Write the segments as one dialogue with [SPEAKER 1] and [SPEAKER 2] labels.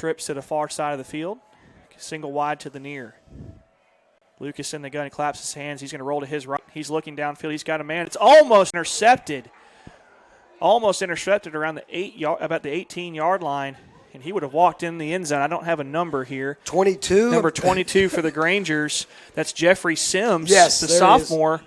[SPEAKER 1] trips to the far side of the field. Single wide to the near. Lucas in the gun. He claps his hands. He's going to roll to his right. He's looking downfield. He's got a man. It's almost intercepted. Almost intercepted around the about the 18-yard line, and he would have walked in the end zone. I don't have a number here.
[SPEAKER 2] 22?
[SPEAKER 1] Number 22 for the Grangers. That's Jeffrey Sims,
[SPEAKER 2] yes,
[SPEAKER 1] the sophomore.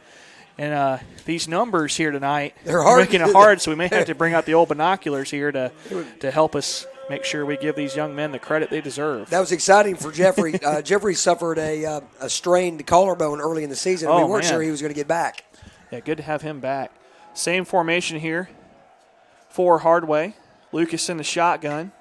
[SPEAKER 1] And these numbers here tonight
[SPEAKER 2] are hard.
[SPEAKER 1] Making it hard, so we may have to bring out the old binoculars here to help us make sure we give these young men the credit they deserve.
[SPEAKER 2] That was exciting for Jeffrey. Jeffrey suffered a strained collarbone early in the season. We weren't sure he was going to get back.
[SPEAKER 1] Yeah, good to have him back. Same formation here for Hardaway. Lucas in the shotgun.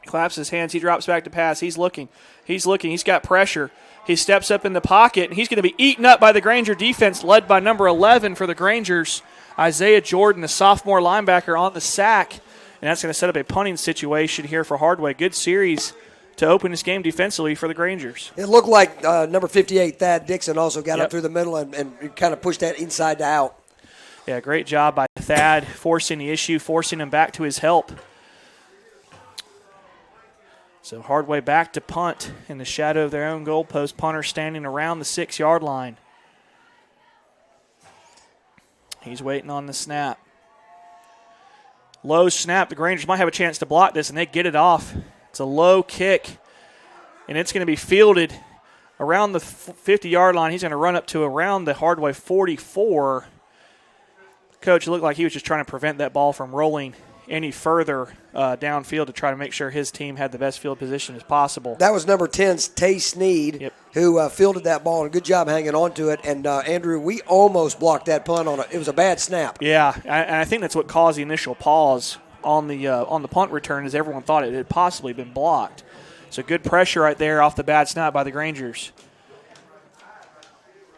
[SPEAKER 1] Claps his hands. He drops back to pass. He's looking. He's got pressure. He steps up in the pocket, and he's going to be eaten up by the Granger defense, led by number 11 for the Grangers, Isaiah Jordan, the sophomore linebacker, on the sack. And that's going to set up a punting situation here for Hardaway. Good series to open this game defensively for the Grangers.
[SPEAKER 2] It looked like number 58, Thad Dixon, also got up through the middle and kind of pushed that inside to out.
[SPEAKER 1] Yeah, great job by Thad, forcing the issue, forcing him back to his help. So Hardaway back to punt in the shadow of their own goalpost. Punter standing around the 6-yard line. He's waiting on the snap. Low snap. The Grangers might have a chance to block this, and they get it off. It's a low kick, and it's going to be fielded around the 50-yard line. He's going to run up to around the Hardaway 44. Coach, it looked like he was just trying to prevent that ball from rolling any further downfield to try to make sure his team had the best field position as possible.
[SPEAKER 2] That was number 10's Tay Sneed, who fielded that ball, and a good job hanging on to it. And, Andrew, we almost blocked that punt on it. It was a bad snap.
[SPEAKER 1] Yeah, and I think that's what caused the initial pause on the punt return, is everyone thought it had possibly been blocked. So good pressure right there off the bad snap by the Grangers.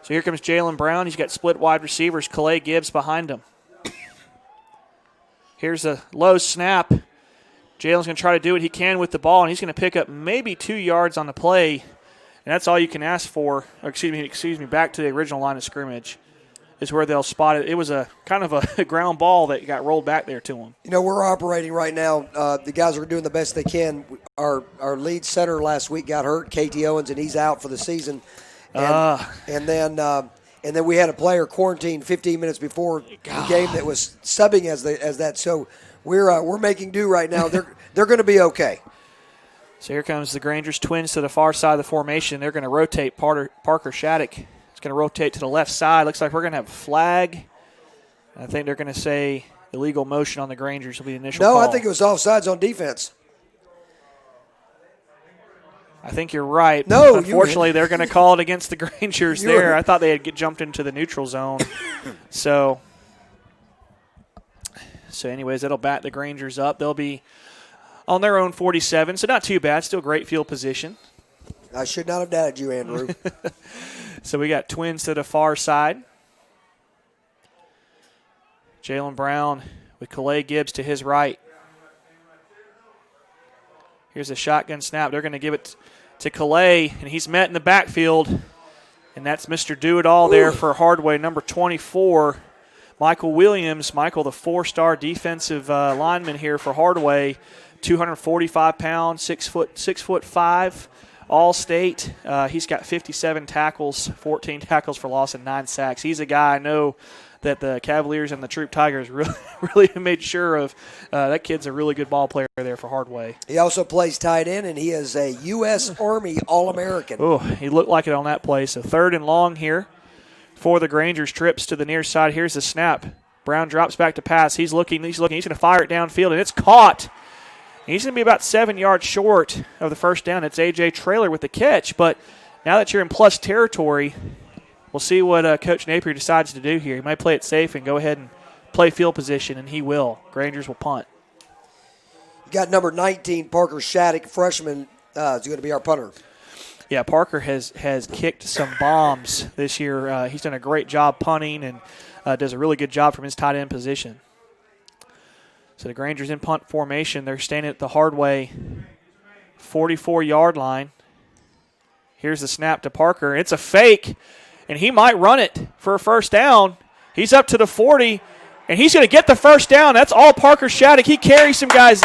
[SPEAKER 1] So here comes Jalen Brown. He's got split wide receivers, Calais Gibbs behind him. Here's a low snap. Jalen's going to try to do what he can with the ball, and he's going to pick up maybe 2 yards on the play, and that's all you can ask for. Excuse me, back to the original line of scrimmage is where they'll spot it. It was a kind of a ground ball that got rolled back there to him.
[SPEAKER 2] You know, we're operating right now. The guys are doing the best they can. Our lead center last week got hurt, KT Owens, and he's out for the season. And then we had a player quarantined 15 minutes before the game that was subbing as that. So we're making do right now. They're going to be okay.
[SPEAKER 1] So here comes the Grangers twins to the far side of the formation. They're going to rotate. Parker Shattuck is going to rotate to the left side. Looks like we're going to have a flag. I think they're going to say illegal motion on the Grangers will be the initial call.
[SPEAKER 2] No, I think it was offsides on defense.
[SPEAKER 1] I think you're right.
[SPEAKER 2] No,
[SPEAKER 1] unfortunately, they're going to call it against the Grangers there. I thought they had jumped into the neutral zone. So anyways, that'll back the Grangers up. They'll be on their own 47, so not too bad. Still great field position.
[SPEAKER 2] I should not have doubted you, Andrew.
[SPEAKER 1] So we got twins to the far side. Jalen Brown with Calais Gibbs to his right. Here's a shotgun snap. They're going to give it to Calais, and he's met in the backfield. And that's Mr. Do-It-All there for Hardaway, number 24, Michael Williams. Michael, the 4-star defensive lineman here for Hardaway, 245 pounds, 6'5", All-State. He's got 57 tackles, 14 tackles for loss, and 9 sacks. He's a guy I know that the Cavaliers and the Troop Tigers really made sure of. That kid's a really good ball player there for Hardaway.
[SPEAKER 2] He also plays tight end, and he is a U.S. Army All-American.
[SPEAKER 1] Oh, he looked like it on that play. So 3rd and long here for the Grangers. Trips to the near side. Here's the snap. Brown drops back to pass. He's looking. He's going to fire it downfield, and it's caught. He's going to be about 7 yards short of the first down. It's A.J. Traylor with the catch. But now that you're in plus territory, we'll see what Coach Napier decides to do here. He might play it safe and go ahead and play field position, and he will. Grangers will punt.
[SPEAKER 2] You got number 19, Parker Shattuck, freshman, is going to be our punter.
[SPEAKER 1] Yeah, Parker has kicked some bombs this year. He's done a great job punting and does a really good job from his tight end position. So the Grangers in punt formation. They're standing at the Hardaway 44-yard line. Here's the snap to Parker. It's a fake, and he might run it for a first down. He's up to the 40, and he's going to get the first down. That's all Parker Shattuck. He carries some guys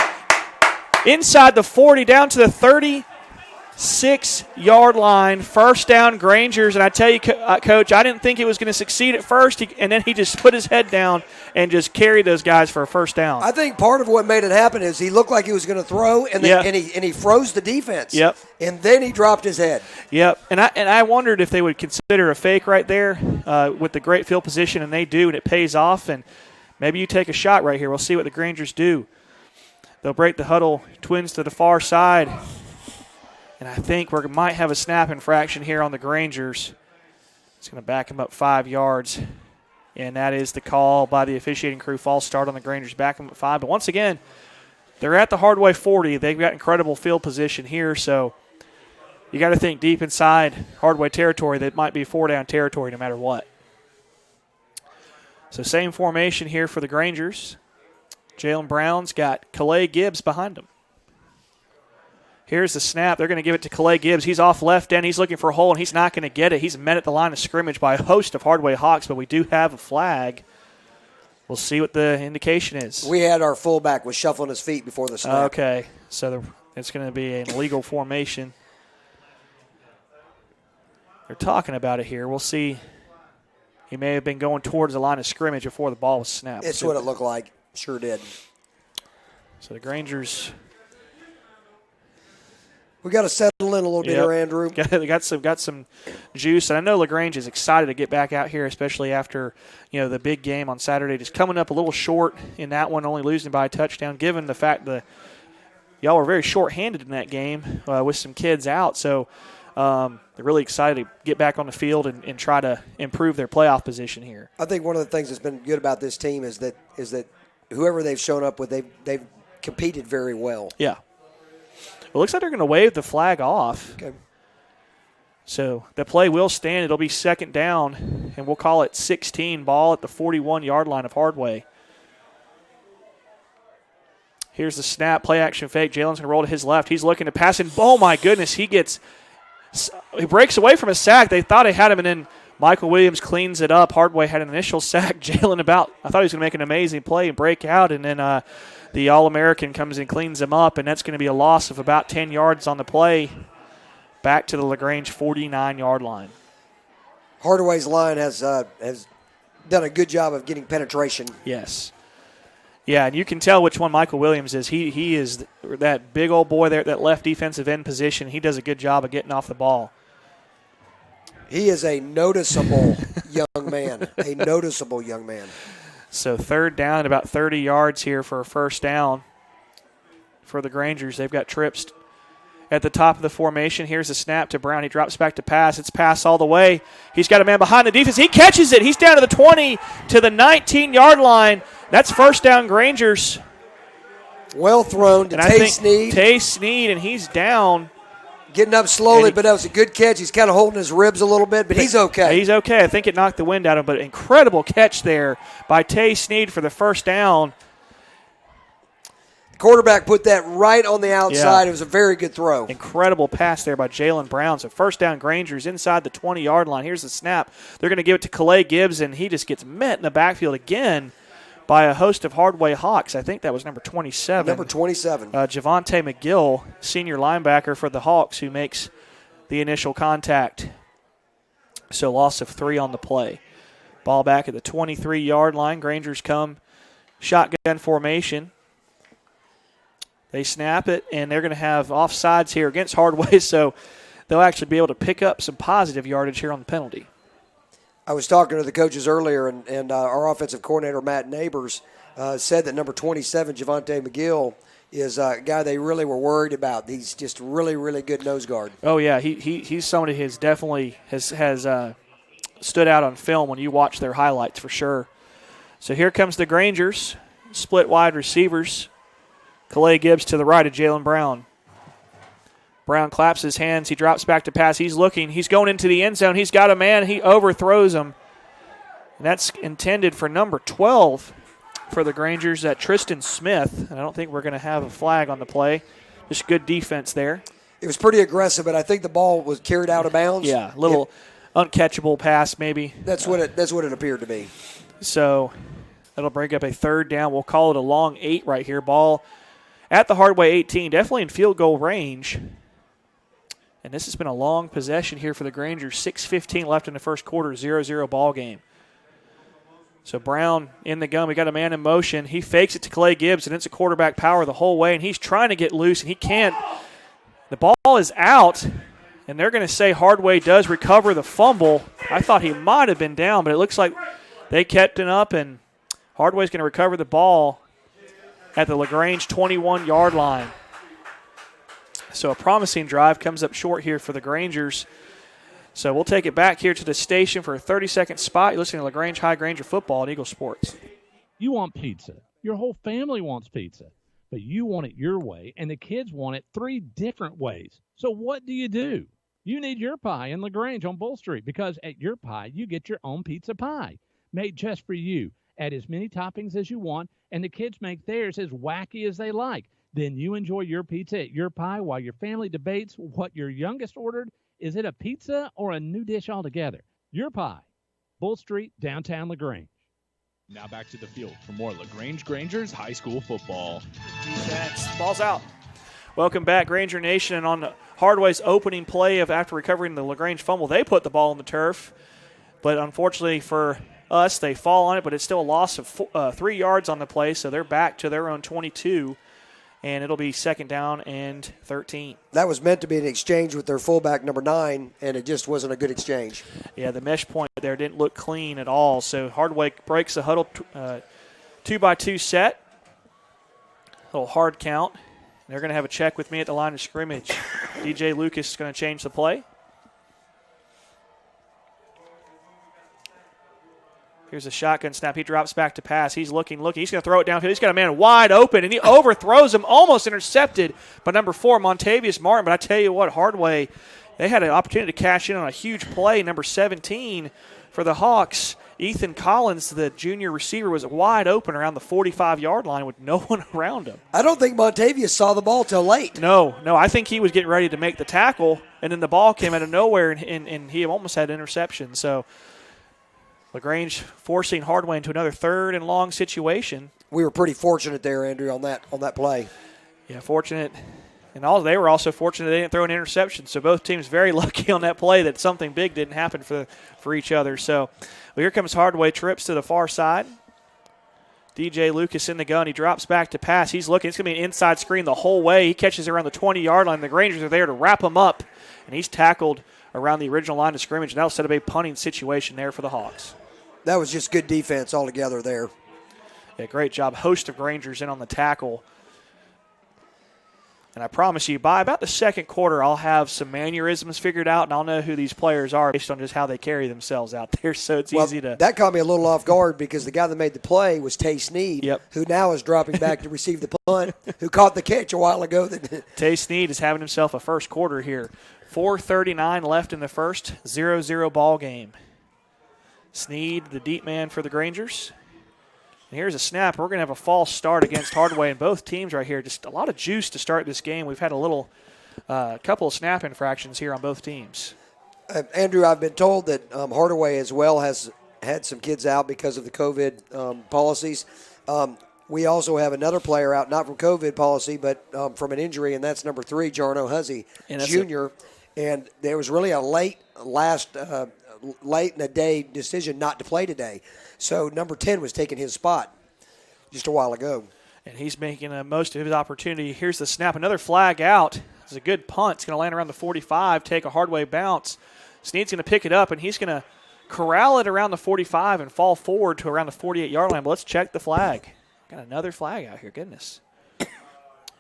[SPEAKER 1] inside the 40, down to the 36-yard line. First down, Grangers. And I tell you, Coach, I didn't think he was going to succeed at first, and then he just put his head down and just carried those guys for a first down.
[SPEAKER 2] I think part of what made it happen is he looked like he was going to throw, and he froze the defense.
[SPEAKER 1] Yep.
[SPEAKER 2] And then he dropped his head.
[SPEAKER 1] Yep. And I wondered if they would consider a fake right there with the great field position, and they do, and it pays off. And maybe you take a shot right here. We'll see what the Grangers do. They'll break the huddle, twins to the far side. And I think we might have a snap infraction here on the Grangers. It's going to back them up 5 yards. And that is the call by the officiating crew. False start on the Grangers, back them up 5. But once again, they're at the Hardaway 40. They've got incredible field position here. So you got to think deep inside Hardaway territory that might be 4-down territory no matter what. So same formation here for the Grangers. Jalen Brown's got Calais Gibbs behind him. Here's the snap. They're going to give it to Calais Gibbs. He's off left end. He's looking for a hole, and he's not going to get it. He's met at the line of scrimmage by a host of Hardaway Hawks, but we do have a flag. We'll see what the indication is.
[SPEAKER 2] We had our fullback was shuffling his feet before the snap.
[SPEAKER 1] Okay, so it's going to be an illegal formation. They're talking about it here. We'll see. He may have been going towards the line of scrimmage before the ball was snapped.
[SPEAKER 2] It's what it looked like. Sure did.
[SPEAKER 1] So the Grangers.
[SPEAKER 2] We got to settle in a little bit here, Andrew.
[SPEAKER 1] They got some juice, and I know LaGrange is excited to get back out here, especially after the big game on Saturday. Just coming up a little short in that one, only losing by a touchdown. Given the fact that y'all were very short-handed in that game with some kids out, so they're really excited to get back on the field and try to improve their playoff position here.
[SPEAKER 2] I think one of the things that's been good about this team is that whoever they've shown up with, they've competed very well.
[SPEAKER 1] Yeah. Well, it looks like they're going to wave the flag off.
[SPEAKER 2] Okay.
[SPEAKER 1] So the play will stand. It'll be second down, and we'll call it 16, ball at the 41-yard line of Hardaway. Here's the snap, play action fake. Jalen's going to roll to his left. He's looking to pass, and oh my goodness, he breaks away from a sack. They thought he had him, and then Michael Williams cleans it up. Hardaway had an initial sack. Jalen I thought he was going to make an amazing play and break out, and then the All-American comes and cleans him up, and that's going to be a loss of about 10 yards on the play back to the LaGrange 49-yard line.
[SPEAKER 2] Hardaway's line has done a good job of getting penetration.
[SPEAKER 1] Yes. Yeah, and you can tell which one Michael Williams is. He is that big old boy there at that left defensive end position. He does a good job of getting off the ball.
[SPEAKER 2] He is a noticeable young man, a noticeable young man.
[SPEAKER 1] So third down at about 30 yards here for a first down for the Grangers. They've got trips at the top of the formation. Here's the snap to Brown. He drops back to pass. It's pass all the way. He's got a man behind the defense. He catches it. He's down to the 20 to the 19-yard line. That's first down Grangers.
[SPEAKER 2] Well thrown to Tay Sneed.
[SPEAKER 1] Tay Sneed, and he's down.
[SPEAKER 2] Getting up slowly, but that was a good catch. He's kind of holding his ribs a little bit, but he's okay.
[SPEAKER 1] He's okay. I think it knocked the wind out of him, but incredible catch there by Tay Sneed for the first down.
[SPEAKER 2] The quarterback put that right on the outside. Yeah. It was a very good throw.
[SPEAKER 1] Incredible pass there by Jalen Brown. So first down Grangers inside the 20-yard line. Here's the snap. They're going to give it to Calais Gibbs, and he just gets met in the backfield again by a host of Hardaway Hawks. I think that was number 27.
[SPEAKER 2] Number 27.
[SPEAKER 1] Javonte McGill, senior linebacker for the Hawks, who makes the initial contact. So loss of 3 on the play. Ball back at the 23-yard line. Grangers come shotgun formation. They snap it, and they're going to have offsides here against Hardaway, so they'll actually be able to pick up some positive yardage here on the penalty.
[SPEAKER 2] I was talking to the coaches earlier, and our offensive coordinator, Matt Neighbors, said that number 27, Javonte McGill, is a guy they really were worried about. He's just really, really good nose guard.
[SPEAKER 1] Oh, yeah. He's somebody who definitely has stood out on film when you watch their highlights for sure. So here comes the Grangers, split wide receivers. Calais Gibbs to the right of Jalen Brown. Brown claps his hands. He drops back to pass. He's looking. He's going into the end zone. He's got a man. He overthrows him. And that's intended for number 12 for the Grangers, Tristan Smith. And I don't think we're going to have a flag on the play. Just good defense there.
[SPEAKER 2] It was pretty aggressive, but I think the ball was carried out of bounds.
[SPEAKER 1] Yeah, a little uncatchable pass maybe.
[SPEAKER 2] That's what it appeared to be.
[SPEAKER 1] So that'll break up a third down. We'll call it a long 8 right here. Ball at the Hardaway 18, definitely in field goal range. And this has been a long possession here for the Grangers. 6:15 left in the first quarter, 0-0 ball game. So Brown in the gun. We got a man in motion. He fakes it to Clay Gibbs, and it's a quarterback power the whole way, and he's trying to get loose, and he can't. The ball is out, and they're going to say Hardaway does recover the fumble. I thought he might have been down, but it looks like they kept it up, and Hardaway's going to recover the ball at the LaGrange 21-yard line. So a promising drive comes up short here for the Grangers. So we'll take it back here to the station for a 30-second spot. You're listening to LaGrange High Granger Football at Eagle Sports.
[SPEAKER 3] You want pizza. Your whole family wants pizza. But you want it your way, and the kids want it 3 different ways. So what do? You need Your Pie in LaGrange on Bull Street, because at Your Pie, you get your own pizza pie made just for you. Add as many toppings as you want, and the kids make theirs as wacky as they like. Then you enjoy your pizza at Your Pie while your family debates what your youngest ordered. Is it a pizza or a new dish altogether? Your Pie, Bull Street, downtown LaGrange.
[SPEAKER 4] Now back to the field for more LaGrange Grangers high school football.
[SPEAKER 1] Defense. Ball's out. Welcome back, Granger Nation. And on Hardaway's opening play of after recovering the LaGrange fumble, they put the ball on the turf. But unfortunately for us, they fall on it, but it's still a loss of 3 yards on the play, so they're back to their own 22. And it'll be 2nd down and 13.
[SPEAKER 2] That was meant to be an exchange with their fullback, number 9, and it just wasn't a good exchange.
[SPEAKER 1] Yeah, the mesh point there didn't look clean at all. So Hardaway breaks the huddle 2-by-2 set. A little hard count. They're going to have a check with me at the line of scrimmage. DJ Lucas is going to change the play. Here's a shotgun snap. He drops back to pass. He's looking. He's going to throw it downfield. He's got a man wide open, and he overthrows him, almost intercepted by number 4, Montavious Martin. But I tell you what, Hardaway, they had an opportunity to cash in on a huge play. Number 17 for the Hawks, Ethan Collins, the junior receiver, was wide open around the 45-yard line with no one around him.
[SPEAKER 2] I don't think Montavious saw the ball till late.
[SPEAKER 1] No. I think he was getting ready to make the tackle, and then the ball came out of nowhere, and he almost had an interception. So LaGrange forcing Hardaway into another 3rd and long situation.
[SPEAKER 2] We were pretty fortunate there, Andrew, on that play.
[SPEAKER 1] Yeah, fortunate. And they were also fortunate they didn't throw an interception. So both teams very lucky on that play that something big didn't happen for each other. So here comes Hardaway, trips to the far side. DJ Lucas in the gun. He drops back to pass. He's looking. It's going to be an inside screen the whole way. He catches around the 20-yard line. The Grangers are there to wrap him up. And he's tackled around the original line of scrimmage. And that'll set up a punting situation there for the Hawks.
[SPEAKER 2] That was just good defense altogether there.
[SPEAKER 1] Yeah, great job. Host of Grangers in on the tackle. And I promise you, by about the 2nd quarter, I'll have some mannerisms figured out, and I'll know who these players are based on just how they carry themselves out there. So it's easy to.
[SPEAKER 2] That caught me a little off guard because the guy that made the play was Tay Sneed,
[SPEAKER 1] Yep.
[SPEAKER 2] who now is dropping back to receive the punt, who caught the catch a while ago.
[SPEAKER 1] Tay Sneed is having himself a first quarter here. 4:39 left in the first, 0-0 ball game. Sneed, the deep man for the Grangers. And here's a snap. We're going to have a false start against Hardaway, and both teams right here. Just a lot of juice to start this game. We've had a couple of snap infractions here on both teams.
[SPEAKER 2] Andrew, I've been told that Hardaway as well has had some kids out because of the COVID policies. We also have another player out, not from COVID policy, but from an injury, and that's number 3, Jarno Huzzy Jr. And there was really a late in the day decision not to play today. So number 10 was taking his spot just a while ago. And
[SPEAKER 1] he's making the most of his opportunity. Here's the snap. Another flag out. It's a good punt. It's going to land around the 45, take a Hardaway bounce. Sneed's going to pick it up, and he's going to corral it around the 45 and fall forward to around the 48-yard line. But let's check the flag. Got another flag out here. Goodness.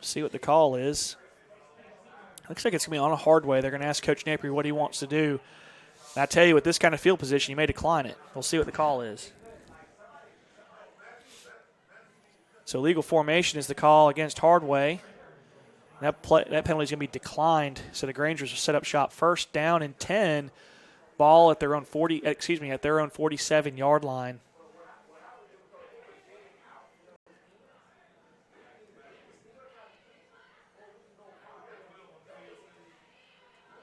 [SPEAKER 1] See what the call is. Looks like it's going to be on a Hardaway. They're going to ask Coach Napier what he wants to do. And I tell you, with this kind of field position, you may decline it. We'll see what the call is. So legal formation is the call against Hardaway. That penalty is going to be declined. So the Grangers will set up shop 1st down and 10. Ball at their own 47-yard line.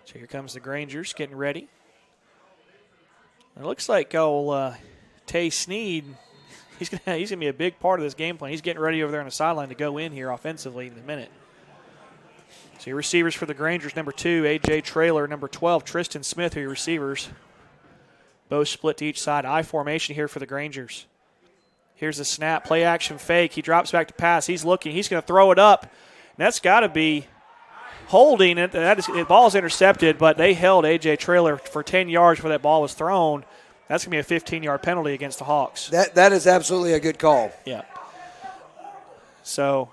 [SPEAKER 1] So here comes the Grangers getting ready. It looks like Tay Sneed, he's gonna be a big part of this game plan. He's getting ready over there on the sideline to go in here offensively in a minute. So your receivers for the Grangers, number 2, A.J. Traylor, number 12, Tristan Smith are your receivers. Both split to each side. I formation here for the Grangers. Here's the snap, play action fake. He drops back to pass. He's looking. He's going to throw it up. And that's got to be holding. The ball is intercepted, but they held A.J. Traylor for 10 yards where that ball was thrown. That's going to be a 15-yard penalty against the Hawks.
[SPEAKER 2] That is absolutely a good call.
[SPEAKER 1] Yeah. So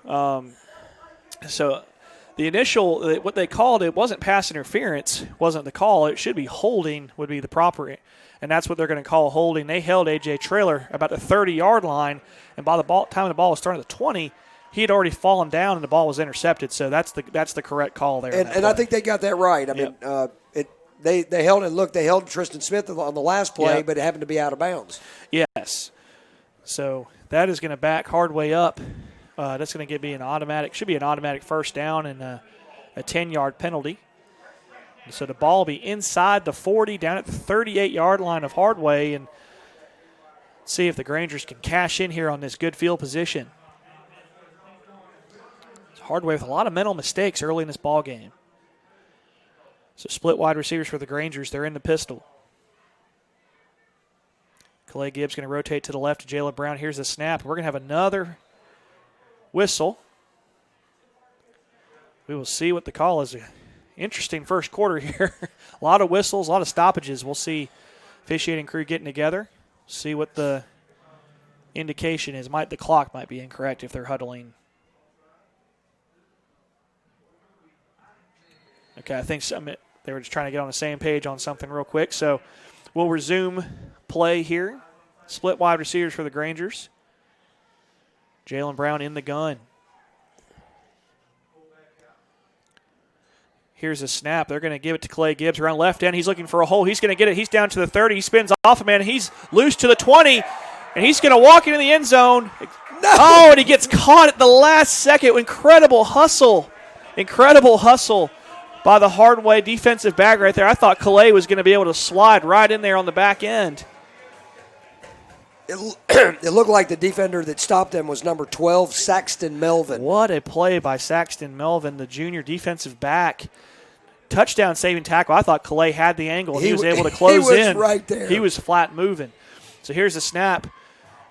[SPEAKER 1] the initial, what they called, it wasn't pass interference, wasn't the call. It should be holding would be the proper, and that's what they're going to call holding. They held A.J. Traylor about the 30-yard line, and by the time the ball was thrown at the 20, he had already fallen down and the ball was intercepted. So that's the correct call there.
[SPEAKER 2] And I think they got that right. I mean, they held it. Look, they held Tristan Smith on the last play, but it happened to be out of bounds.
[SPEAKER 1] Yes. So that is going to back Hardaway up. That's going to be an automatic first down and a 10-yard penalty. So the ball will be inside the 40, down at the 38-yard line of Hardaway, and see if the Grangers can cash in here on this good field position. Hardaway with a lot of mental mistakes early in this ball game. So split wide receivers for the Grangers. They're in the pistol. Calais Gibbs going to rotate to the left to Jalen Brown. Here's the snap. We're going to have another whistle. We will see what the call is. Interesting first quarter here. A lot of whistles, a lot of stoppages. We'll see officiating crew getting together. See what the indication is. The clock might be incorrect if they're huddling. Okay, I think they were just trying to get on the same page on something real quick. So we'll resume play here. Split wide receivers for the Grangers. Jalen Brown in the gun. Here's a snap. They're going to give it to Calais Gibbs around left end. He's looking for a hole. He's going to get it. He's down to the 30. He spins off a man. He's loose to the 20, and he's going to walk into the end zone.
[SPEAKER 2] No!
[SPEAKER 1] Oh, and he gets caught at the last second. Incredible hustle. Incredible hustle by the Hardaway defensive back right there. I thought Calais was going to be able to slide right in there on the back end.
[SPEAKER 2] It looked like the defender that stopped him was number 12, Saxton Melvin.
[SPEAKER 1] What a play by Saxton Melvin, the junior defensive back. Touchdown saving tackle. I thought Calais had the angle. He was able to close in.
[SPEAKER 2] He was right there.
[SPEAKER 1] He was flat moving. So here's the snap.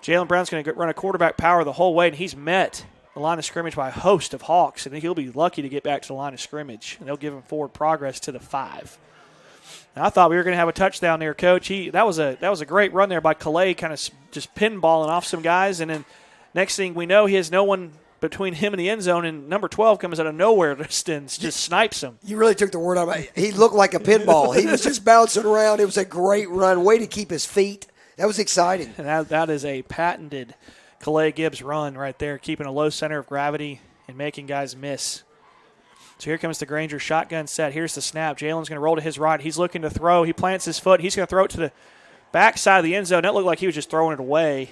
[SPEAKER 1] Jalen Brown's going to run a quarterback power the whole way, and he's met the line of scrimmage by a host of Hawks, and he'll be lucky to get back to the line of scrimmage, and they'll give him forward progress to the 5. Now, I thought we were going to have a touchdown there, Coach. That was a great run there by Calais, kind of just pinballing off some guys, and then next thing we know, he has no one between him and the end zone, and number 12 comes out of nowhere and just snipes him.
[SPEAKER 2] You really took the word out of it. He looked like a pinball. He was just bouncing around. It was a great run. Way to keep his feet. That was exciting.
[SPEAKER 1] And that is a patented Calais Gibbs run right there, keeping a low center of gravity and making guys miss. So here comes the Granger shotgun set. Here's the snap. Jalen's going to roll to his right. He's looking to throw. He plants his foot. He's going to throw it to the back side of the end zone. That looked like he was just throwing it away.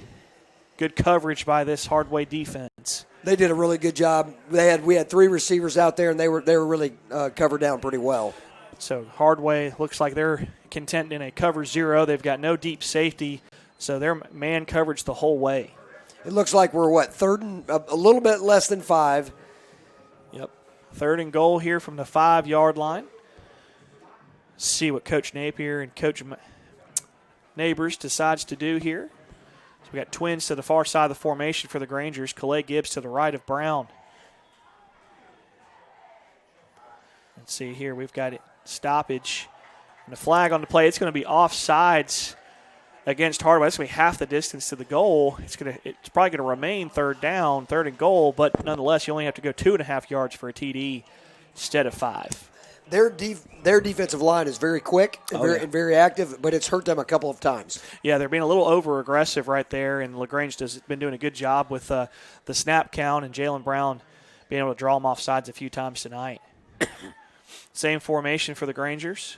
[SPEAKER 1] Good coverage by this Hardaway defense.
[SPEAKER 2] They did a really good job. We had 3 receivers out there, and they were really covered down pretty well.
[SPEAKER 1] So Hardaway looks like they're content in a cover 0. They've got no deep safety, so they're man coverage the whole way.
[SPEAKER 2] It looks like we're, third and a little bit less than 5.
[SPEAKER 1] Yep. 3rd and goal here from the 5-yard line. See what Coach Napier and Coach Neighbors decides to do here. So we got twins to the far side of the formation for the Grangers. Calais Gibbs to the right of Brown. Let's see here. We've got it. Stoppage. And the flag on the play. It's going to be offsides against Hardaway. It's going to be half the distance to the goal. It's probably going to remain 3rd down, 3rd and goal, but nonetheless, you only have to go 2.5 yards for a TD instead of 5.
[SPEAKER 2] Their defensive line is very quick and very active, but it's hurt them a couple of times.
[SPEAKER 1] Yeah, they're being a little over-aggressive right there, and LaGrange has been doing a good job with the snap count, and Jalen Brown being able to draw them off sides a few times tonight. Same formation for the Grangers.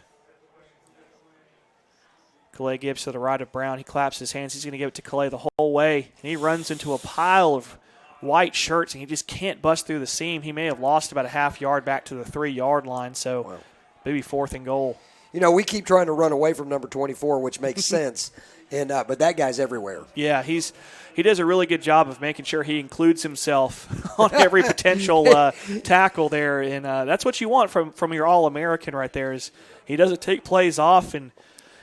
[SPEAKER 1] Calais Gibbs to the right of Brown. He claps his hands. He's going to give it to Calais the whole way, and he runs into a pile of white shirts, and he just can't bust through the seam. He may have lost about a half yard back to the 3-yard line, so maybe 4th and goal.
[SPEAKER 2] we keep trying to run away from number 24, which makes sense, but that guy's everywhere.
[SPEAKER 1] Yeah, he does a really good job of making sure he includes himself on every potential tackle there, and that's what you want from your All-American right there. Is he doesn't take plays off, and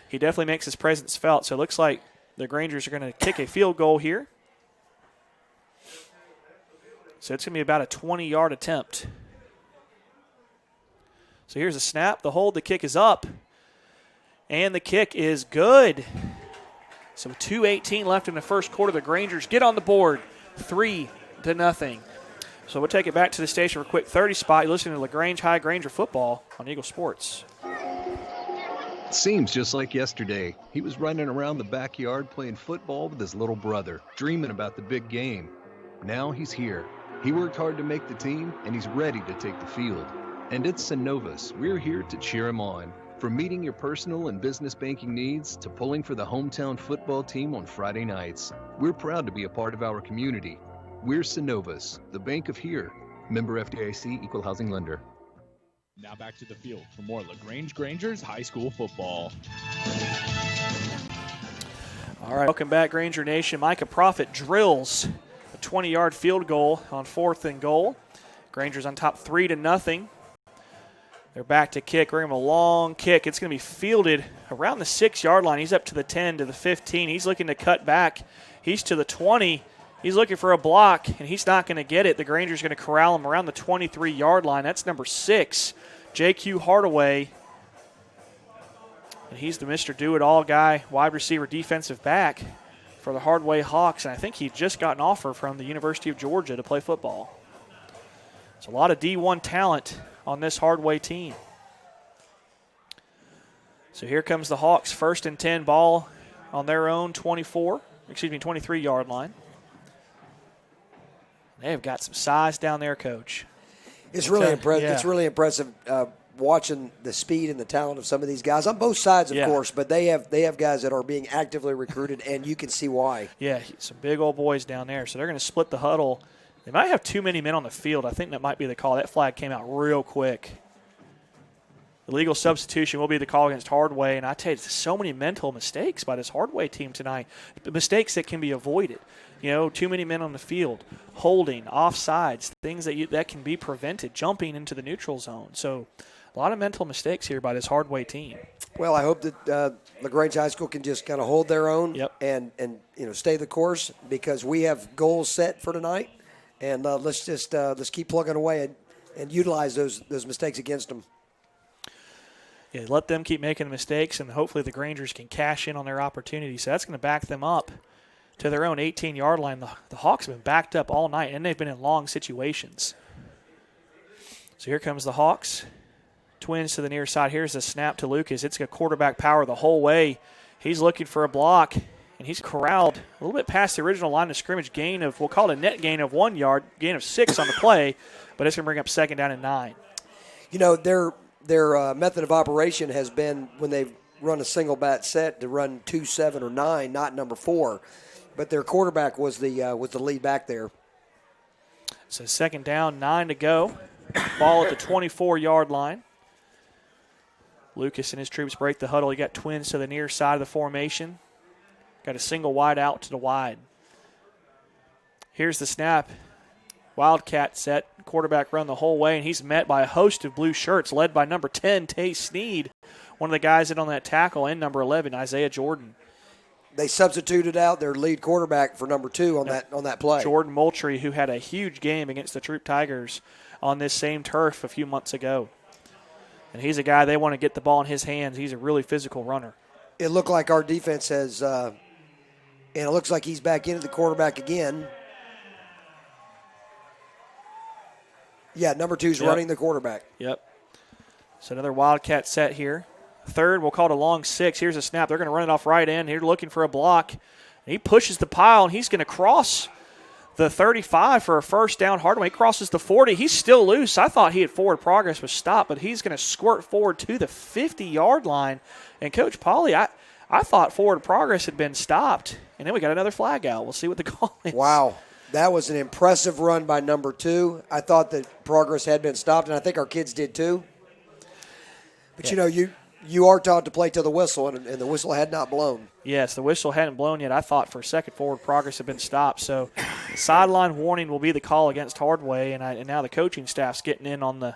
[SPEAKER 1] he definitely makes his presence felt. So it looks like the Grangers are going to kick a field goal here. So it's going to be about a 20-yard attempt. So here's a snap, the hold, the kick is up, and the kick is good. So 2:18 left in the first quarter. The Grangers get on the board, 3-0. So we'll take it back to the station for a quick 30 spot. You're listening to LaGrange High Granger football on Eagle Sports.
[SPEAKER 5] Seems just like yesterday. He was running around the backyard playing football with his little brother, dreaming about the big game. Now he's here. He worked hard to make the team, and he's ready to take the field. And it's Synovus. We're here to cheer him on. From meeting your personal and business banking needs to pulling for the hometown football team on Friday nights, we're proud to be a part of our community. We're Synovus, the bank of here. Member FDIC, Equal Housing Lender.
[SPEAKER 4] Now back to the field for more LaGrange Grangers high school football.
[SPEAKER 1] All right, welcome back, Granger Nation. Micah Profit drills a 20-yard field goal on 4th and goal. Granger's on top 3-0. They're back to kick. We're going to have a long kick. It's going to be fielded around the 6-yard line. He's up to the 10, to the 15. He's looking to cut back. He's to the 20. He's looking for a block, and he's not going to get it. The Granger's going to corral him around the 23-yard line. That's number 6, J.Q. Hardaway. And he's the Mr. Do-It-All guy, wide receiver, defensive back for the Hardaway Hawks. And I think he just got an offer from the University of Georgia to play football. It's a lot of D1 talent on this Hardaway team. So here comes the Hawks, 1st and 10, ball on their own 23-yard line. They've got some size down there, Coach.
[SPEAKER 2] It's really impressive. Yeah. It's really impressive watching the speed and the talent of some of these guys on both sides, of course. But they have guys that are being actively recruited, and you can see why. Yeah,
[SPEAKER 1] some big old boys down there. So they're going to split the huddle. They might have too many men on the field. I think that might be the call. That flag came out real quick. Illegal substitution will be the call against Hardaway. And I tell you, so many mental mistakes by this Hardaway team tonight. Mistakes that can be avoided. Too many men on the field, holding, offsides, things that can be prevented, jumping into the neutral zone. So a lot of mental mistakes here by this Hardaway team.
[SPEAKER 2] Well, I hope that LaGrange High School can just kind of hold their own and stay the course, because we have goals set for tonight. And let's keep plugging away and utilize those mistakes against them.
[SPEAKER 1] Yeah, let them keep making the mistakes, and hopefully the Grangers can cash in on their opportunity. So that's going to back them up to their own 18-yard line. The Hawks have been backed up all night, and they've been in long situations. So here comes the Hawks. Twins to the near side. Here's the snap to Lucas. It's got quarterback power the whole way. He's looking for a block. And he's corralled a little bit past the original line of scrimmage, we'll call it a net gain of 1 yard, gain of 6 on the play, but it's going to bring up 2nd down and 9.
[SPEAKER 2] Their method of operation has been, when they've run a single bat set, to run 2, 7, or 9, not number 4. But their quarterback was the lead back there.
[SPEAKER 1] So 2nd down, 9 to go. Ball at the 24-yard line. Lucas and his troops break the huddle. You got Twins to the near side of the formation. Got a single wide out to the wide. Here's the snap. Wildcat set. Quarterback run the whole way, and he's met by a host of blue shirts led by number 10, Tay Sneed, one of the guys in on that tackle, and number 11, Isaiah Jordan.
[SPEAKER 2] They substituted out their lead quarterback for number 2 on that play.
[SPEAKER 1] Jordan Moultrie, who had a huge game against the Troop Tigers on this same turf a few months ago. And he's a guy they want to get the ball in his hands. He's a really physical runner.
[SPEAKER 2] It looked like our defense has and it looks like he's back into the quarterback again. Yeah, number 2's running the quarterback.
[SPEAKER 1] Yep. So another Wildcat set here. 3rd, we'll call it a long 6. Here's a snap. They're going to run it off right end. Here looking for a block. And he pushes the pile, and he's going to cross the 35 for a 1st down. Hardaway crosses the 40. He's still loose. I thought he had forward progress was stopped, but he's going to squirt forward to the 50-yard line. And Coach Pauly, I thought forward progress had been stopped, and then we got another flag out. We'll see what the call is.
[SPEAKER 2] Wow. That was an impressive run by number 2. I thought that progress had been stopped, and I think our kids did too. But, you are taught to play to the whistle, and the whistle had not blown.
[SPEAKER 1] Yes, the whistle hadn't blown yet. I thought for a second forward progress had been stopped. So sideline warning will be the call against Hardaway, and now the coaching staff's getting in on the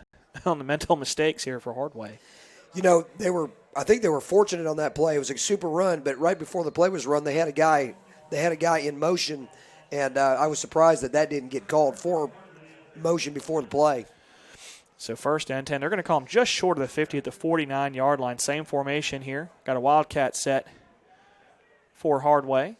[SPEAKER 1] mental mistakes here for Hardaway.
[SPEAKER 2] You know, I think they were fortunate on that play. It was a super run, but right before the play was run, they had a guy in motion, and I was surprised that didn't get called for motion before the play.
[SPEAKER 1] So 1st and 10. They're going to call him just short of the 50 at the 49-yard line. Same formation here. Got a Wildcat set for Hardaway.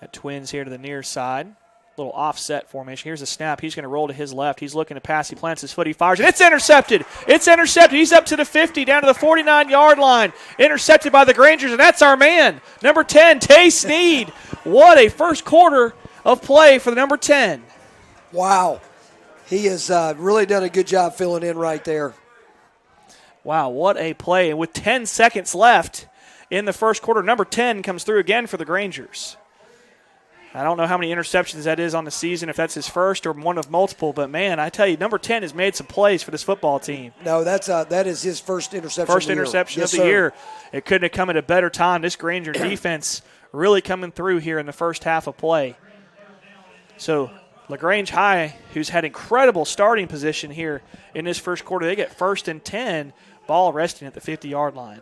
[SPEAKER 1] Got twins here to the near side. Little offset formation. Here's a snap. He's going to roll to his left. He's looking to pass. He plants his foot. He fires, and it's intercepted. It's intercepted. He's up to the 50, down to the 49-yard line. Intercepted by the Grangers, and that's our man, number 10, Tay Sneed. What a first quarter of play for the number 10.
[SPEAKER 2] Wow. He has really done a good job filling in right there.
[SPEAKER 1] Wow, what a play. And with 10 seconds left in the first quarter, number 10 comes through again for the Grangers. I don't know how many interceptions that is on the season, if that's his first or one of multiple, but, man, I tell you, number 10 has made some plays for this football team.
[SPEAKER 2] No, that is his first interception
[SPEAKER 1] First interception of the year. It couldn't have come at a better time. This Granger defense really coming through here in the first half of play. So LaGrange High, who's had incredible starting position here in this first quarter, they get 1st and 10, ball resting at the 50-yard line.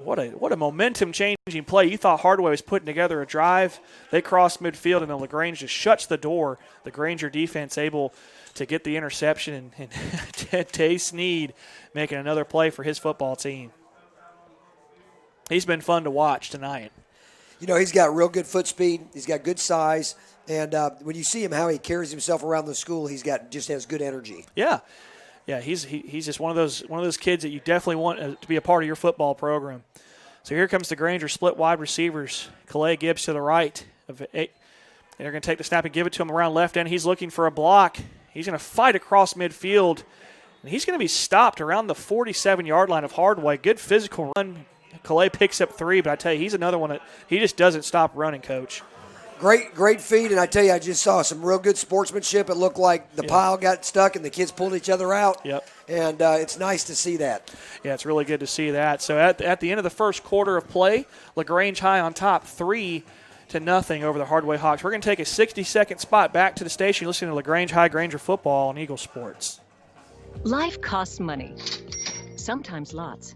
[SPEAKER 1] What a momentum-changing play. You thought Hardaway was putting together a drive. They cross midfield, and then LaGrange just shuts the door. The Granger defense able to get the interception, and Tay Sneed making another play for his football team. He's been fun to watch tonight.
[SPEAKER 2] You know, he's got real good foot speed. He's got good size. And when you see him, how he carries himself around the school, just has good energy.
[SPEAKER 1] Yeah. Yeah, he's just one of those kids that you definitely want to be a part of your football program. So here comes the Granger split wide receivers. Calais Gibbs to the right of 8. And they're going to take the snap and give it to him around left end. He's looking for a block. He's going to fight across midfield. And he's going to be stopped around the 47-yard line of Hardaway. Good physical run. Calais picks up 3, but I tell you, he's another one that he just doesn't stop running, Coach.
[SPEAKER 2] Great feed, and I tell you, I just saw some real good sportsmanship. It looked like the pile got stuck and the kids pulled each other out.
[SPEAKER 1] Yep.
[SPEAKER 2] And it's nice to see that.
[SPEAKER 1] Yeah, it's really good to see that. So at the end of the first quarter of play, LaGrange High on top 3-0 over the Hardaway Hawks. We're going to take a 60-second spot back to the station. You're listening to LaGrange High Granger football on Eagle Sports.
[SPEAKER 6] Life costs money, sometimes lots.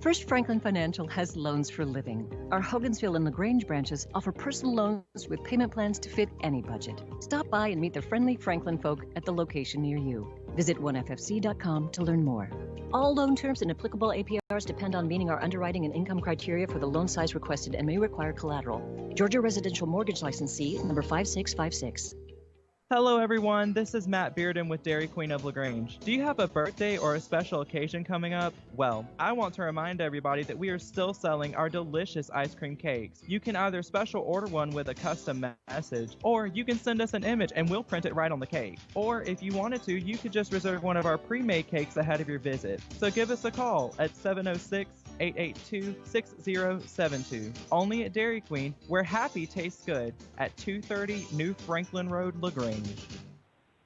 [SPEAKER 6] First Franklin Financial has loans for living. Our Hogansville and LaGrange branches offer personal loans with payment plans to fit any budget. Stop by and meet the friendly Franklin folk at the location near you. Visit onefc.com to learn more. All loan terms and applicable APRs depend on meeting our underwriting and income criteria for the loan size requested and may require collateral. Georgia Residential Mortgage Licensee number 5656.
[SPEAKER 7] Hello everyone, this is Matt Bearden with Dairy Queen of LaGrange. Do you have a birthday or a special occasion coming up? Well, I want to remind everybody that we are still selling our delicious ice cream cakes. You can either special order one with a custom message, or you can send us an image and we'll print it right on the cake. Or if you wanted to, you could just reserve one of our pre-made cakes ahead of your visit. So give us a call at 706-882-6072. Only at Dairy Queen, where happy tastes good, at 230 New Franklin Road, LaGrange.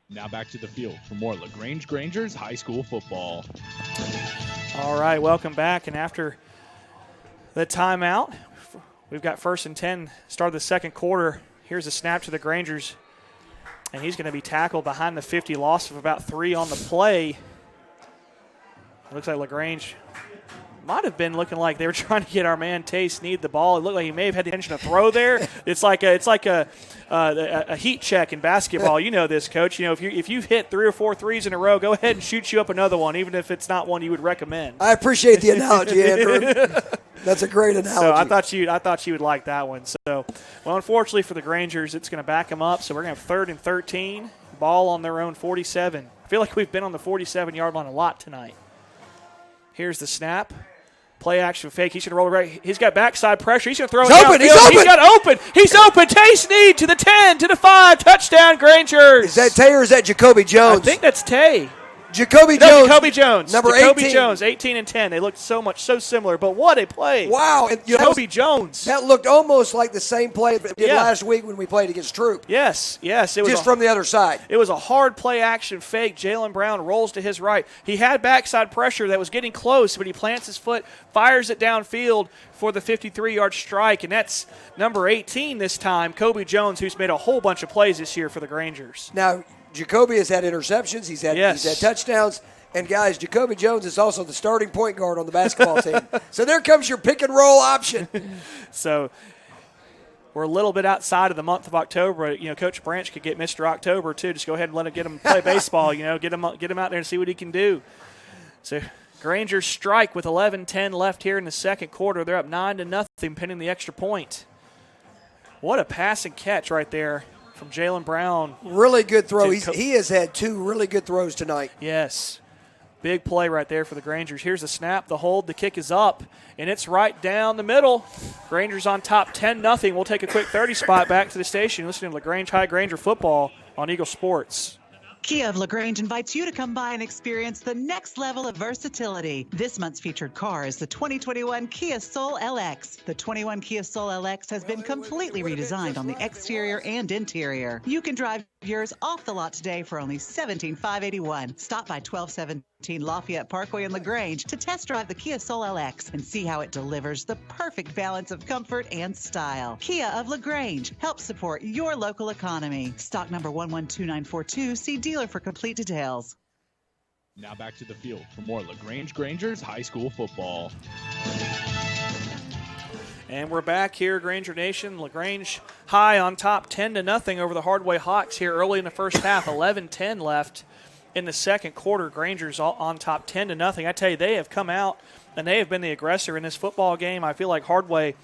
[SPEAKER 4] Now back to the field for more LaGrange Grangers high school football.
[SPEAKER 1] All right, welcome back. And after the timeout, we've got 1st and 10, start of the second quarter. Here's a snap to the Grangers, and he's going to be tackled behind the 50, loss of about 3 on the play. It looks like LaGrange might have been looking like they were trying to get our man Tay Sneed the ball. It looked like he may have had the intention to throw there. It's like a heat check in basketball. You know this, Coach. You know, if you've hit 3 or 4 threes in a row, go ahead and shoot you up another one, even if it's not one you would recommend.
[SPEAKER 2] I appreciate the analogy, Andrew. That's a great analogy.
[SPEAKER 1] So I thought you would like that one. So, well, unfortunately for the Grangers, it's going to back them up. So we're going to have 3rd and 13, ball on their own 47. I feel like we've been on the 47-yard line a lot tonight. Here's the snap. Play action fake. He's going to roll right. He's got backside pressure. He's going to throw it downfield. He's got open. He's open. Tay Sneed to the 10, to the 5. Touchdown, Grangers.
[SPEAKER 2] Is that Tay or is that Jacoby Jones?
[SPEAKER 1] I think that's Tay.
[SPEAKER 2] Jacoby Jones.
[SPEAKER 1] Number
[SPEAKER 2] Jacoby
[SPEAKER 1] 18. Jones, 18 and 10. They looked so similar, but what a play.
[SPEAKER 2] Wow. And,
[SPEAKER 1] Jacoby Jones.
[SPEAKER 2] That looked almost like the same play that did last week when we played against Troop.
[SPEAKER 1] Yes. It was
[SPEAKER 2] just from the other side.
[SPEAKER 1] It was a hard play action fake. Jalen Brown rolls to his right. He had backside pressure that was getting close, but he plants his foot, fires it downfield for the 53-yard strike, and that's number 18 this time, Kobe Jones, who's made a whole bunch of plays this year for the Grangers.
[SPEAKER 2] Now, Jacoby has had interceptions. He's had touchdowns. And, guys, Jacoby Jones is also the starting point guard on the basketball team. So there comes your pick-and-roll option.
[SPEAKER 1] So we're a little bit outside of the month of October. Coach Branch could get Mr. October, too. Just go ahead and get him play baseball, get him out there and see what he can do. So Grangers strike with 11:10 left here in the second quarter. They're up 9-0, pending the extra point. What a pass and catch right there from Jalen Brown.
[SPEAKER 2] Really good throw. He has had 2 really good throws tonight.
[SPEAKER 1] Yes. Big play right there for the Grangers. Here's the snap, the hold, the kick is up, and it's right down the middle. Grangers on top 10-0. We'll take a quick 30 spot back to the station. Listening to LaGrange High Granger football on Eagle Sports.
[SPEAKER 8] Kia of LaGrange invites you to come by and experience the next level of versatility. This month's featured car is the 2021 Kia Soul LX. The 21 Kia Soul LX has been completely redesigned on the exterior and interior. You can drive yours off the lot today for only $17,581. Stop by 1217 Lafayette Parkway in LaGrange to test drive the Kia Soul LX and see how it delivers the perfect balance of comfort and style. Kia of LaGrange helps support your local economy. Stock number 112942. See dealer for complete details.
[SPEAKER 4] Now back to the field for more LaGrange Grangers high school football.
[SPEAKER 1] And we're back here, Granger Nation. LaGrange High on top 10-0 over the Hardaway Hawks here early in the first half. 11:10 left in the second quarter. Granger's on top 10-0. I tell you, they have come out and they have been the aggressor in this football game. I feel like Hardaway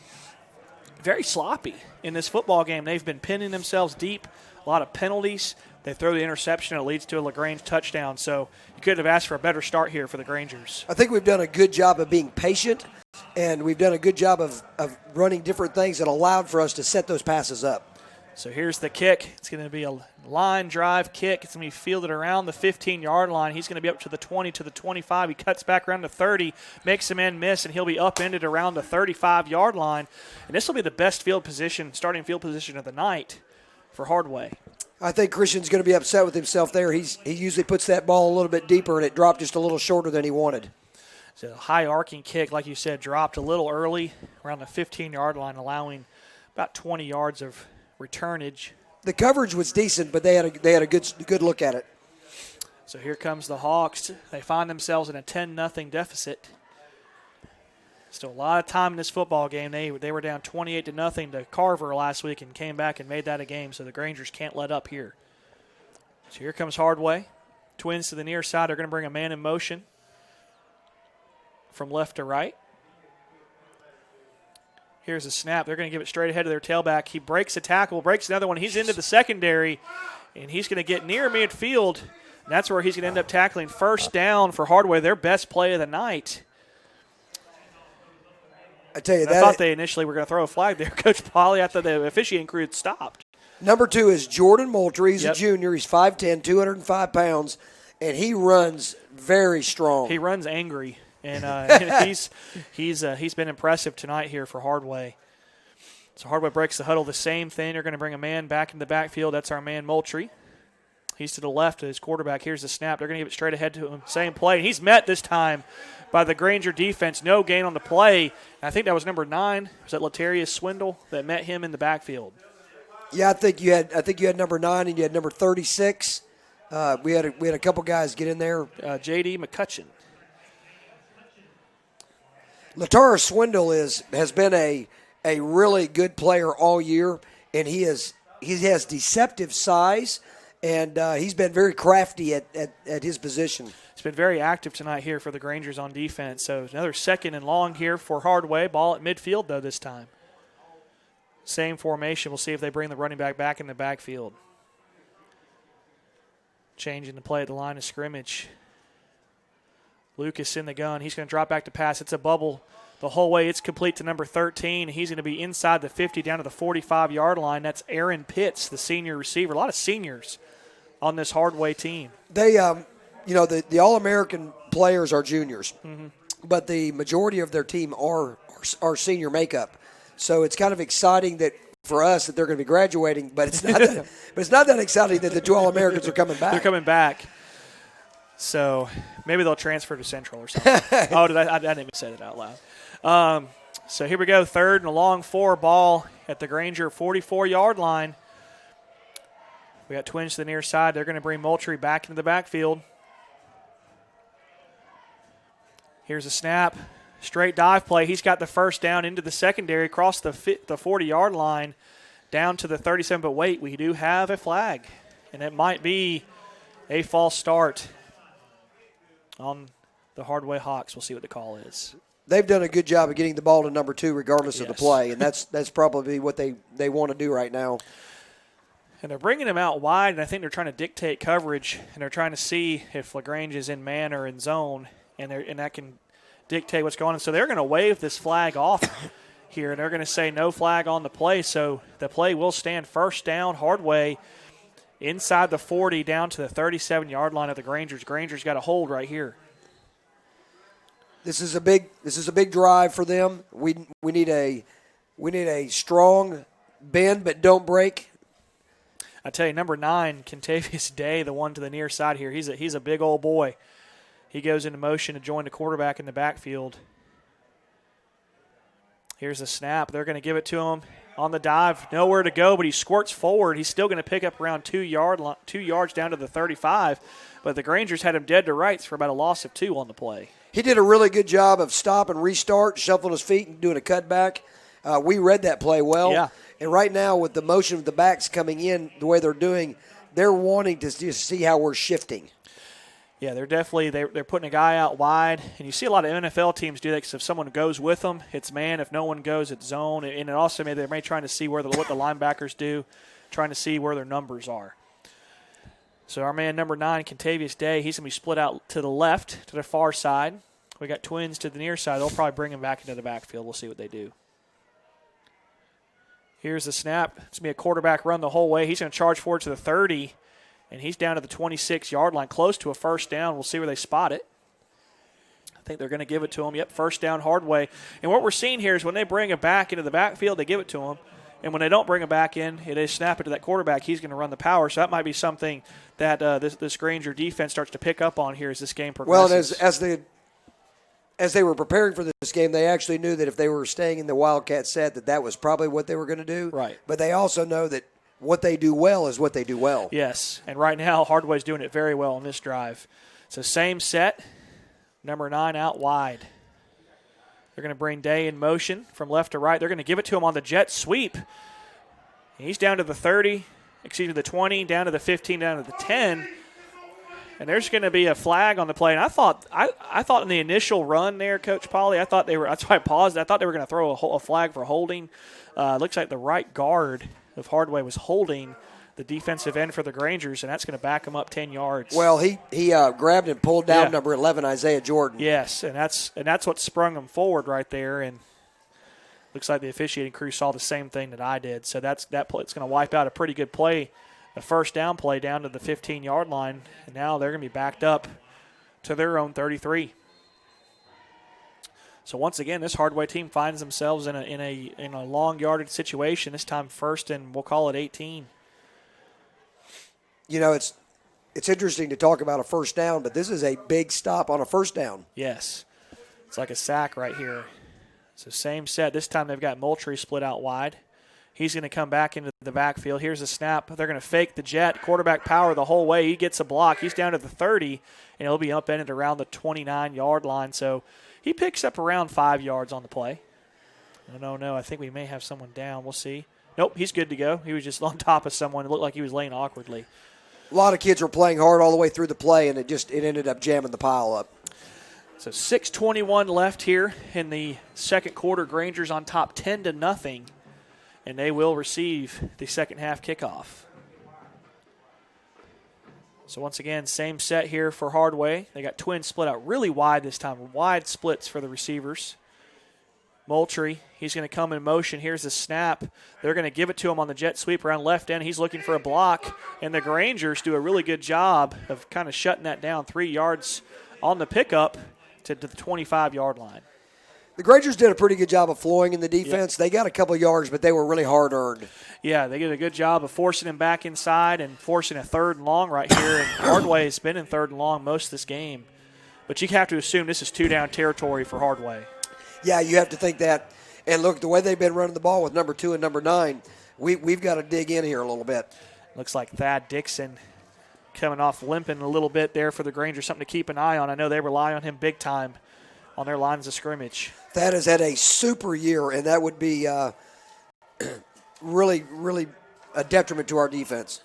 [SPEAKER 1] very sloppy in this football game. They've been pinning themselves deep, a lot of penalties. They throw the interception, it leads to a LaGrange touchdown. So you couldn't have asked for a better start here for the Grangers.
[SPEAKER 2] I think we've done a good job of being patient, and we've done a good job of running different things that allowed for us to set those passes up.
[SPEAKER 1] So here's the kick. It's going to be a line drive kick. It's going to be fielded around the 15-yard line. He's going to be up to the 20, to the 25. He cuts back around the 30, makes a man miss, and he'll be upended around the 35-yard line. And this will be the best starting field position of the night for Hardaway.
[SPEAKER 2] I think Christian's going to be upset with himself there. He usually puts that ball a little bit deeper, and it dropped just a little shorter than he wanted.
[SPEAKER 1] So a high arcing kick, like you said, dropped a little early around the 15-yard line, allowing about 20 yards of returnage.
[SPEAKER 2] The coverage was decent, but they had a good look at it.
[SPEAKER 1] So here comes the Hawks. They find themselves in a 10-0 deficit. Still a lot of time in this football game. They were down 28-0 to Carver last week and came back and made that a game, so the Grangers can't let up here. So here comes Hardaway. Twins to the near side are going to bring a man in motion from left to right. Here's a snap. They're going to give it straight ahead of their tailback. He breaks a tackle, breaks another one. He's into the secondary, and he's going to get near midfield. And that's where he's going to end up tackling. First down for Hardaway, their best play of the night.
[SPEAKER 2] I tell you,
[SPEAKER 1] I thought they initially were going to throw a flag there, Coach Pauly. I thought the officiating crew had stopped.
[SPEAKER 2] Number 2 is Jordan Moultrie. He's a junior. He's 5'10", 205 pounds, and he runs very strong.
[SPEAKER 1] He runs angry, and he's been impressive tonight here for Hardaway. So Hardaway breaks the huddle. The same thing. They're going to bring a man back in the backfield. That's our man Moultrie. He's to the left of his quarterback. Here's the snap. They're going to give it straight ahead to him. Same play. And he's met this time by the Granger defense. No gain on the play. And I think that was number 9. Was that Latarius Swindle that met him in the backfield?
[SPEAKER 2] Yeah, I think you had number 9 and you had number 36. We had a couple guys get in there.
[SPEAKER 1] J.D. McCutcheon.
[SPEAKER 2] Latarius Swindle has been a really good player all year, and he has deceptive size. And he's been very crafty at his position. He's
[SPEAKER 1] been very active tonight here for the Grangers on defense. So another second and long here for Hardaway. Ball at midfield, though, this time. Same formation. We'll see if they bring the running back in the backfield. Changing the play at the line of scrimmage. Lucas in the gun. He's going to drop back to pass. It's a bubble the whole way. It's complete to number 13. He's going to be inside the 50 down to the 45-yard line. That's Aaron Pitts, the senior receiver. A lot of seniors on this Hardaway team.
[SPEAKER 2] They the All-American players are juniors, but the majority of their team are senior makeup. So it's kind of exciting that for us that they're going to be graduating, but it's not that exciting that the two All-Americans are coming back.
[SPEAKER 1] They're coming back. So maybe they'll transfer to Central or something. I didn't even say that out loud. So here we go, third and a long 4 ball at the Granger 44-yard line. We got Twins to the near side. They're going to bring Moultrie back into the backfield. Here's a snap. Straight dive play. He's got the first down into the secondary, across the 40-yard line, down to the 37. But wait, we do have a flag, and it might be a false start on the Hardaway Hawks. We'll see what the call is.
[SPEAKER 2] They've done a good job of getting the ball to number 2 regardless of the play, and that's probably what they want to do right now.
[SPEAKER 1] And they're bringing him out wide, and I think they're trying to dictate coverage, and they're trying to see if LaGrange is in man or in zone, and that can dictate what's going on. So they're going to wave this flag off here, and they're going to say no flag on the play. So the play will stand first down, Hardaway, inside the 40 down to the 37-yard line of the Grangers. Granger's got a hold right here.
[SPEAKER 2] This is a big drive for them. We need a strong bend but don't break.
[SPEAKER 1] I tell you, number 9, Contavious Day, the one to the near side here. He's a big old boy. He goes into motion to join the quarterback in the backfield. Here's the snap. They're going to give it to him on the dive. Nowhere to go, but he squirts forward. He's still going to pick up around 2 yards down to the 35. But the Grangers had him dead to rights for about a loss of 2 on the play.
[SPEAKER 2] He did a really good job of stop and restart, shuffling his feet and doing a cutback. We read that play well.
[SPEAKER 1] Yeah.
[SPEAKER 2] And right now with the motion of the backs coming in the way they're doing, they're wanting to just see how we're shifting.
[SPEAKER 1] Yeah, they're definitely they're putting a guy out wide, and you see a lot of NFL teams do that because if someone goes with them, it's man. If no one goes, it's zone. And it also they may trying to see what the linebackers do, trying to see where their numbers are. So our man number 9, Contavious Day, he's going to be split out to the left, to the far side. We got Twins to the near side. They'll probably bring him back into the backfield. We'll see what they do. Here's the snap. It's going to be a quarterback run the whole way. He's going to charge forward to the 30. And he's down to the 26-yard line, close to a first down. We'll see where they spot it. I think they're going to give it to him. Yep, first down, Hardaway. And what we're seeing here is when they bring it back into the backfield, they give it to him. And when they don't bring it back in, they snap it to that quarterback. He's going to run the power. So that might be something that this Granger defense starts to pick up on here as this game progresses.
[SPEAKER 2] Well, as they were preparing for this game, they actually knew that if they were staying in the Wildcat set, that was probably what they were going to do.
[SPEAKER 1] Right.
[SPEAKER 2] But they also know that what they do well is what they do well.
[SPEAKER 1] Yes, and right now Hardaway's doing it very well on this drive. So same set, number 9 out wide. They're going to bring Day in motion from left to right. They're going to give it to him on the jet sweep. He's down to the 30, the 20, down to the 15, down to the 10. And there's going to be a flag on the play. And I thought in the initial run there, Coach Pauly, that's why I paused. I thought they were going to throw a flag for holding. Looks like the right guard of Hardaway was holding the defensive end for the Grangers, and that's going to back him up 10 yards.
[SPEAKER 2] Well, he grabbed and pulled down number 11, Isaiah Jordan.
[SPEAKER 1] Yes, and that's what sprung him forward right there, and looks like the officiating crew saw the same thing that I did. So that play, it's going to wipe out a pretty good play, a first down play down to the 15-yard line, and now they're going to be backed up to their own 33. So once again, this Hardaway team finds themselves in a long yardage situation. This time, first and we'll call it 18.
[SPEAKER 2] You know, it's interesting to talk about a first down, but this is a big stop on a first down.
[SPEAKER 1] Yes, it's like a sack right here. So same set. This time they've got Moultrie split out wide. He's going to come back into the backfield. Here's a snap. They're going to fake the jet. Quarterback power the whole way. He gets a block. He's down to the 30, and he'll be upended around the 29-yard line. So he picks up around 5 yards on the play. No, I think we may have someone down. We'll see. Nope, he's good to go. He was just on top of someone. It looked like he was laying awkwardly.
[SPEAKER 2] A lot of kids were playing hard all the way through the play, and it ended up jamming the pile up.
[SPEAKER 1] So 6:21 left here in the second quarter. Granger's on top 10-0, and they will receive the second half kickoff. So once again, same set here for Hardaway. They got Twins split out really wide this time. Wide splits for the receivers. Moultrie, he's going to come in motion. Here's the snap. They're going to give it to him on the jet sweep around left end. He's looking for a block, and the Grangers do a really good job of kind of shutting that down 3 yards on the pickup to the 25-yard line.
[SPEAKER 2] The Grangers did a pretty good job of flowing in the defense. Yep. They got a couple yards, but they were really hard-earned.
[SPEAKER 1] Yeah, they did a good job of forcing him back inside and forcing a 3rd and long right here. And Hardaway has been in 3rd and long most of this game. But you have to assume this is 2-down territory for Hardaway.
[SPEAKER 2] Yeah, you have to think that. And look, the way they've been running the ball with number 2 and number 9, we've got to dig in here a little bit.
[SPEAKER 1] Looks like Thad Dixon coming off limping a little bit there for the Grangers, something to keep an eye on. I know they rely on him big time on their lines of scrimmage.
[SPEAKER 2] Thad has had a super year, and that would be really, really a detriment to our defense.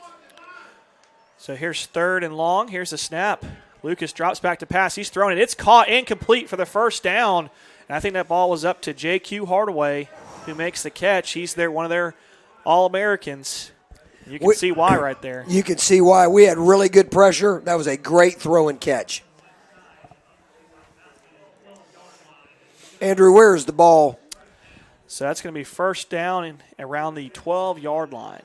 [SPEAKER 1] So here's 3rd and long. Here's the snap. Lucas drops back to pass. He's throwing it. It's caught incomplete for the first down. And I think that ball was up to J.Q. Hardaway, who makes the catch. He's one of their All-Americans. You can see why right there.
[SPEAKER 2] You can see why. We had really good pressure. That was a great throw and catch. Andrew, where's the ball?
[SPEAKER 1] So that's going to be first down around the 12-yard line.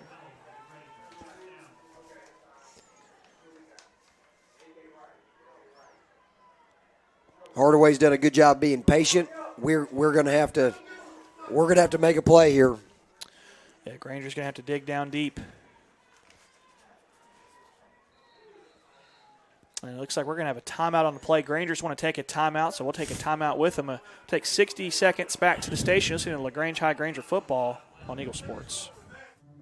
[SPEAKER 2] Hardaway's done a good job being patient. We're going to have to make a play here.
[SPEAKER 1] Yeah, Granger's going to have to dig down deep. And it looks like we're going to have a timeout on the play. Grangers want to take a timeout, so we'll take a timeout with them. Take 60 seconds back to the station, listening to LaGrange High Granger football on Eagle Sports.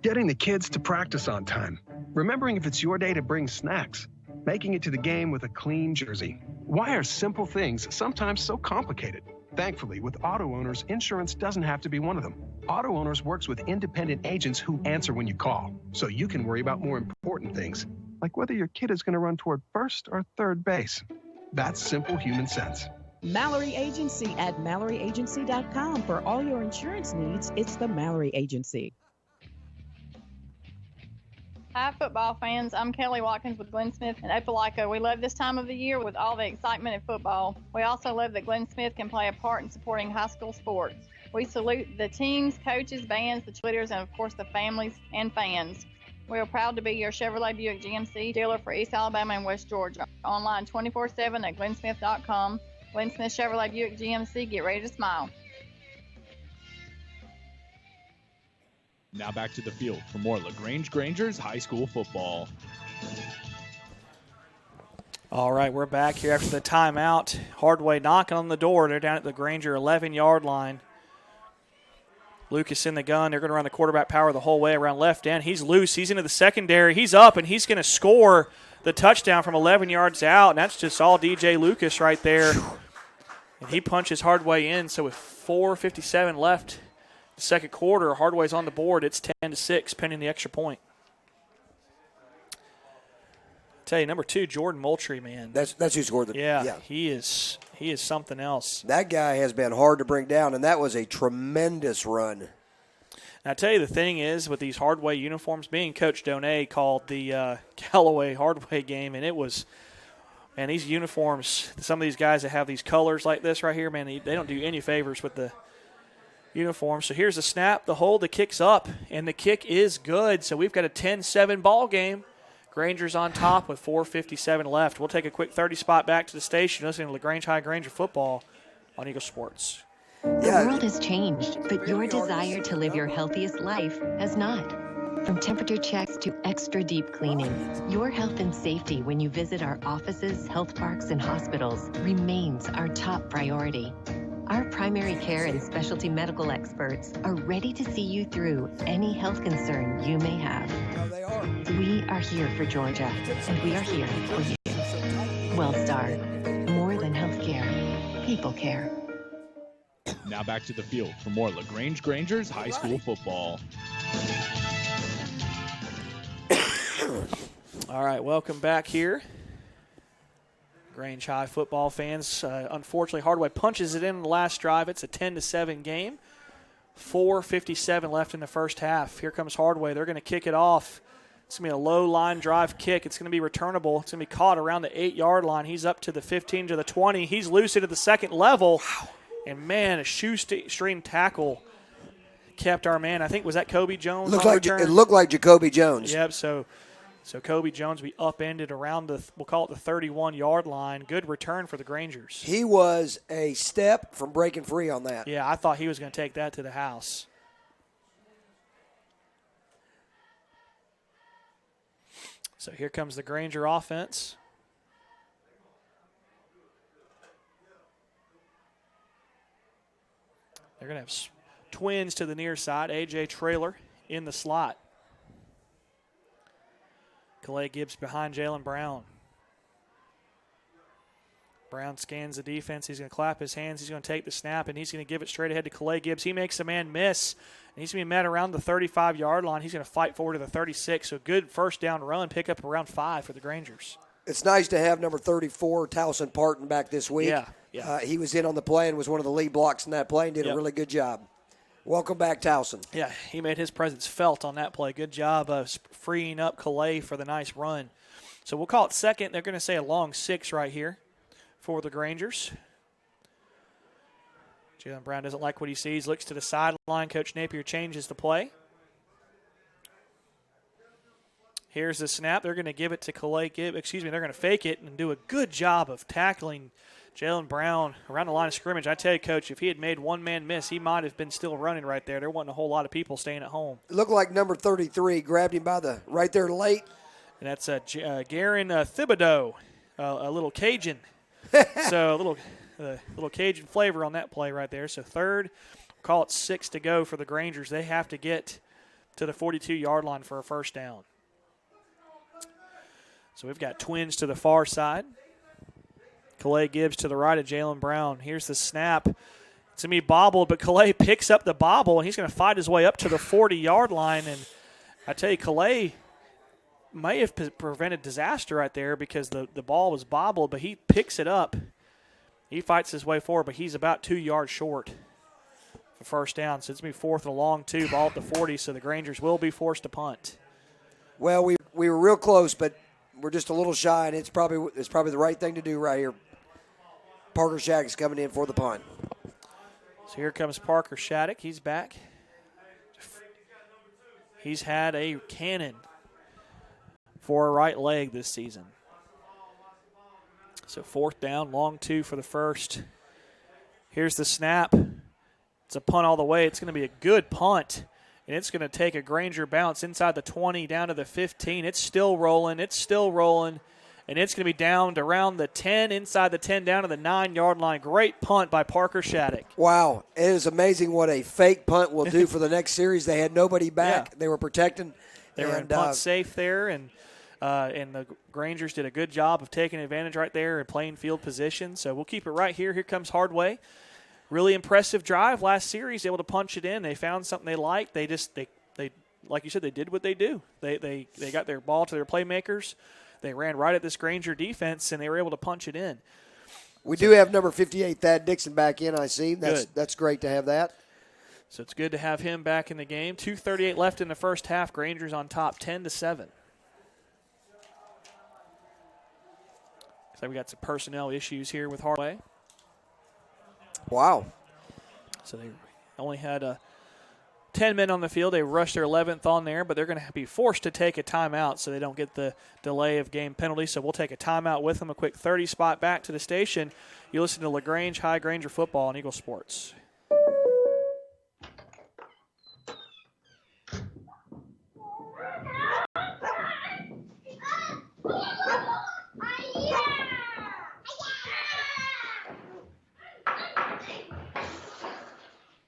[SPEAKER 9] Getting the kids to practice on time. Remembering if it's your day to bring snacks. Making it to the game with a clean jersey. Why are simple things sometimes so complicated? Thankfully, with Auto Owners, insurance doesn't have to be one of them. Auto Owners works with independent agents who answer when you call, so you can worry about more important things, like whether your kid is going to run toward first or third base. That's simple human sense.
[SPEAKER 10] Mallory Agency at MalloryAgency.com. For all your insurance needs, it's the Mallory Agency.
[SPEAKER 11] Hi, football fans. I'm Kelly Watkins with Glenn Smith and Opelika. We love this time of the year with all the excitement in football. We also love that Glenn Smith can play a part in supporting high school sports. We salute the teams, coaches, bands, the cheerleaders, and of course the families and fans. We are proud to be your Chevrolet Buick GMC dealer for East Alabama and West Georgia. Online 24/7 at glennsmith.com. Glenn Smith Chevrolet Buick GMC. Get ready to smile.
[SPEAKER 4] Now back to the field for more LaGrange Grangers high school football.
[SPEAKER 1] All right, we're back here after the timeout. Hardaway knocking on the door. They're down at the Granger 11-yard line. Lucas in the gun. They're going to run the quarterback power the whole way around left end. He's loose. He's into the secondary. He's up, and he's going to score the touchdown from 11 yards out, and that's just all DJ Lucas right there. And he punches Hardaway in, so with 4:57 left the second quarter, Hardaway's on the board. It's 10-6, pending the extra point. I tell you, number 2, Jordan Moultrie, man.
[SPEAKER 2] That's who scored the.
[SPEAKER 1] Yeah, he is something else.
[SPEAKER 2] That guy has been hard to bring down, and that was a tremendous run.
[SPEAKER 1] And I tell you, the thing is, with these Hardaway uniforms, being Coach Donay called the Callaway Hardaway game, and it was, man, these uniforms, some of these guys that have these colors like this right here, man, they don't do any favors with the uniform. So here's the snap, the hold, the kick's up, and the kick is good. So we've got a 10-7 ball game. Granger's on top with 4:57 left. We'll take a quick 30 spot back to the station, listening to LaGrange High Granger football on Eagle Sports.
[SPEAKER 6] The world has changed, but your desire to live your healthiest life has not. From temperature checks to extra deep cleaning, your health and safety when you visit our offices, health parks, and hospitals remains our top priority. Our primary care and specialty medical experts are ready to see you through any health concern you may have. We are here for Georgia, and we are here for you. WellStar, more than healthcare, people care.
[SPEAKER 4] Now back to the field for more LaGrange Grangers high school football.
[SPEAKER 1] All right, welcome back here. Grange High football fans. Unfortunately, Hardaway punches it in the last drive. It's a 10-7 game. 4:57 left in the first half. Here comes Hardaway. They're going to kick it off. It's going to be a low line drive kick. It's going to be returnable. It's going to be caught around the 8-yard line. He's up to the 15 to the 20. He's loose into the second level. Wow. And, man, a shoestring tackle kept our man. I think, was that Kobe Jones?
[SPEAKER 2] It looked like Jacoby Jones.
[SPEAKER 1] Yep, so Kobe Jones, we upended around we'll call it the 31-yard line. Good return for the Grangers.
[SPEAKER 2] He was a step from breaking free on that.
[SPEAKER 1] Yeah, I thought he was going to take that to the house. So here comes the Granger offense. They're going to have twins to the near side. A.J. Traylor in the slot. Calais Gibbs behind Jalen Brown. Brown scans the defense. He's going to clap his hands. He's going to take the snap, and he's going to give it straight ahead to Calais Gibbs. He makes a man miss, and he's going to be met around the 35-yard line. He's going to fight forward to the 36. So good first down run, pick up around 5 for the Grangers.
[SPEAKER 2] It's nice to have number 34, Towson Parton, back this week.
[SPEAKER 1] Yeah.
[SPEAKER 2] He was in on the play and was one of the lead blocks in that play and did a really good job. Welcome back, Towson.
[SPEAKER 1] Yeah, he made his presence felt on that play. Good job of freeing up Calais for the nice run. So we'll call it second. They're going to say a long 6 right here for the Grangers. Jalen Brown doesn't like what he sees, looks to the sideline. Coach Napier changes the play. Here's the snap. They're going to give it to Calais Gibbs. They're going to fake it and do a good job of tackling Jalen Brown around the line of scrimmage. I tell you, Coach, if he had made one man miss, he might have been still running right there. There wasn't a whole lot of people staying at home.
[SPEAKER 2] It looked like number 33 grabbed him by right there late.
[SPEAKER 1] And that's Garen Thibodeau, a little Cajun. So a little Cajun flavor on that play right there. So third, call it 6 to go for the Grangers. They have to get to the 42-yard line for a first down. So we've got twins to the far side. Calais Gibbs to the right of Jalen Brown. Here's the snap. It's going to be bobbled, but Calais picks up the bobble, and he's going to fight his way up to the 40-yard line. And I tell you, Calais may have prevented disaster right there because the ball was bobbled, but he picks it up. He fights his way forward, but he's about 2 yards short for first down. So it's going to be 4th and a long 2, ball at the 40, so the Grangers will be forced to punt.
[SPEAKER 2] Well, we were real close, but we're just a little shy, and it's probably the right thing to do right here. Parker Shattuck's coming in for the punt.
[SPEAKER 1] So here comes Parker Shattuck. He's back. He's had a cannon for a right leg this season. So 4th down, long 2 for the first. Here's the snap. It's a punt all the way. It's going to be a good punt. And it's going to take a Granger bounce inside the 20 down to the 15. It's still rolling. And it's going to be down to around the 10, inside the 10, down to the 9-yard line. Great punt by Parker Shattuck.
[SPEAKER 2] Wow. It is amazing what a fake punt will do for the next series. They had nobody back. Yeah. They were protecting.
[SPEAKER 1] They were in punt safe there, and the Grangers did a good job of taking advantage right there and playing field position. So we'll keep it right here. Here comes Hardaway. Really impressive drive last series, able to punch it in. They found something they liked. They like you said, they did what they do. They got their ball to their playmakers. They ran right at this Granger defense, and they were able to punch it in.
[SPEAKER 2] We do have number 58, Thad Dixon, back in, I see. That's great to have that.
[SPEAKER 1] So it's good to have him back in the game. 2:38 left in the first half. Granger's on top, 10-7. So we got some personnel issues here with Hardaway.
[SPEAKER 2] Wow.
[SPEAKER 1] So they only had 10 men on the field. They rushed their 11th on there, but they're going to be forced to take a timeout so they don't get the delay of game penalty. So we'll take a timeout with them, a quick 30 spot back to the station. You listen to LaGrange High Granger Football on Eagle Sports.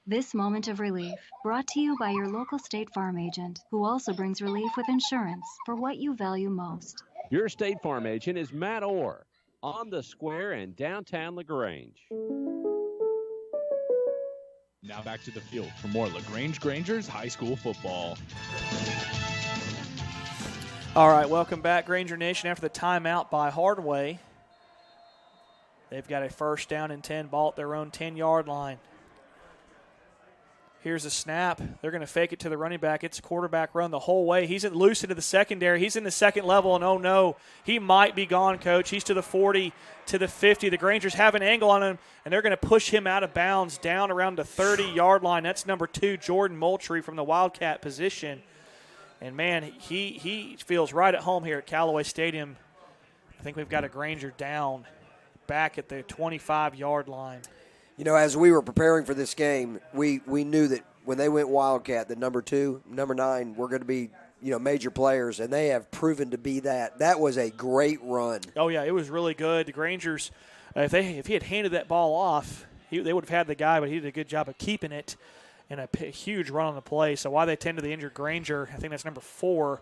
[SPEAKER 12] This moment of relief, brought to you by your local State Farm agent, who also brings relief with insurance for what you value most.
[SPEAKER 13] Your State Farm agent is Matt Orr, on the square in downtown LaGrange.
[SPEAKER 4] Now back to the field for more LaGrange Grangers high school football.
[SPEAKER 1] All right, welcome back, Granger Nation. After the timeout by Hardaway, they've got a first down and 10, ball at their own 10-yard line. Here's a snap. They're going to fake it to the running back. It's a quarterback run the whole way. He's loose into the secondary. He's in the second level, and oh no, he might be gone, Coach. He's to the 40, to the 50. The Grangers have an angle on him, and they're going to push him out of bounds down around the 30-yard line. That's number 2, Jordan Moultrie from the Wildcat position. And, man, he feels right at home here at Callaway Stadium. I think we've got a Granger down back at the 25-yard line.
[SPEAKER 2] You know, as we were preparing for this game, we knew that when they went Wildcat, that number 2, number 9 were going to be, major players, and they have proven to be that. That was a great run.
[SPEAKER 1] Oh, yeah, it was really good. The Grangers, if he had handed that ball off, they would have had the guy, but he did a good job of keeping it and a huge run on the play. So while they tend to the injured Granger, I think that's number 4,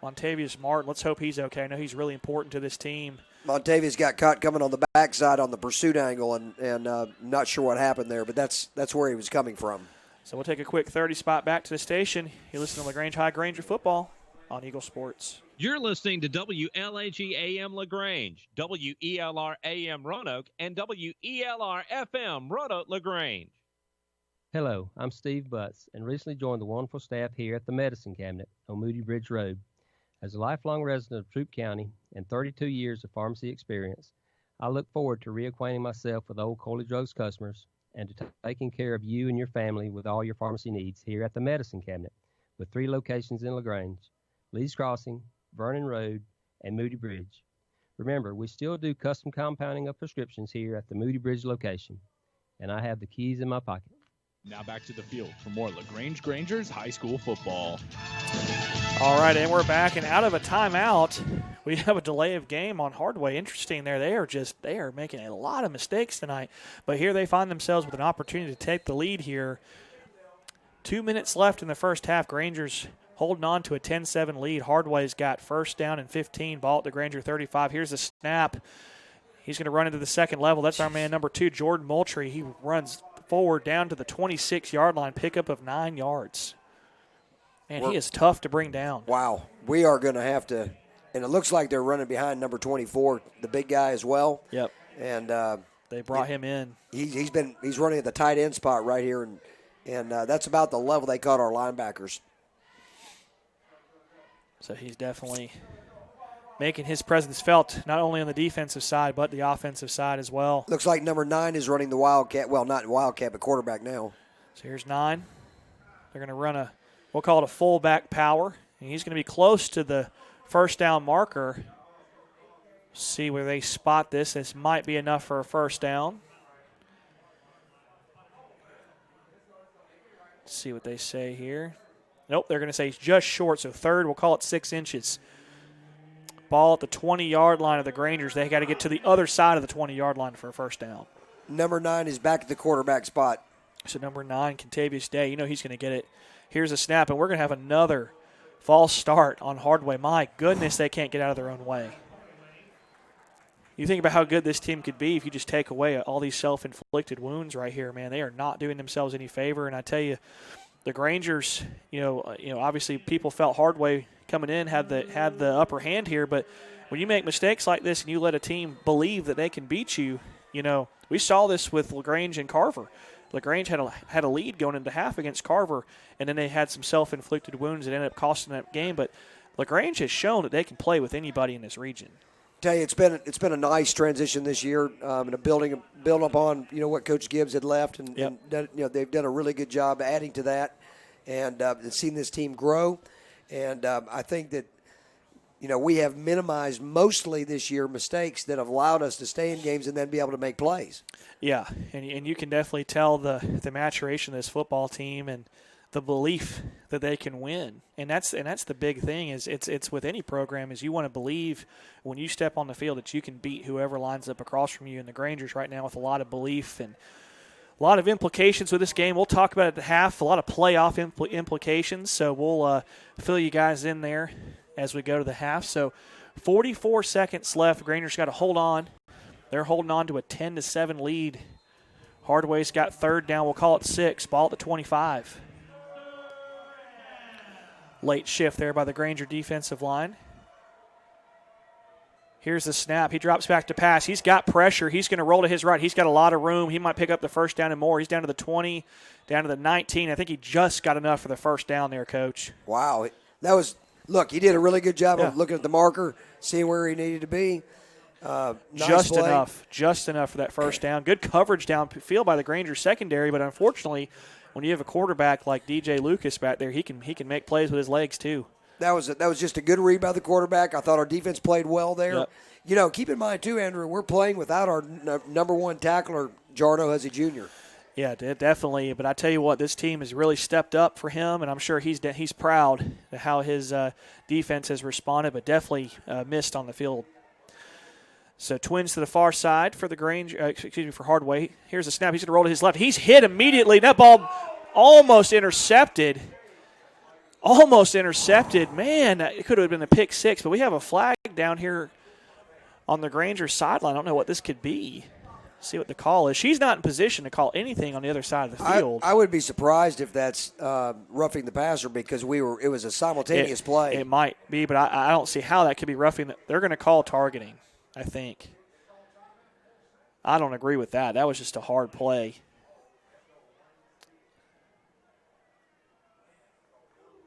[SPEAKER 1] Montavious Martin. Let's hope he's okay. I know he's really important to this team.
[SPEAKER 2] Montavious got caught coming on the backside on the pursuit angle, and not sure what happened there, but that's where he was coming from.
[SPEAKER 1] So we'll take a quick 30 spot back to the station. You listen to LaGrange High Granger football on Eagle Sports.
[SPEAKER 13] You're listening to WLAG AM LaGrange, WELR AM Roanoke, and WELR FM Roanoke LaGrange.
[SPEAKER 14] Hello, I'm Steve Butts, and recently joined the wonderful staff here at the Medicine Cabinet on Moody Bridge Road. As a lifelong resident of Troup County and 32 years of pharmacy experience, I look forward to reacquainting myself with old Coley Drugs customers and to taking care of you and your family with all your pharmacy needs here at the Medicine Cabinet, with 3 locations in LaGrange, Lee's Crossing, Vernon Road, and Moody Bridge. Remember, we still do custom compounding of prescriptions here at the Moody Bridge location, and I have the keys in my pocket.
[SPEAKER 4] Now back to the field for more LaGrange Grangers high school football.
[SPEAKER 1] All right, and we're back, and out of a timeout, we have a delay of game on Hardaway. Interesting there. They are making a lot of mistakes tonight, but here they find themselves with an opportunity to take the lead here. 2 minutes left in the first half. Grangers holding on to a 10-7 lead. Hardaway's got first down and 15, ball at the Granger 35. Here's the snap. He's going to run into the second level. That's our man number 2, Jordan Moultrie. He runs forward down to the 26-yard line, pickup of 9 yards. Man, he is tough to bring down.
[SPEAKER 2] Wow. We are going to have to, and it looks like they're running behind number 24, the big guy as well.
[SPEAKER 1] Yep.
[SPEAKER 2] And
[SPEAKER 1] they brought him in.
[SPEAKER 2] He's running at the tight end spot right here, and that's about the level they caught our linebackers.
[SPEAKER 1] So he's definitely making his presence felt not only on the defensive side but the offensive side as well.
[SPEAKER 2] Looks like number 9 is running the Wildcat. Well, not Wildcat, but quarterback now.
[SPEAKER 1] So here's 9. They're going to run we'll call it a fullback power. And he's going to be close to the first down marker. See where they spot this. This might be enough for a first down. Let's see what they say here. Nope, they're going to say he's just short, so third, we'll call it 6 inches. Ball at the 20-yard line of the Grangers. They got to get to the other side of the 20-yard line for a first down.
[SPEAKER 2] Number 9 is back at the quarterback spot.
[SPEAKER 1] So number 9, Contavious Day, he's going to get it. Here's a snap, and we're going to have another false start on Hardaway. My goodness, they can't get out of their own way. You think about how good this team could be if you just take away all these self-inflicted wounds right here, man. They are not doing themselves any favor, and I tell you, the Grangers, obviously people felt Hardaway coming in had the upper hand here, but when you make mistakes like this and you let a team believe that they can beat you, we saw this with LaGrange and Carver. LaGrange had a lead going into half against Carver, and then they had some self-inflicted wounds that ended up costing that game. But LaGrange has shown that they can play with anybody in this region.
[SPEAKER 2] Tell you, it's been a nice transition this year, and building up on what Coach Gibbs had left, and,
[SPEAKER 1] yep.
[SPEAKER 2] and they've done a really good job adding to that, and seeing this team grow. And I think that we have minimized mostly this year mistakes that have allowed us to stay in games and then be able to make plays.
[SPEAKER 1] Yeah, and you can definitely tell the maturation of this football team and the belief that they can win. And that's the big thing is it's with any program is you want to believe when you step on the field that you can beat whoever lines up across from you. And the Grangers right now with a lot of belief and a lot of implications with this game. We'll talk about it at the half, a lot of playoff implications. So we'll fill you guys in there as we go to the half. So 44 seconds left. Grangers got to hold on. They're holding on to a 10-7 lead. Hardaway's got third down. We'll call it 6. Ball at the 25. Late shift there by the Granger defensive line. Here's the snap. He drops back to pass. He's got pressure. He's going to roll to his right. He's got a lot of room. He might pick up the first down and more. He's down to the 20, down to the 19. I think he just got enough for the first down there, Coach.
[SPEAKER 2] Wow. Look, he did a really good job of looking at the marker, seeing where he needed to be. Nice
[SPEAKER 1] just
[SPEAKER 2] play.
[SPEAKER 1] Just enough for that first down. Good coverage downfield by the Grangers secondary, but unfortunately, when you have a quarterback like DJ Lucas back there, he can make plays with his legs too.
[SPEAKER 2] That was just a good read by the quarterback. I thought our defense played well there. Yep. Keep in mind too, Andrew, we're playing without our number one tackler, Jarno Huzzy Jr.
[SPEAKER 1] Yeah, definitely. But I tell you what, this team has really stepped up for him, and I'm sure he's proud of how his defense has responded, but definitely missed on the field. So Twins to the far side for the for Hardaway. Here's the snap. He's going to roll to his left. He's hit immediately. That ball almost intercepted. Man, it could have been a pick six, but we have a flag down here on the Granger sideline. I don't know what this could be. See what the call is. She's not in position to call anything on the other side of the field.
[SPEAKER 2] I would be surprised if that's roughing the passer because it was a simultaneous play.
[SPEAKER 1] It might be, but I don't see how that could be roughing. They're going to call targeting, I think. I don't agree with that. That was just a hard play.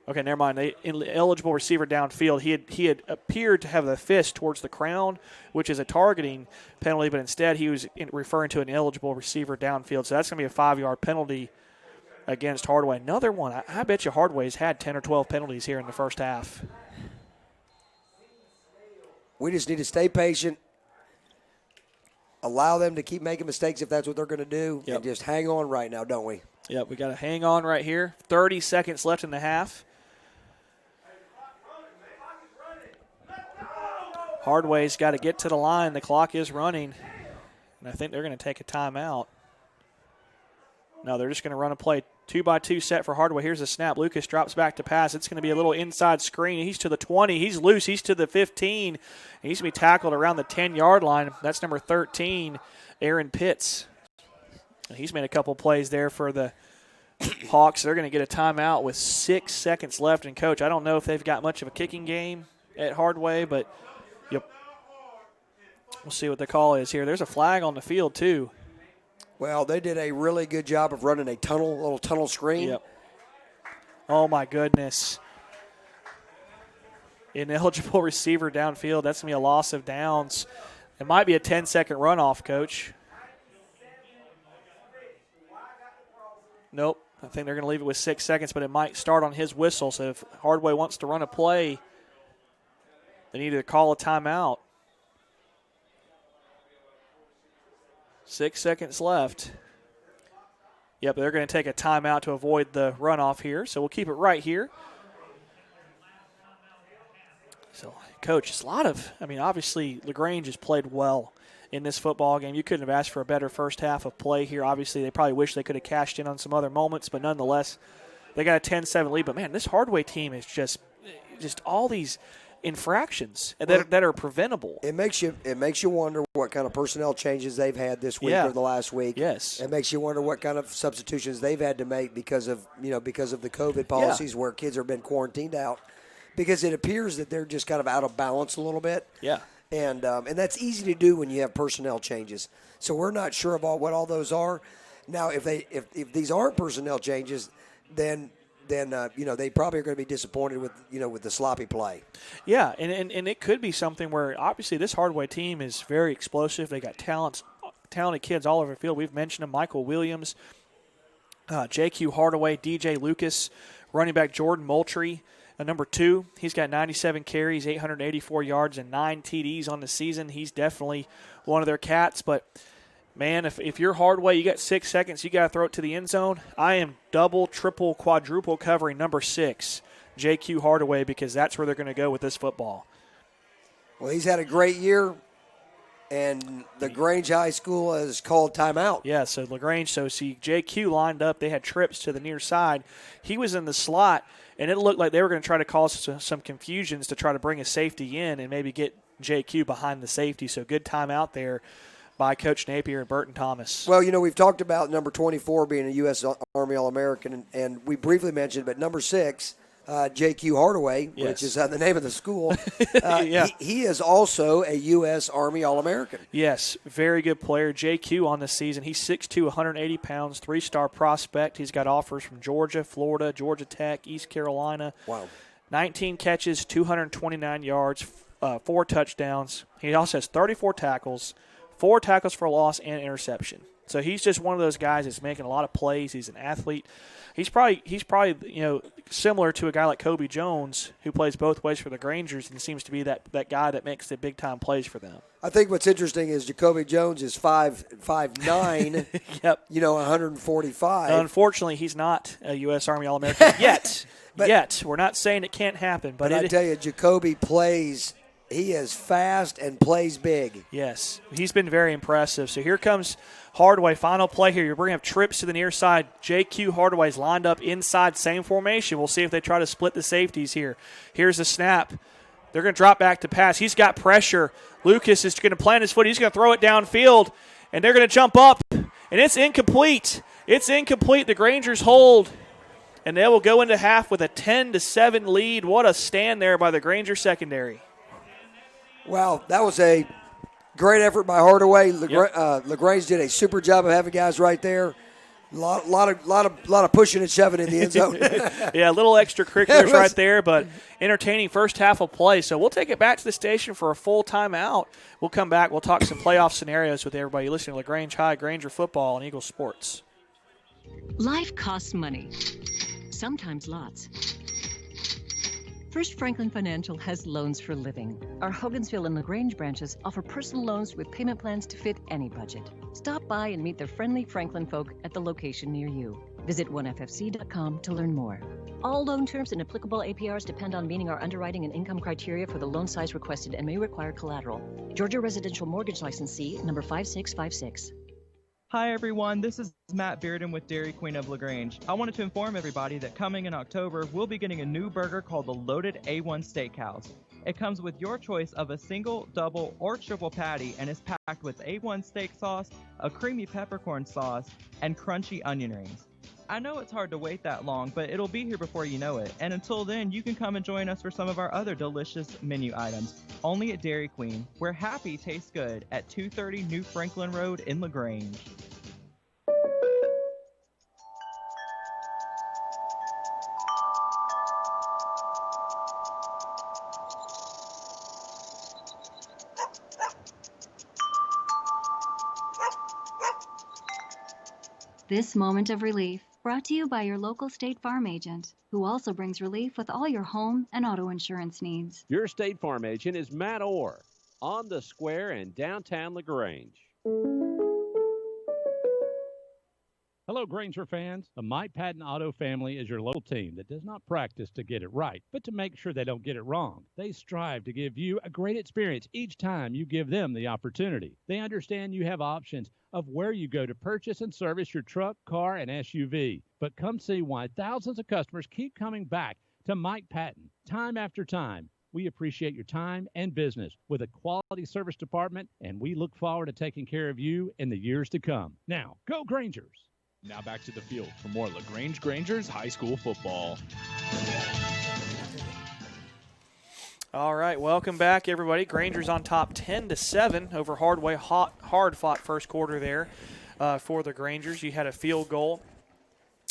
[SPEAKER 1] Okay, never mind. The eligible receiver downfield, he had appeared to have the fist towards the crown, which is a targeting penalty, but instead he was referring to an eligible receiver downfield. So that's going to be a 5-yard penalty against Hardaway. Another one. I bet you Hardaway's had 10 or 12 penalties here in the first half.
[SPEAKER 2] We just need to stay patient, allow them to keep making mistakes if that's what they're going to do, and just hang on right now, don't we?
[SPEAKER 1] Yep, we got to hang on right here. 30 seconds left in the half. Hardaway's got to get to the line. The clock is running, and I think they're going to take a timeout. No, they're just going to run a play 2-by-2 set for Hardaway. Here's a snap. Lucas drops back to pass. It's going to be a little inside screen. He's to the 20. He's loose. He's to the 15. He's going to be tackled around the 10-yard line. That's number 13, Aaron Pitts. And he's made a couple plays there for the Hawks. They're going to get a timeout with 6 seconds left. And, Coach, I don't know if they've got much of a kicking game at Hardaway, but we'll see what the call is here. There's a flag on the field, too.
[SPEAKER 2] Well, they did a really good job of running a little tunnel screen.
[SPEAKER 1] Yep. Oh, my goodness. Ineligible receiver downfield. That's going to be a loss of downs. It might be a 10-second runoff, Coach. Nope. I think they're going to leave it with 6 seconds, but it might start on his whistle. So if Hardaway wants to run a play, they need to call a timeout. 6 seconds left. Yep, they're going to take a timeout to avoid the runoff here. So we'll keep it right here. So, Coach, it's a lot of, obviously LaGrange has played well in this football game. You couldn't have asked for a better first half of play here. Obviously, they probably wish they could have cashed in on some other moments, but nonetheless, they got a 10-7 lead. But, man, this Hardaway team is just all these infractions that are preventable.
[SPEAKER 2] It makes you wonder what kind of personnel changes they've had this week or the last week.
[SPEAKER 1] Yes.
[SPEAKER 2] It makes you wonder what kind of substitutions they've had to make because of the COVID policies where kids have been quarantined out. Because it appears that they're just kind of out of balance a little bit.
[SPEAKER 1] Yeah.
[SPEAKER 2] And that's easy to do when you have personnel changes. So we're not sure about what all those are. Now, if these aren't personnel changes, then they probably are going to be disappointed with the sloppy play.
[SPEAKER 1] Yeah, and it could be something where obviously this Hardaway team is very explosive. They got talented kids all over the field. We've mentioned them: Michael Williams, J.Q. Hardaway, DJ Lucas, running back Jordan Moultrie. Number 2, he's got 97 carries, 884 yards, and 9 TDs on the season. He's definitely one of their cats. But, man, if you're Hardaway, you got 6 seconds, you got to throw it to the end zone. I am double, triple, quadruple covering number 6, J.Q. Hardaway, because that's where they're going to go with this football.
[SPEAKER 2] Well, he's had a great year, and the Grange High School has called timeout.
[SPEAKER 1] Yeah, so LaGrange, see, J.Q. lined up. They had trips to the near side. He was in the slot. And it looked like they were going to try to cause some confusions to try to bring a safety in and maybe get JQ behind the safety. So good timeout there by Coach Napier and Burton Thomas.
[SPEAKER 2] Well, we've talked about number 24 being a U.S. Army All-American, and we briefly mentioned, but number 6, J.Q. Hardaway,
[SPEAKER 1] Yes.
[SPEAKER 2] which is the name of the school.
[SPEAKER 1] Yeah.
[SPEAKER 2] He is also a U.S. Army All-American.
[SPEAKER 1] Yes, very good player. JQ on this season. He's 6'2", 180 pounds, 3-star prospect. He's got offers from Georgia, Florida, Georgia Tech, East Carolina.
[SPEAKER 2] Wow.
[SPEAKER 1] 19 catches, 229 yards, 4 touchdowns. He also has 34 tackles, 4 tackles for loss, and interception. So he's just one of those guys that's making a lot of plays. He's an athlete. He's probably similar to a guy like Kobe Jones, who plays both ways for the Grangers and seems to be that guy that makes the big time plays for them.
[SPEAKER 2] I think what's interesting is Jacoby Jones is 5'9",
[SPEAKER 1] Yep.
[SPEAKER 2] 145.
[SPEAKER 1] Unfortunately, he's not a U.S. Army All-American yet. Yet. We're not saying it can't happen. But
[SPEAKER 2] I tell you, Jacoby plays. He is fast and plays big.
[SPEAKER 1] Yes. He's been very impressive. So here comes Hardaway. Final play here. You're bringing up trips to the near side. J.Q. Hardaway's lined up inside, same formation. We'll see if they try to split the safeties here. Here's the snap. They're going to drop back to pass. He's got pressure. Lucas is going to plant his foot. He's going to throw it downfield, and they're going to jump up, and it's incomplete. It's incomplete. The Grangers hold, and they will go into half with a 10-7 lead. What a stand there by the Granger secondary.
[SPEAKER 2] Wow, that was a great effort by Hardaway. LaGrange did a super job of having guys right there. A lot of pushing and shoving in the end zone.
[SPEAKER 1] Yeah, a little extracurriculars right there, but entertaining first half of play. So we'll take it back to the station for a full timeout. We'll come back. We'll talk some playoff scenarios with everybody listening to LaGrange High, Granger Football, and Eagle Sports.
[SPEAKER 6] Life costs money, sometimes lots. First Franklin Financial has loans for living. Our Hogansville and LaGrange branches offer personal loans with payment plans to fit any budget. Stop by and meet the friendly Franklin folk at the location near you. Visit oneffc.com to learn more. All loan terms and applicable APRs depend on meeting our underwriting and income criteria for the loan size requested and may require collateral. Georgia Residential Mortgage Licensee number 5656.
[SPEAKER 7] Hi everyone, this is Matt Bearden with Dairy Queen of LaGrange. I wanted to inform everybody that coming in October, we'll be getting a new burger called the Loaded A1 Steakhouse. It comes with your choice of a single, double, or triple patty and is packed with A1 steak sauce, a creamy peppercorn sauce, and crunchy onion rings. I know it's hard to wait that long, but it'll be here before you know it. And until then, you can come and join us for some of our other delicious menu items. Only at Dairy Queen, where happy tastes good at 230 New Franklin Road in LaGrange.
[SPEAKER 12] This moment of relief brought to you by your local State Farm agent, who also brings relief with all your home and auto insurance needs.
[SPEAKER 13] Your State Farm agent is Matt Orr on the square in downtown LaGrange.
[SPEAKER 3] Hello, Granger fans. The Mike Patton Auto family is your local team that does not practice to get it right, but to make sure they don't get it wrong. They strive to give you a great experience each time you give them the opportunity. They understand you have options of where you go to purchase and service your truck, car, and SUV. But come see why thousands of customers keep coming back to Mike Patton time after time. We appreciate your time and business with a quality service department, and we look forward to taking care of you in the years to come. Now, go Grangers!
[SPEAKER 4] Now back to the field for more LaGrange Grangers high school football.
[SPEAKER 1] All right, welcome back, everybody. Granger's on top 10-7 over Hardaway. Hard-fought first quarter there for the Grangers. You had a field goal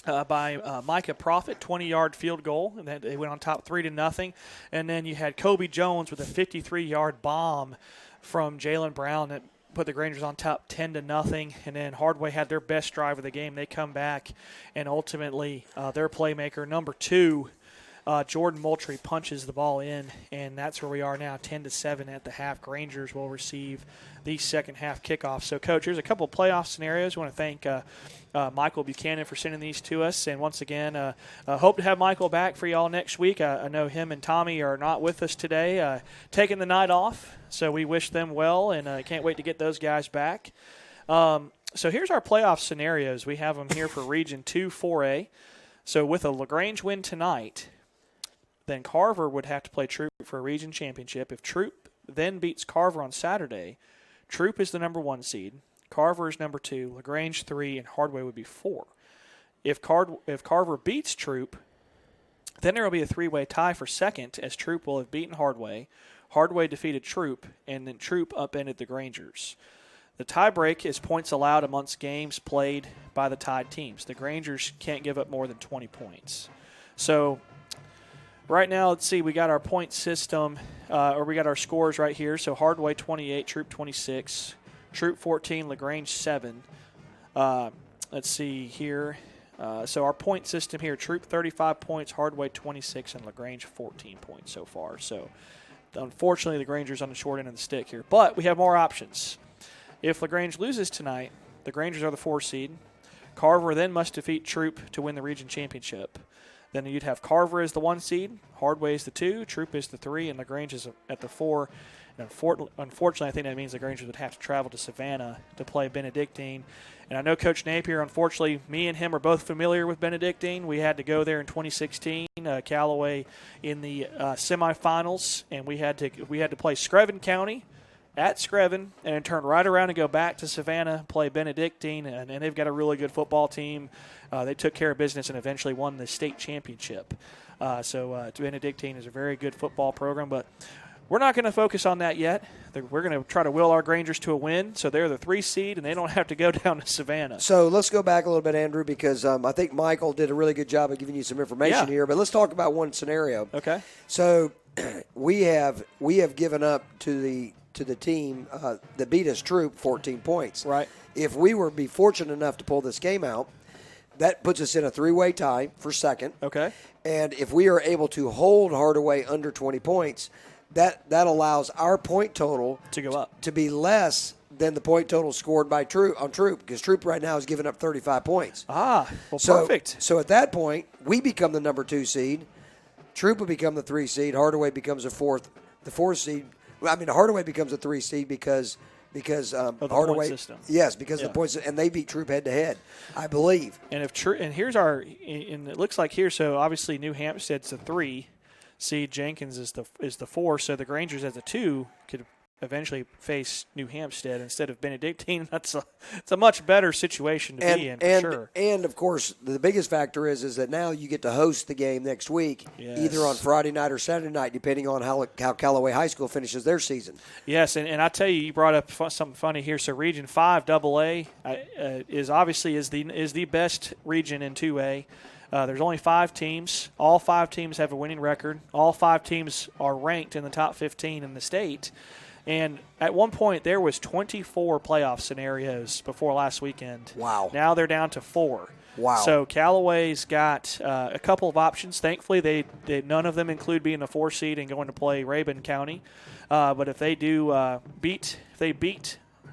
[SPEAKER 1] by Micah Profit, 20-yard field goal, and they went on top 3-0. And then you had Kobe Jones with a 53-yard bomb from Jalen Brown that put the Grangers on top 10-0, and then Hardaway had their best drive of the game. They come back, and ultimately their playmaker, number 2, Jordan Moultrie, punches the ball in, and that's where we are now, 10-7 at the half. Grangers will receive the second half kickoff. So, Coach, here's a couple of playoff scenarios. I want to thank Michael Buchanan for sending these to us, and once again, hope to have Michael back for y'all next week. I know him and Tommy are not with us today, taking the night off, so we wish them well, and can't wait to get those guys back. So here's our playoff scenarios. We have them here for Region 2 4A. So with a LaGrange win tonight, then Carver would have to play Troop for a region championship. If Troop then beats Carver on Saturday, Troop is the number 1 seed, Carver is number 2, LaGrange 3, and Hardaway would be 4. If Carver beats Troop, Then there will be a three-way tie for second, as Troop will have beaten Hardaway. Hardaway defeated Troop, and then Troop upended the Grangers. The tiebreak is points allowed amongst games played by the tied teams. The Grangers can't give up more than 20 points. So right now, let's see, we got our point system, or we got our scores right here. So Hardaway 28, Troop 26, Troop 14, LaGrange 7. Let's see here. So our point system here, Troop 35 points, Hardaway 26, and LaGrange 14 points so far. So unfortunately, the Grangers on the short end of the stick here. But we have more options. If LaGrange loses tonight, the Grangers are the 4 seed. Carver then must defeat Troop to win the region championship. Then you'd have Carver as the 1 seed, Hardaway is the 2, Troop is the 3, and LaGrange is at the 4. And unfortunately, I think that means the Grangers would have to travel to Savannah to play Benedictine. And I know Coach Napier, unfortunately, me and him are both familiar with Benedictine. We had to go there in 2016, Callaway in the semifinals, and we had to play Screven County at Screven, and then turn right around and go back to Savannah, play Benedictine, and they've got a really good football team. They took care of business and eventually won the state championship. So Benedictine is a very good football program, but we're not going to focus on that yet. We're going to try to will our Grangers to a win, so they're the 3 seed, and they don't have to go down to Savannah.
[SPEAKER 2] So let's go back a little bit, Andrew, because I think Michael did a really good job of giving you some information here. But let's talk about one scenario.
[SPEAKER 1] Okay.
[SPEAKER 2] So we have given up to the team that beat us, Troop, 14 points.
[SPEAKER 1] Right.
[SPEAKER 2] If we were be fortunate enough to pull this game out, that puts us in a 3-way tie for second.
[SPEAKER 1] Okay.
[SPEAKER 2] And if we are able to hold Hardaway under 20 points, that allows our point total
[SPEAKER 1] to go up,
[SPEAKER 2] to be less than the point total scored by Troop, because Troop right now is giving up 35 points.
[SPEAKER 1] Perfect.
[SPEAKER 2] So at that point, we become the number 2 seed. Troop will become the 3 seed. Hardaway becomes the 4th seed. I mean, Hardaway becomes a 3 seed because
[SPEAKER 1] of the
[SPEAKER 2] Hardaway
[SPEAKER 1] point system.
[SPEAKER 2] Yes, because of the points, and they beat Troop head to head, I believe.
[SPEAKER 1] And here's our, and it looks like here. So obviously New Hampstead's the 3 seed, Jenkins is the 4. So the Grangers as a 2 could eventually face New Hampstead instead of Benedictine. It's a much better situation to be in, for sure.
[SPEAKER 2] And of course, the biggest factor is that now you get to host the game next week, either on Friday night or Saturday night, depending on how Callaway High School finishes their season.
[SPEAKER 1] Yes, and I tell you brought up something funny here. So Region 5 AA is obviously the best region in 2A. There's only 5 teams. All 5 teams have a winning record. All 5 teams are ranked in the top 15 in the state. And at one point, there was 24 playoff scenarios before last weekend.
[SPEAKER 2] Wow.
[SPEAKER 1] Now they're down to 4.
[SPEAKER 2] Wow.
[SPEAKER 1] So Callaway's got a couple of options. Thankfully, they none of them include being a 4 seed and going to play Rabun County. But if they do beat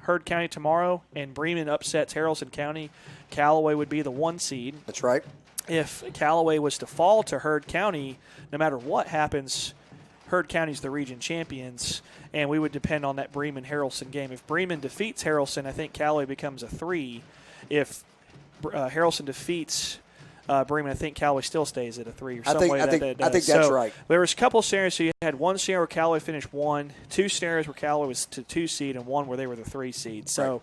[SPEAKER 1] Heard County tomorrow and Bremen upsets Haralson County, Callaway would be the 1 seed.
[SPEAKER 2] That's right.
[SPEAKER 1] If Callaway was to fall to Heard County, no matter what happens, Heard County's the region champions, and we would depend on that Bremen-Haralson game. If Bremen defeats Haralson, I think Callaway becomes a 3. If Haralson defeats Bremen, I think Callaway still stays at a 3 or something like that.
[SPEAKER 2] I think that's right.
[SPEAKER 1] There was a couple scenarios. So you had one scenario where Callaway finished 1, 2 scenarios where Callaway was the 2 seed, and 1 where they were the 3 seed. So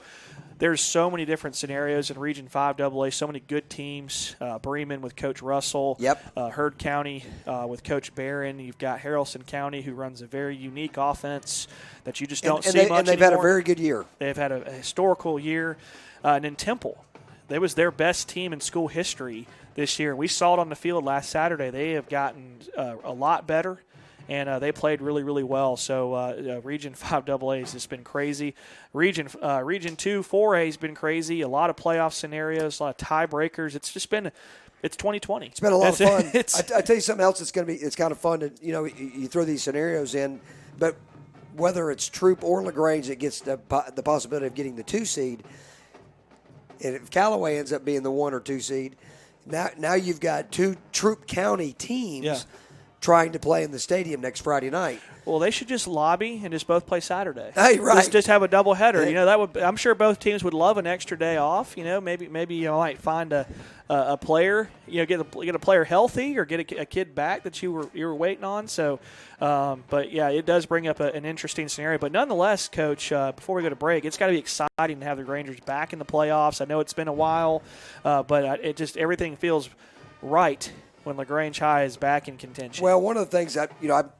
[SPEAKER 1] there's so many different scenarios in Region 5 AA, so many good teams. Bremen with Coach Russell.
[SPEAKER 2] Yep.
[SPEAKER 1] Heard County with Coach Barron. You've got Haralson County, who runs a very unique offense that you just don't see much anymore.
[SPEAKER 2] And they've had a very good year.
[SPEAKER 1] They've had a historical year. And then Temple. They was their best team in school history this year. We saw it on the field last Saturday. They have gotten a lot better. And they played really, really well. So Region 5 AA has just been crazy. Region 2 4A has been crazy. A lot of playoff scenarios, a lot of tiebreakers. It's just been it's 2020.
[SPEAKER 2] It's been a lot of fun. I tell you something else. It's kind of fun to you throw these scenarios in, but whether it's Troop or LaGrange that gets the possibility of getting the 2 seed, and if Callaway ends up being the 1 or 2 seed, now you've got 2 Troop County teams.
[SPEAKER 1] Yeah.
[SPEAKER 2] Trying to play in the stadium next Friday night.
[SPEAKER 1] Well, they should just lobby and just both play Saturday.
[SPEAKER 2] Hey, right.
[SPEAKER 1] Just have a doubleheader. That would. I'm sure both teams would love an extra day off. Maybe you might find a player. Get a player healthy or get a kid back that you were waiting on. So, but yeah, it does bring up an interesting scenario. But nonetheless, Coach, before we go to break, it's got to be exciting to have the Rangers back in the playoffs. I know it's been a while, but everything feels right when LaGrange High is back in contention?
[SPEAKER 2] Well, one of the things that,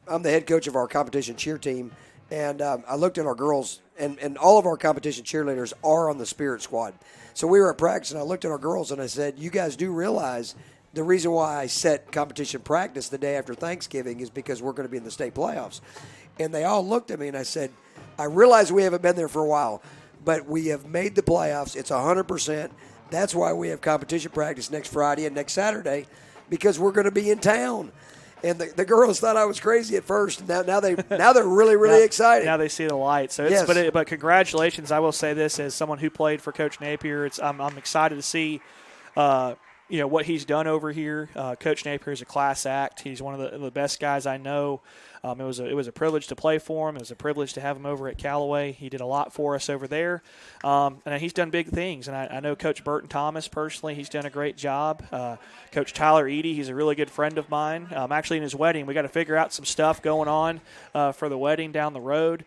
[SPEAKER 2] I'm the head coach of our competition cheer team, and I looked at our girls, and all of our competition cheerleaders are on the Spirit Squad. So we were at practice, and I looked at our girls, and I said, you guys do realize the reason why I set competition practice the day after Thanksgiving is because we're going to be in the state playoffs. And they all looked at me, and I said, I realize we haven't been there for a while, but we have made the playoffs. It's 100%. That's why we have competition practice next Friday and next Saturday, because we're going to be in town. And the girls thought I was crazy at first. Now they're really excited.
[SPEAKER 1] Now they see the light. So
[SPEAKER 2] yes.
[SPEAKER 1] But congratulations. I will say this as someone who played for Coach Napier. I'm excited to see what he's done over here. Coach Napier is a class act. He's one of the best guys I know. It was a privilege to play for him. It was a privilege to have him over at Callaway. He did a lot for us over there, and he's done big things. And I know Coach Burton Thomas personally. He's done a great job. Coach Tyler Eady, he's a really good friend of mine. Actually, in his wedding, we got to figure out some stuff going on for the wedding down the road.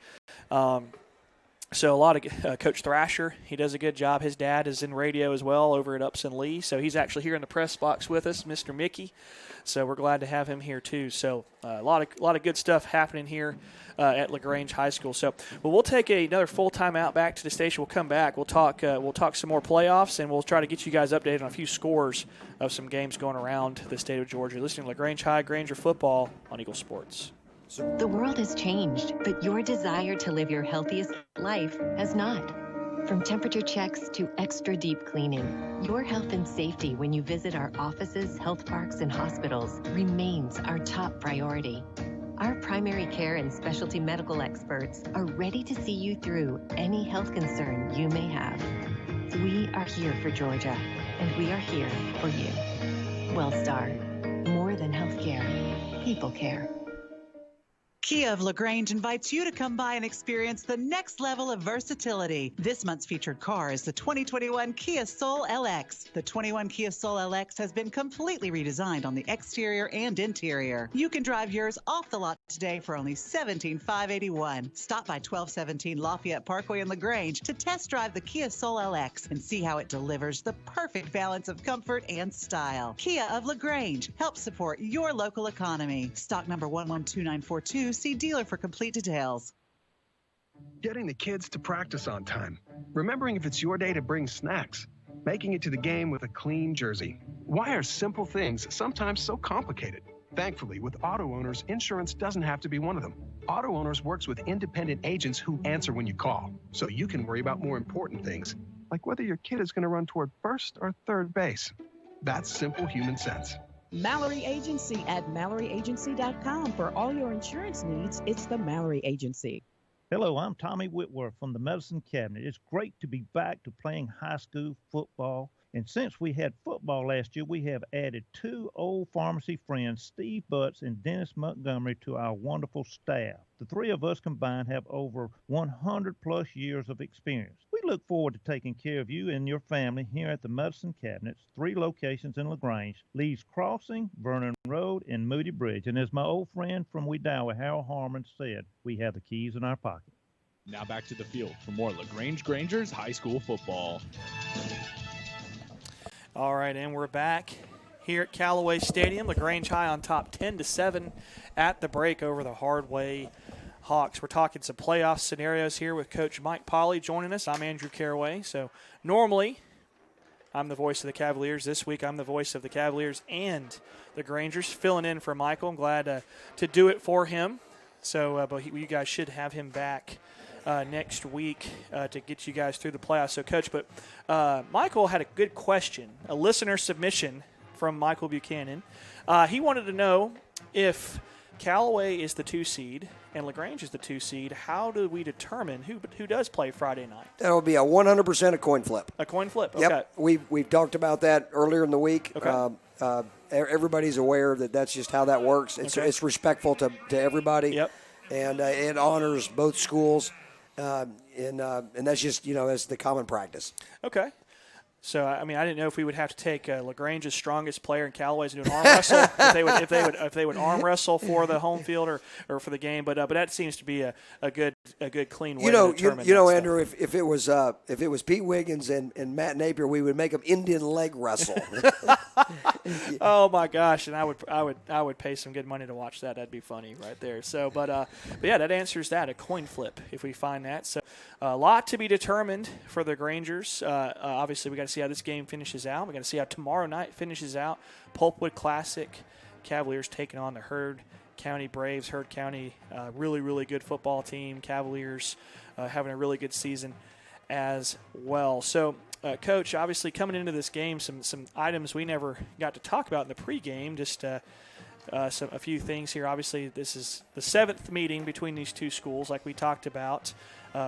[SPEAKER 1] So a lot of Coach Thrasher, he does a good job. His dad is in radio as well over at Upson Lee. So he's actually here in the press box with us, Mr. Mickey. So we're glad to have him here too. So a lot of good stuff happening here at LaGrange High School. So we'll take another full time out back to the station. We'll come back. We'll talk some more playoffs, and we'll try to get you guys updated on a few scores of some games going around the state of Georgia. You're listening to LaGrange High Granger football on Eagle Sports.
[SPEAKER 6] The world has changed, but your desire to live your healthiest life has not. From temperature checks to extra deep cleaning, your health and safety when you visit our offices, health parks, and hospitals remains our top priority. Our primary care and specialty medical experts are ready to see you through any health concern you may have. We are here for Georgia, and we are here for you. WellStar, more than healthcare, people care.
[SPEAKER 8] Kia of LaGrange invites you to come by and experience the next level of versatility. This month's featured car is the 2021 Kia Soul LX. The 21 Kia Soul LX has been completely redesigned on the exterior and interior. You can drive yours off the lot today for only $17,581. Stop by 1217 Lafayette Parkway in LaGrange to test drive the Kia Soul LX and see how it delivers the perfect balance of comfort and style. Kia of LaGrange helps support your local economy. Stock number 112942. See dealer for complete details.
[SPEAKER 9] Getting the kids to practice on time. Remembering if it's your day to bring snacks. Making it to the game with a clean jersey. Why are simple things sometimes so complicated? Thankfully, with Auto Owners, insurance doesn't have to be one of them. Auto Owners works with independent agents who answer when you call, so you can worry about more important things, like whether your kid is going to run toward first or third base. That's simple human sense.
[SPEAKER 10] Mallory Agency at MalloryAgency.com. For all your insurance needs, it's the Mallory Agency.
[SPEAKER 15] Hello, I'm Tommy Whitworth from the Medicine Cabinet. It's great to be back to playing high school football. And since we had football last year, we have added two old pharmacy friends, Steve Butts and Dennis Montgomery, to our wonderful staff. The three of us combined have over 100-plus years of experience. We look forward to taking care of you and your family here at the Medicine Cabinets, 3 locations in LaGrange, Lee's Crossing, Vernon Road, and Moody Bridge. And as my old friend from Wedowee, Harold Harmon, said, we have the keys in our pocket.
[SPEAKER 4] Now back to the field for more LaGrange Grangers high school football.
[SPEAKER 1] All right, and we're back here at Callaway Stadium. LaGrange High on top 10-7 at the break over the Hardaway Hawks. We're talking some playoff scenarios here with Coach Mike Pauley joining us. I'm Andrew Caraway. So normally I'm the voice of the Cavaliers. This week I'm the voice of the Cavaliers and the Grangers, filling in for Michael. I'm glad to do it for him. So but you guys should have him back next week to get you guys through the playoffs. So, Coach, but Michael had a good question, a listener submission from Michael Buchanan. He wanted to know if Callaway is the 2 seed and LaGrange is the 2 seed, how do we determine who does play Friday night?
[SPEAKER 2] That will be a 100% a coin flip.
[SPEAKER 1] A coin flip, okay.
[SPEAKER 2] Yep, we've talked about that earlier in the week.
[SPEAKER 1] Okay.
[SPEAKER 2] Everybody's aware that that's just how that works. It's respectful to everybody.
[SPEAKER 1] Yep.
[SPEAKER 2] And it honors both schools. And that's just, that's the common practice.
[SPEAKER 1] Okay. So I mean, I didn't know if we would have to take LaGrange's strongest player in Callaway's and do an arm wrestle if they would arm wrestle for the home field or for the game. But that seems to be a good clean way to determine.
[SPEAKER 2] Andrew, if it was Pete Wiggins and Matt Napier, we would make them Indian leg wrestle.
[SPEAKER 1] Oh my gosh! And I would pay some good money to watch that. That'd be funny right there. So, but yeah, that answers that. A coin flip if we find that. So, a lot to be determined for the Grangers. Obviously, we got to see how this game finishes out. We got to see how tomorrow night finishes out. Pulpwood Classic, Cavaliers taking on the Heard County Braves. Heard County, really, really good football team. Cavaliers having a really good season as well. So, Coach, obviously coming into this game, some items we never got to talk about in the pregame. Just a few things here. Obviously, this is the 7th meeting between these two schools, like we talked about.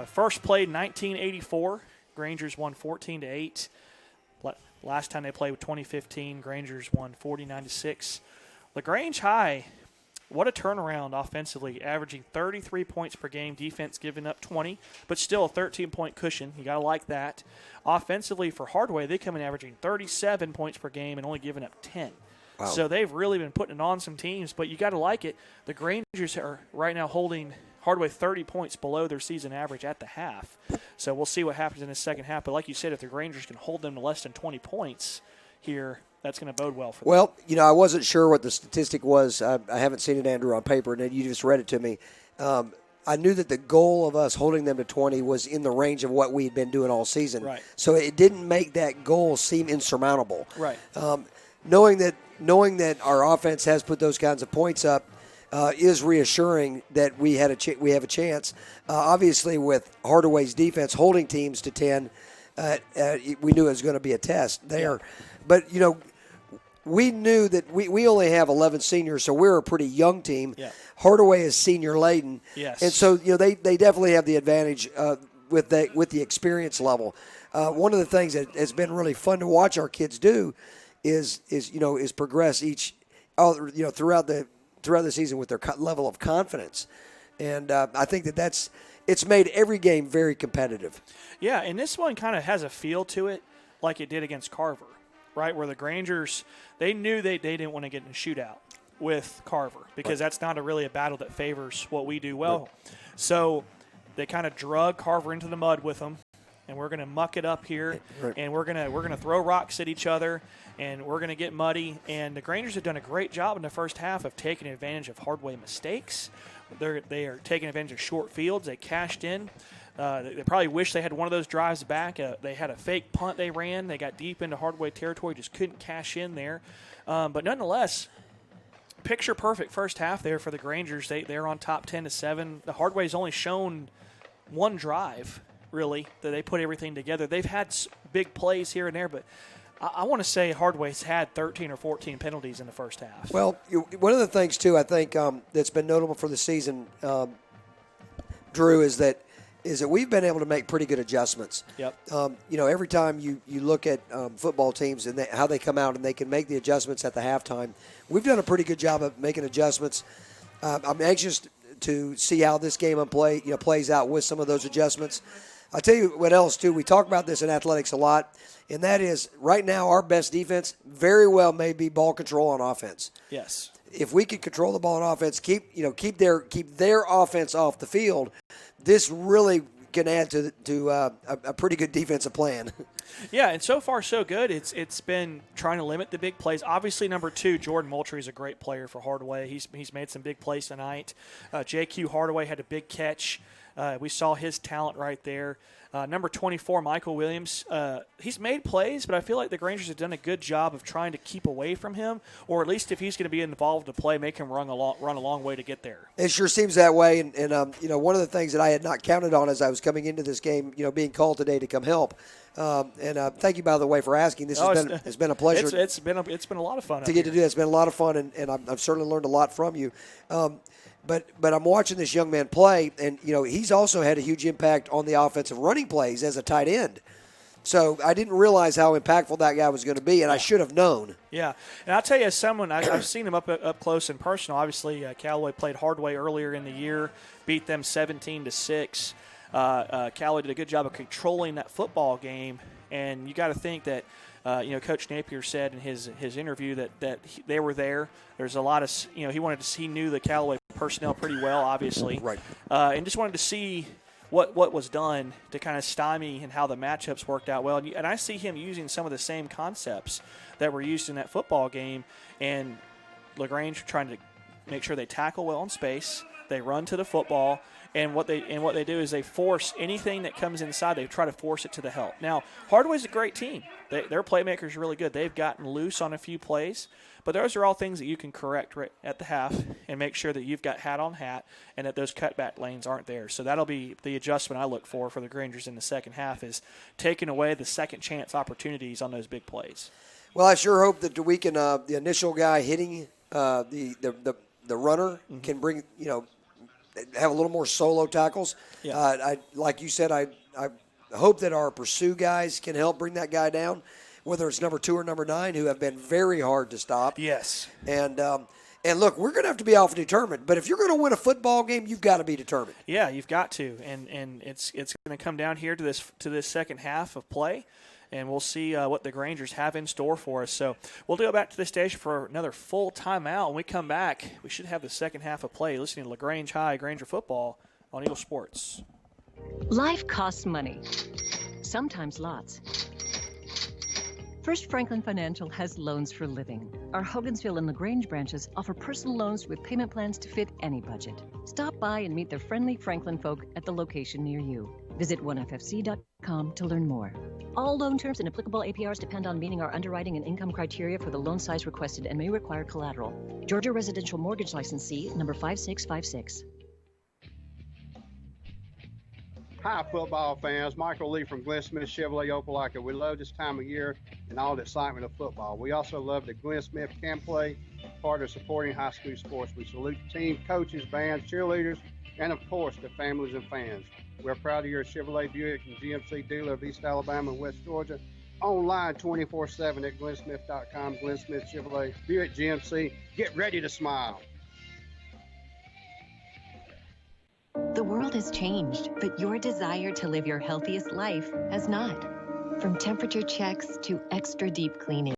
[SPEAKER 1] First played in 1984. Grangers won 14-8. Last time they played was 2015. Grangers won 49-6. LaGrange High, what a turnaround offensively, averaging 33 points per game. Defense giving up 20, but still a 13-point cushion. You got to like that. Offensively for Hardaway, they come in averaging 37 points per game and only giving up 10.
[SPEAKER 2] Wow.
[SPEAKER 1] So they've really been putting it on some teams, but you got to like it. The Grangers are right now holding Hardaway 30 points below their season average at the half. So we'll see what happens in the second half. But like you said, if the Grangers can hold them to less than 20 points here, that's going to bode well for them.
[SPEAKER 2] Well, I wasn't sure what the statistic was. I haven't seen it, Andrew, on paper, and you just read it to me. I knew that the goal of us holding them to 20 was in the range of what we had been doing all season.
[SPEAKER 1] Right.
[SPEAKER 2] So it didn't make that goal seem insurmountable.
[SPEAKER 1] Right.
[SPEAKER 2] Knowing that our offense has put those kinds of points up is reassuring that we have a chance. Obviously, with Hardaway's defense holding teams to 10, we knew it was going to be a test there. Yeah. But, we knew that we only have 11 seniors, so we're a pretty young team.
[SPEAKER 1] Yeah.
[SPEAKER 2] Hardaway is senior laden.
[SPEAKER 1] Yes.
[SPEAKER 2] And so, they definitely have the advantage with the experience level. One of the things that has been really fun to watch our kids do is progress throughout the season with their level of confidence. And I think it's made every game very competitive.
[SPEAKER 1] Yeah, and this one kind of has a feel to it like it did against Carver, right, where the Grangers, they knew they didn't want to get in a shootout with Carver because that's not really a battle that favors what we do well. Right. So they kind of drug Carver into the mud with them, and we're going to muck it up here, and we're going to throw rocks at each other, and we're going to get muddy. And the Grangers have done a great job in the first half of taking advantage of Hardaway mistakes. They are taking advantage of short fields. They cashed in. They probably wish they had one of those drives back. They had a fake punt they ran. They got deep into Hardaway territory, just couldn't cash in there. But nonetheless, picture perfect first half there for the Grangers. They're on top 10-7. The Hardaway's only shown one drive, really, that they put everything together. They've had big plays here and there, but I want to say Hardaway's had 13 or 14 penalties in the first half.
[SPEAKER 2] Well, one of the things, too, I think that's been notable for the season, Drew, is that we've been able to make pretty good adjustments.
[SPEAKER 1] Yep.
[SPEAKER 2] Every time you look at football teams and how they come out and they can make the adjustments at the halftime, we've done a pretty good job of making adjustments. I'm anxious to see how this game plays out with some of those adjustments. I'll tell you what else, too. We talk about this in athletics a lot, and that is right now our best defense very well may be ball control on offense.
[SPEAKER 1] Yes.
[SPEAKER 2] If we could control the ball on offense, keep their offense off the field, this really can add to a pretty good defensive plan.
[SPEAKER 1] Yeah, and so far so good. It's been trying to limit the big plays. Obviously, number 2, Jordan Moultrie is a great player for Hardaway. He's made some big plays tonight. J.Q. Hardaway had a big catch. We saw his talent right there. Number 24, Michael Williams, he's made plays, but I feel like the Grangers have done a good job of trying to keep away from him, or at least if he's going to be involved to play, make him run a long way to get there.
[SPEAKER 2] It sure seems that way, and one of the things that I had not counted on as I was coming into this game, being called today to come help. Thank you, by the way, for asking. This has been a pleasure.
[SPEAKER 1] It's been a lot of fun
[SPEAKER 2] to get to do that. It's been a lot of fun, and I've certainly learned a lot from you. But I'm watching this young man play, and he's also had a huge impact on the offensive running plays as a tight end. So I didn't realize how impactful that guy was going to be, and I should have known.
[SPEAKER 1] Yeah, and I'll tell you, as someone I've seen him up close and personal. Obviously, Callaway played Hardaway earlier in the year, beat them 17-6. Callaway did a good job of controlling that football game. And you got to think that, Coach Napier said in his interview that they were there. There's a lot of, he knew the Callaway personnel pretty well, obviously.
[SPEAKER 2] Right.
[SPEAKER 1] And just wanted to see what was done to kind of stymie and how the matchups worked out well. And I see him using some of the same concepts that were used in that football game. And LaGrange trying to make sure they tackle well in space, they run to the football, and what they do is they force anything that comes inside. They try to force it to the help. Now, Hardaway's a great team. Their playmakers are really good. They've gotten loose on a few plays, but those are all things that you can correct right at the half and make sure that you've got hat on hat and that those cutback lanes aren't there. So that'll be the adjustment I look for the Grangers in the second half, is taking away the second chance opportunities on those big plays.
[SPEAKER 2] Well, I sure hope that we can the initial guy hitting the runner can bring, have a little more solo tackles. Yeah. Like you said, I hope that our pursue guys can help bring that guy down, whether it's number 2 or number 9, who have been very hard to stop.
[SPEAKER 1] Yes.
[SPEAKER 2] And look, we're going to have to be alpha determined. But if you're going to win a football game, you've got to be determined.
[SPEAKER 1] Yeah, you've got to. And it's going to come down here to this second half of play. And we'll see what the Grangers have in store for us. So we'll go back to the station for another full timeout. When we come back, we should have the second half of play. Listening to LaGrange High Granger football on Eagle Sports.
[SPEAKER 6] Life costs money, sometimes lots. First Franklin Financial has loans for living. Our Hogansville and LaGrange branches offer personal loans with payment plans to fit any budget. Stop by and meet the friendly Franklin folk at the location near you. Visit oneffc.com to learn more. All loan terms and applicable APRs depend on meeting our underwriting and income criteria for the loan size requested and may require collateral. Georgia Residential Mortgage Licensee number 5656.
[SPEAKER 16] Hi, football fans. Michael Lee from Glenn Smith Chevrolet Opelika. We love this time of year and all the excitement of football. We also love the Glenn Smith Can Play, part of supporting high school sports. We salute the team, coaches, bands, cheerleaders, and of course, the families and fans. We're proud of your Chevrolet Buick and GMC dealer of East Alabama and West Georgia. Online 24/7 at glennsmith.com. Glenn Smith Chevrolet Buick GMC. Get ready to smile.
[SPEAKER 17] The world has changed, but your desire to live your healthiest life has not. From temperature checks to extra deep cleaning,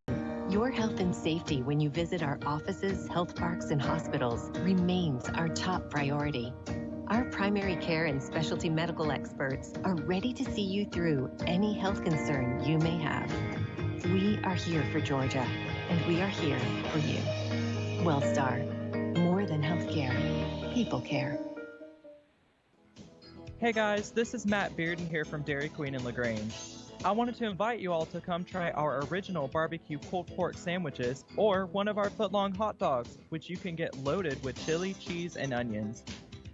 [SPEAKER 17] your health and safety when you visit our offices, health parks, and hospitals remains our top priority. Our primary care and specialty medical experts are ready to see you through any health concern you may have. We are here for Georgia, and we are here for you. WellStar, more than healthcare, people care.
[SPEAKER 7] Hey guys, this is Matt Bearden here from Dairy Queen in LaGrange. I wanted to invite you all to come try our original barbecue pulled pork sandwiches or one of our foot-long hot dogs, which you can get loaded with chili, cheese, and onions.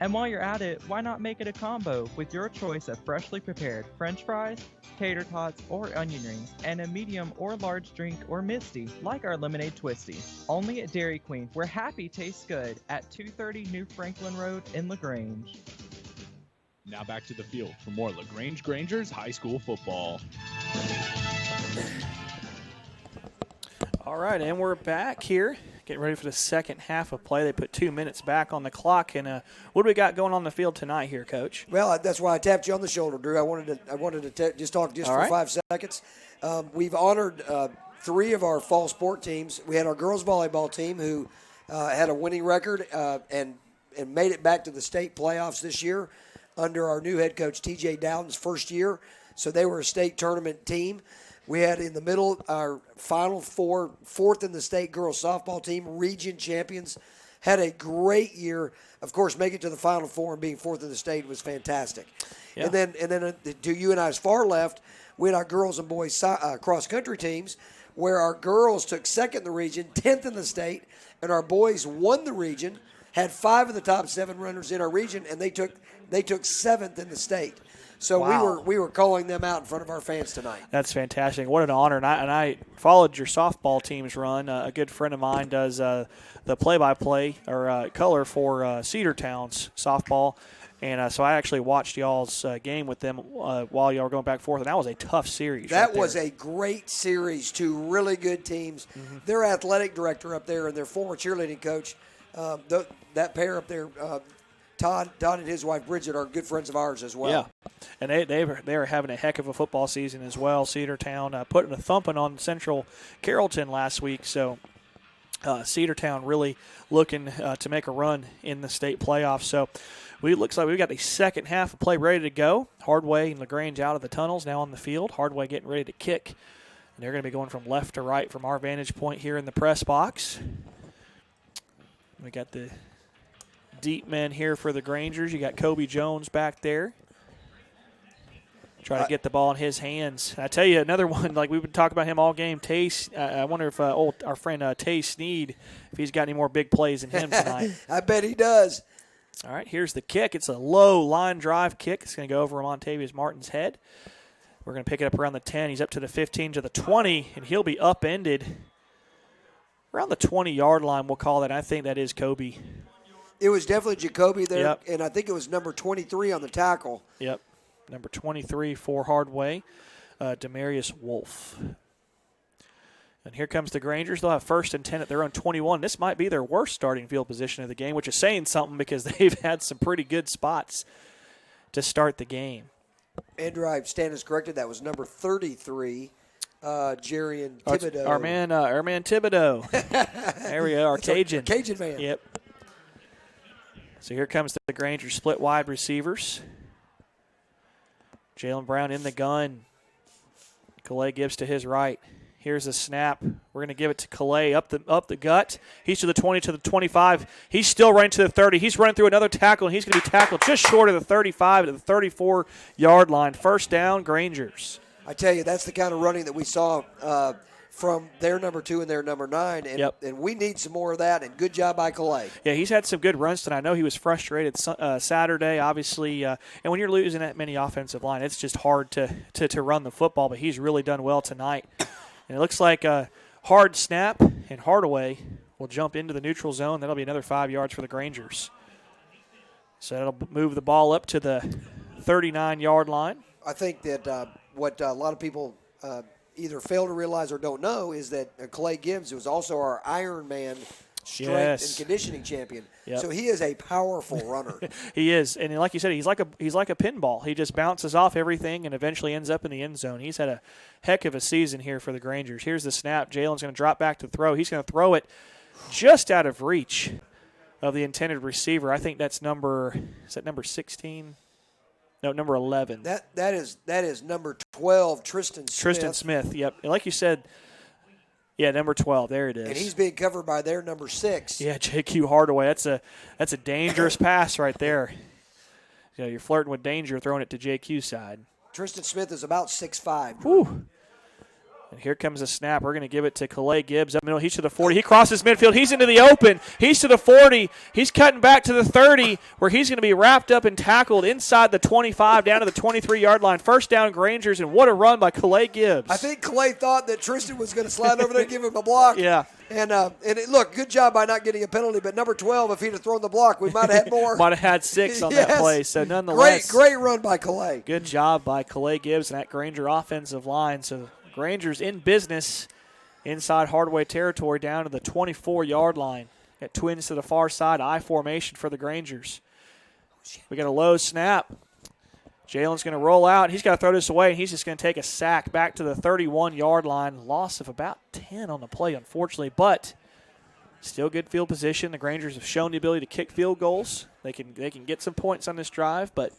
[SPEAKER 7] And while you're at it, why not make it a combo with your choice of freshly prepared French fries, tater tots, or onion rings, and a medium or large drink or misty, like our lemonade twisty. Only at Dairy Queen, where happy tastes good, at 230 New Franklin Road in LaGrange.
[SPEAKER 4] Now back to the field for more LaGrange Grangers high school football.
[SPEAKER 1] All right, and we're back here, getting ready for the second half of play. They put 2 minutes back on the clock, and what do we got going on the field tonight here, Coach?
[SPEAKER 2] Well, that's why I tapped you on the shoulder, Drew. I wanted to just talk
[SPEAKER 1] All right.
[SPEAKER 2] for 5 seconds. We've honored 3 of our fall sport teams. We had our girls volleyball team who had a winning record and made it back to the state playoffs this year under our new head coach, T.J. Dowden's first year. So they were a state tournament team. We had in the middle our Final Four, fourth in the state girls softball team, region champions. Had a great year. Of course, making it to the Final Four and being fourth in the state was fantastic. Yeah. And then to you and I's far left, we had our girls and boys cross-country teams where our girls took second in the region, 10th in the state, and our boys won the region, had 5 of the top 7 runners in our region, and they took 7th in the state. So
[SPEAKER 1] wow.
[SPEAKER 2] we were calling them out in front of our fans tonight.
[SPEAKER 1] That's fantastic. What an honor. And I followed your softball team's run. A good friend of mine does the play-by-play or color for Cedartown's softball. And so I actually watched y'all's game with them while y'all were going back and forth, and that was a tough series.
[SPEAKER 2] That was a great series, 2 really good teams. Mm-hmm. Their athletic director up there and their former cheerleading coach, that pair up there, Todd and his wife Bridget are good friends of ours as well.
[SPEAKER 1] Yeah, and they are having a heck of a football season as well. Cedartown putting a thumping on Central Carrollton last week, so Cedartown really looking to make a run in the state playoffs. So looks like we've got the second half of play ready to go. Hardaway and LaGrange out of the tunnels, now on the field. Hardaway getting ready to kick. And they're going to be going from left to right from our vantage point here in the press box. We got the deep men here for the Grangers. You got Kobe Jones back there. Try to get the ball in his hands. I tell you, another one, like we've been talking about him all game, Tace. I wonder if our friend Tace Sneed, if he's got any more big plays in him tonight.
[SPEAKER 2] I bet he does.
[SPEAKER 1] All right, here's the kick. It's a low line drive kick. It's going to go over Montavious Martin's head. We're going to pick it up around the 10. He's up to the 15, to the 20, and he'll be upended around the 20-yard line, we'll call it. I think that is Kobe.
[SPEAKER 2] It was definitely Jacoby there,
[SPEAKER 1] Yep.
[SPEAKER 2] and I think it was number 23 on the tackle.
[SPEAKER 1] Yep, number 23 for Hardaway, Demarius Wolf. And here comes the Grangers. They'll have 1st and 10 at their own 21. This might be their worst starting field position of the game, which is saying something because they've had some pretty good spots to start the game.
[SPEAKER 2] Andrew, I stand as corrected. That was number 33, Jarian Thibodeau.
[SPEAKER 1] Our man Thibodeau. There we go, our Cajun.
[SPEAKER 2] Cajun man.
[SPEAKER 1] Yep. So here comes the Grangers split wide receivers. Jalen Brown in the gun. Calais Gibbs to his right. Here's a snap. We're going to give it to Calais up the gut. He's to the 20, to the 25. He's still running to the 30. He's running through another tackle, and he's going to be tackled just short of the 35 to the 34-yard line. First down, Grangers.
[SPEAKER 2] I tell you, that's the kind of running that we saw from their number 2 and their number 9, and we need some more of that, and good job by Calais.
[SPEAKER 1] Yeah, he's had some good runs tonight. I know he was frustrated Saturday, obviously, and when you're losing that many offensive line, it's just hard to run the football, but he's really done well tonight. And it looks like a hard snap, and Hardaway will jump into the neutral zone. That'll be another 5 yards for the Grangers. So that'll move the ball up to the 39-yard line.
[SPEAKER 2] I think that what a lot of people either fail to realize or don't know is that Calais Gibbs was also our Ironman strength and conditioning champion.
[SPEAKER 1] Yep.
[SPEAKER 2] So he is a powerful runner.
[SPEAKER 1] He is, and like you said, he's like a pinball. He just bounces off everything and eventually ends up in the end zone. He's had a heck of a season here for the Grangers. Here's the snap. Jalen's going to drop back to throw. He's going to throw it just out of reach of the intended receiver. I think that's number 16? No, number 11.
[SPEAKER 2] That is number 12, Tristan Smith.
[SPEAKER 1] Tristan Smith, yep. And like you said, yeah, number 12. There it is.
[SPEAKER 2] And he's being covered by their number 6.
[SPEAKER 1] Yeah, J.Q. Hardaway. That's a dangerous pass right there. You know, you're flirting with danger throwing it to J.Q.'s side.
[SPEAKER 2] Tristan Smith is about 6'5".
[SPEAKER 1] Whew. And here comes a snap. We're going to give it to Calais Gibbs up middle. He's to the 40. He crosses midfield. He's into the open. He's to the 40. He's cutting back to the 30, where he's going to be wrapped up and tackled inside the 25 down to the 23-yard line. First down, Grangers, and what a run by Calais Gibbs.
[SPEAKER 2] I think Calais thought that Tristan was going to slide over there and give him a block.
[SPEAKER 1] Yeah.
[SPEAKER 2] And look, good job by not getting a penalty, but number 12, if he'd have thrown the block, we might have had more.
[SPEAKER 1] Might have had 6 on that play. So nonetheless.
[SPEAKER 2] Great run by Calais.
[SPEAKER 1] Good job by Calais Gibbs and that Granger offensive line. So Grangers in business inside Hardaway territory down to the 24-yard line. Got twins to the far side, I formation for the Grangers. We got a low snap. Jalen's going to roll out. He's got to throw this away, and he's just going to take a sack back to the 31-yard line. Loss of about 10 on the play, unfortunately, but still good field position. The Grangers have shown the ability to kick field goals. They can get some points on this drive, but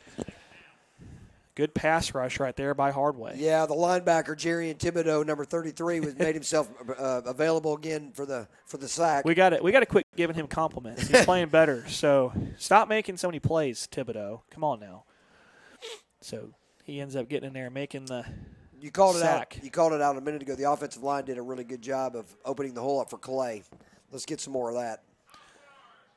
[SPEAKER 1] good pass rush right there by Hardaway.
[SPEAKER 2] Yeah, the linebacker, Jarian Thibodeau, number 33, made himself available again for the sack.
[SPEAKER 1] We got to quit giving him compliments. He's playing better. So stop making so many plays, Thibodeau. Come on now. So he ends up getting in there and making the
[SPEAKER 2] You called
[SPEAKER 1] sack.
[SPEAKER 2] it out. You called it out a minute ago. The offensive line did a really good job of opening the hole up for Calais. Let's get some more of that.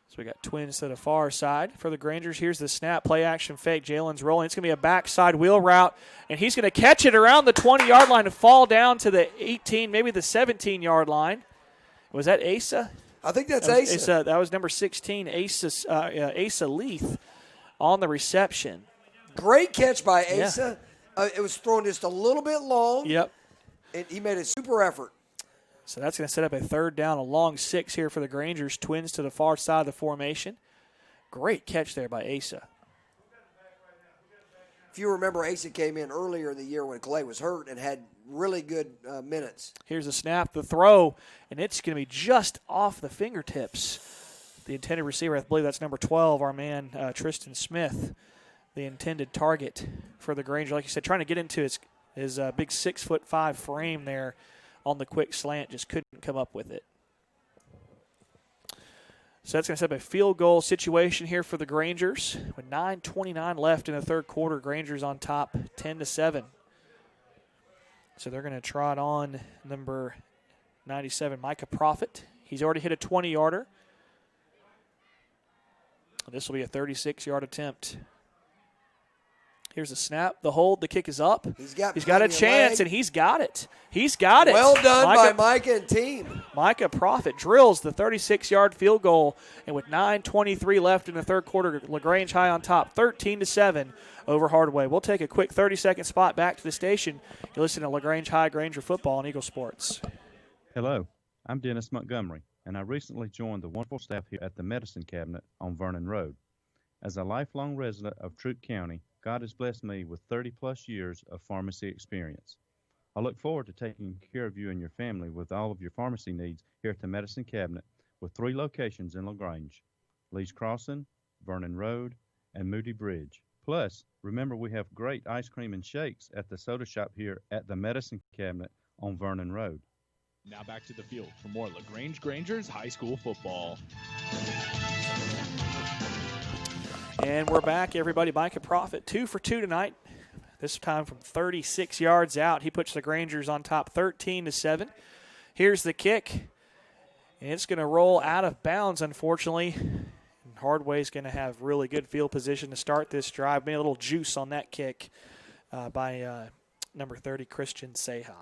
[SPEAKER 1] So we got twins to the far side for the Grangers. Here's the snap, play action fake. Jalen's rolling. It's going to be a backside wheel route, and he's going to catch it around the 20-yard line and fall down to the 18, maybe the 17-yard line. Was that Asa?
[SPEAKER 2] I think that's Asa.
[SPEAKER 1] That was number 16, Asa Leith on the reception.
[SPEAKER 2] Great catch by Asa. Yeah. It was thrown just a little bit long.
[SPEAKER 1] Yep.
[SPEAKER 2] And he made a super effort.
[SPEAKER 1] So that's going to set up a third down, a long 6 here for the Grangers. Twins to the far side of the formation. Great catch there by Asa.
[SPEAKER 2] If you remember, Asa came in earlier in the year when Clay was hurt and had really good minutes.
[SPEAKER 1] Here's the snap, the throw, and it's going to be just off the fingertips. The intended receiver, I believe that's number 12, our man Tristan Smith, the intended target for the Granger. Like you said, trying to get into his big 6'5" frame there on the quick slant, just couldn't come up with it. So that's going to set up a field goal situation here for the Grangers. With 9:29 left in the third quarter, Grangers on top 10-7. So they're going to trot on number 97, Micah Profit. He's already hit a 20-yarder. This will be a 36-yard attempt. Here's the snap, the hold, the kick is up.
[SPEAKER 2] He's got
[SPEAKER 1] a chance, and he's got it. He's got it.
[SPEAKER 2] Well done by Micah and team.
[SPEAKER 1] Micah Profit drills the 36-yard field goal, and with 9:23 left in the third quarter, LaGrange High on top, 13-7 over Hardaway. We'll take a quick 30-second spot back to the station. You listen to LaGrange High Granger Football on Eagle Sports.
[SPEAKER 18] Hello, I'm Dennis Montgomery, and I recently joined the wonderful staff here at the Medicine Cabinet on Vernon Road. As a lifelong resident of Troup County, God has blessed me with 30-plus years of pharmacy experience. I look forward to taking care of you and your family with all of your pharmacy needs here at the Medicine Cabinet with 3 locations in LaGrange, Lee's Crossing, Vernon Road, and Moody Bridge. Plus, remember we have great ice cream and shakes at the soda shop here at the Medicine Cabinet on Vernon Road.
[SPEAKER 4] Now back to the field for more LaGrange Grangers high school football.
[SPEAKER 1] And we're back, everybody. Micah Profit, 2 for 2 tonight. This time from 36 yards out. He puts the Grangers on top 13-7. Here's the kick. And it's going to roll out of bounds, unfortunately. And Hardaway's going to have really good field position to start this drive. Made a little juice on that kick by number 30, Christian Seha.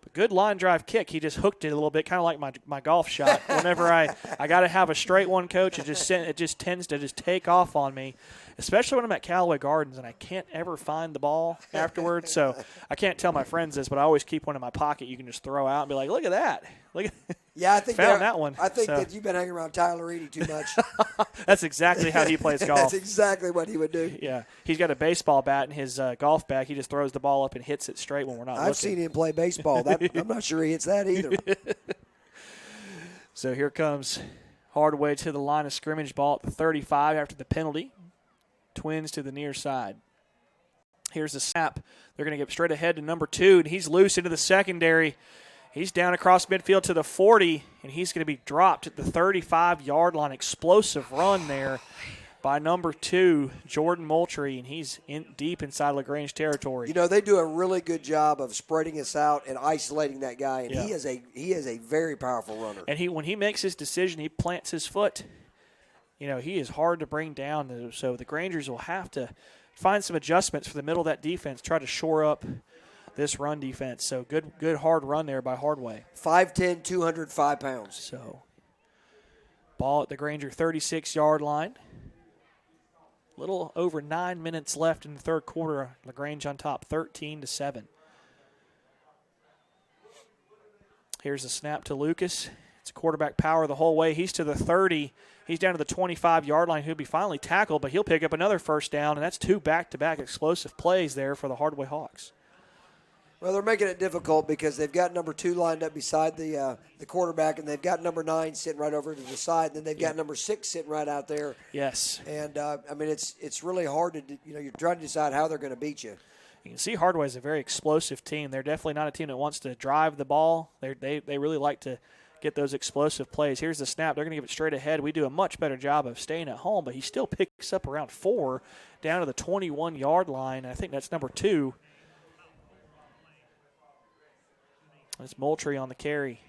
[SPEAKER 1] But good line drive kick. He just hooked it a little bit, kind of like my golf shot. Whenever I got to have a straight one, Coach, it just tends to just take off on me, especially when I'm at Callaway Gardens and I can't ever find the ball afterwards. So I can't tell my friends this, but I always keep one in my pocket you can just throw out and be like, look at that.
[SPEAKER 2] Yeah, I think
[SPEAKER 1] found that one.
[SPEAKER 2] I think that you've been hanging around Tyler Eady too much.
[SPEAKER 1] That's exactly how he plays golf.
[SPEAKER 2] That's exactly what he would do.
[SPEAKER 1] Yeah, he's got a baseball bat in his golf bag. He just throws the ball up and hits it straight when we're not looking.
[SPEAKER 2] I've seen him play baseball. I'm not sure he hits that either.
[SPEAKER 1] So here comes Hardaway to the line of scrimmage, ball at the 35 after the penalty. Twins to the near side. Here's the snap. They're going to get straight ahead to number 2, and he's loose into the secondary. He's down across midfield to the 40, and he's going to be dropped at the 35-yard line. Explosive run there by number 2, Jordan Moultrie, and he's deep inside LaGrange territory.
[SPEAKER 2] You know, they do a really good job of spreading us out and isolating that guy, and he is a very powerful runner.
[SPEAKER 1] And when he makes his decision, he plants his foot. You know, he is hard to bring down, so the Grangers will have to find some adjustments for the middle of that defense, try to shore up this run defense. So good hard run there by Hardaway.
[SPEAKER 2] 5'10", 205 pounds.
[SPEAKER 1] So ball at the Granger 36-yard line. Little over 9 minutes left in the third quarter. LaGrange on top 13-7. Here's the snap to Lucas. It's quarterback power the whole way. He's to the 30. He's down to the 25-yard line. He'll be finally tackled, but he'll pick up another first down, and that's 2 back-to-back explosive plays there for the Hardaway Hawks.
[SPEAKER 2] Well, they're making it difficult because they've got number 2 lined up beside the quarterback, and they've got number 9 sitting right over to the side, and then they've got number 6 sitting right out there.
[SPEAKER 1] Yes.
[SPEAKER 2] And, I mean, it's really hard to, you're trying to decide how they're going to beat you.
[SPEAKER 1] You can see Hardaway is a very explosive team. They're definitely not a team that wants to drive the ball. They really like to get those explosive plays. Here's the snap. They're going to give it straight ahead. We do a much better job of staying at home, but he still picks up around 4 down to the 21-yard line. I think that's number 2. That's Moultrie on the carry.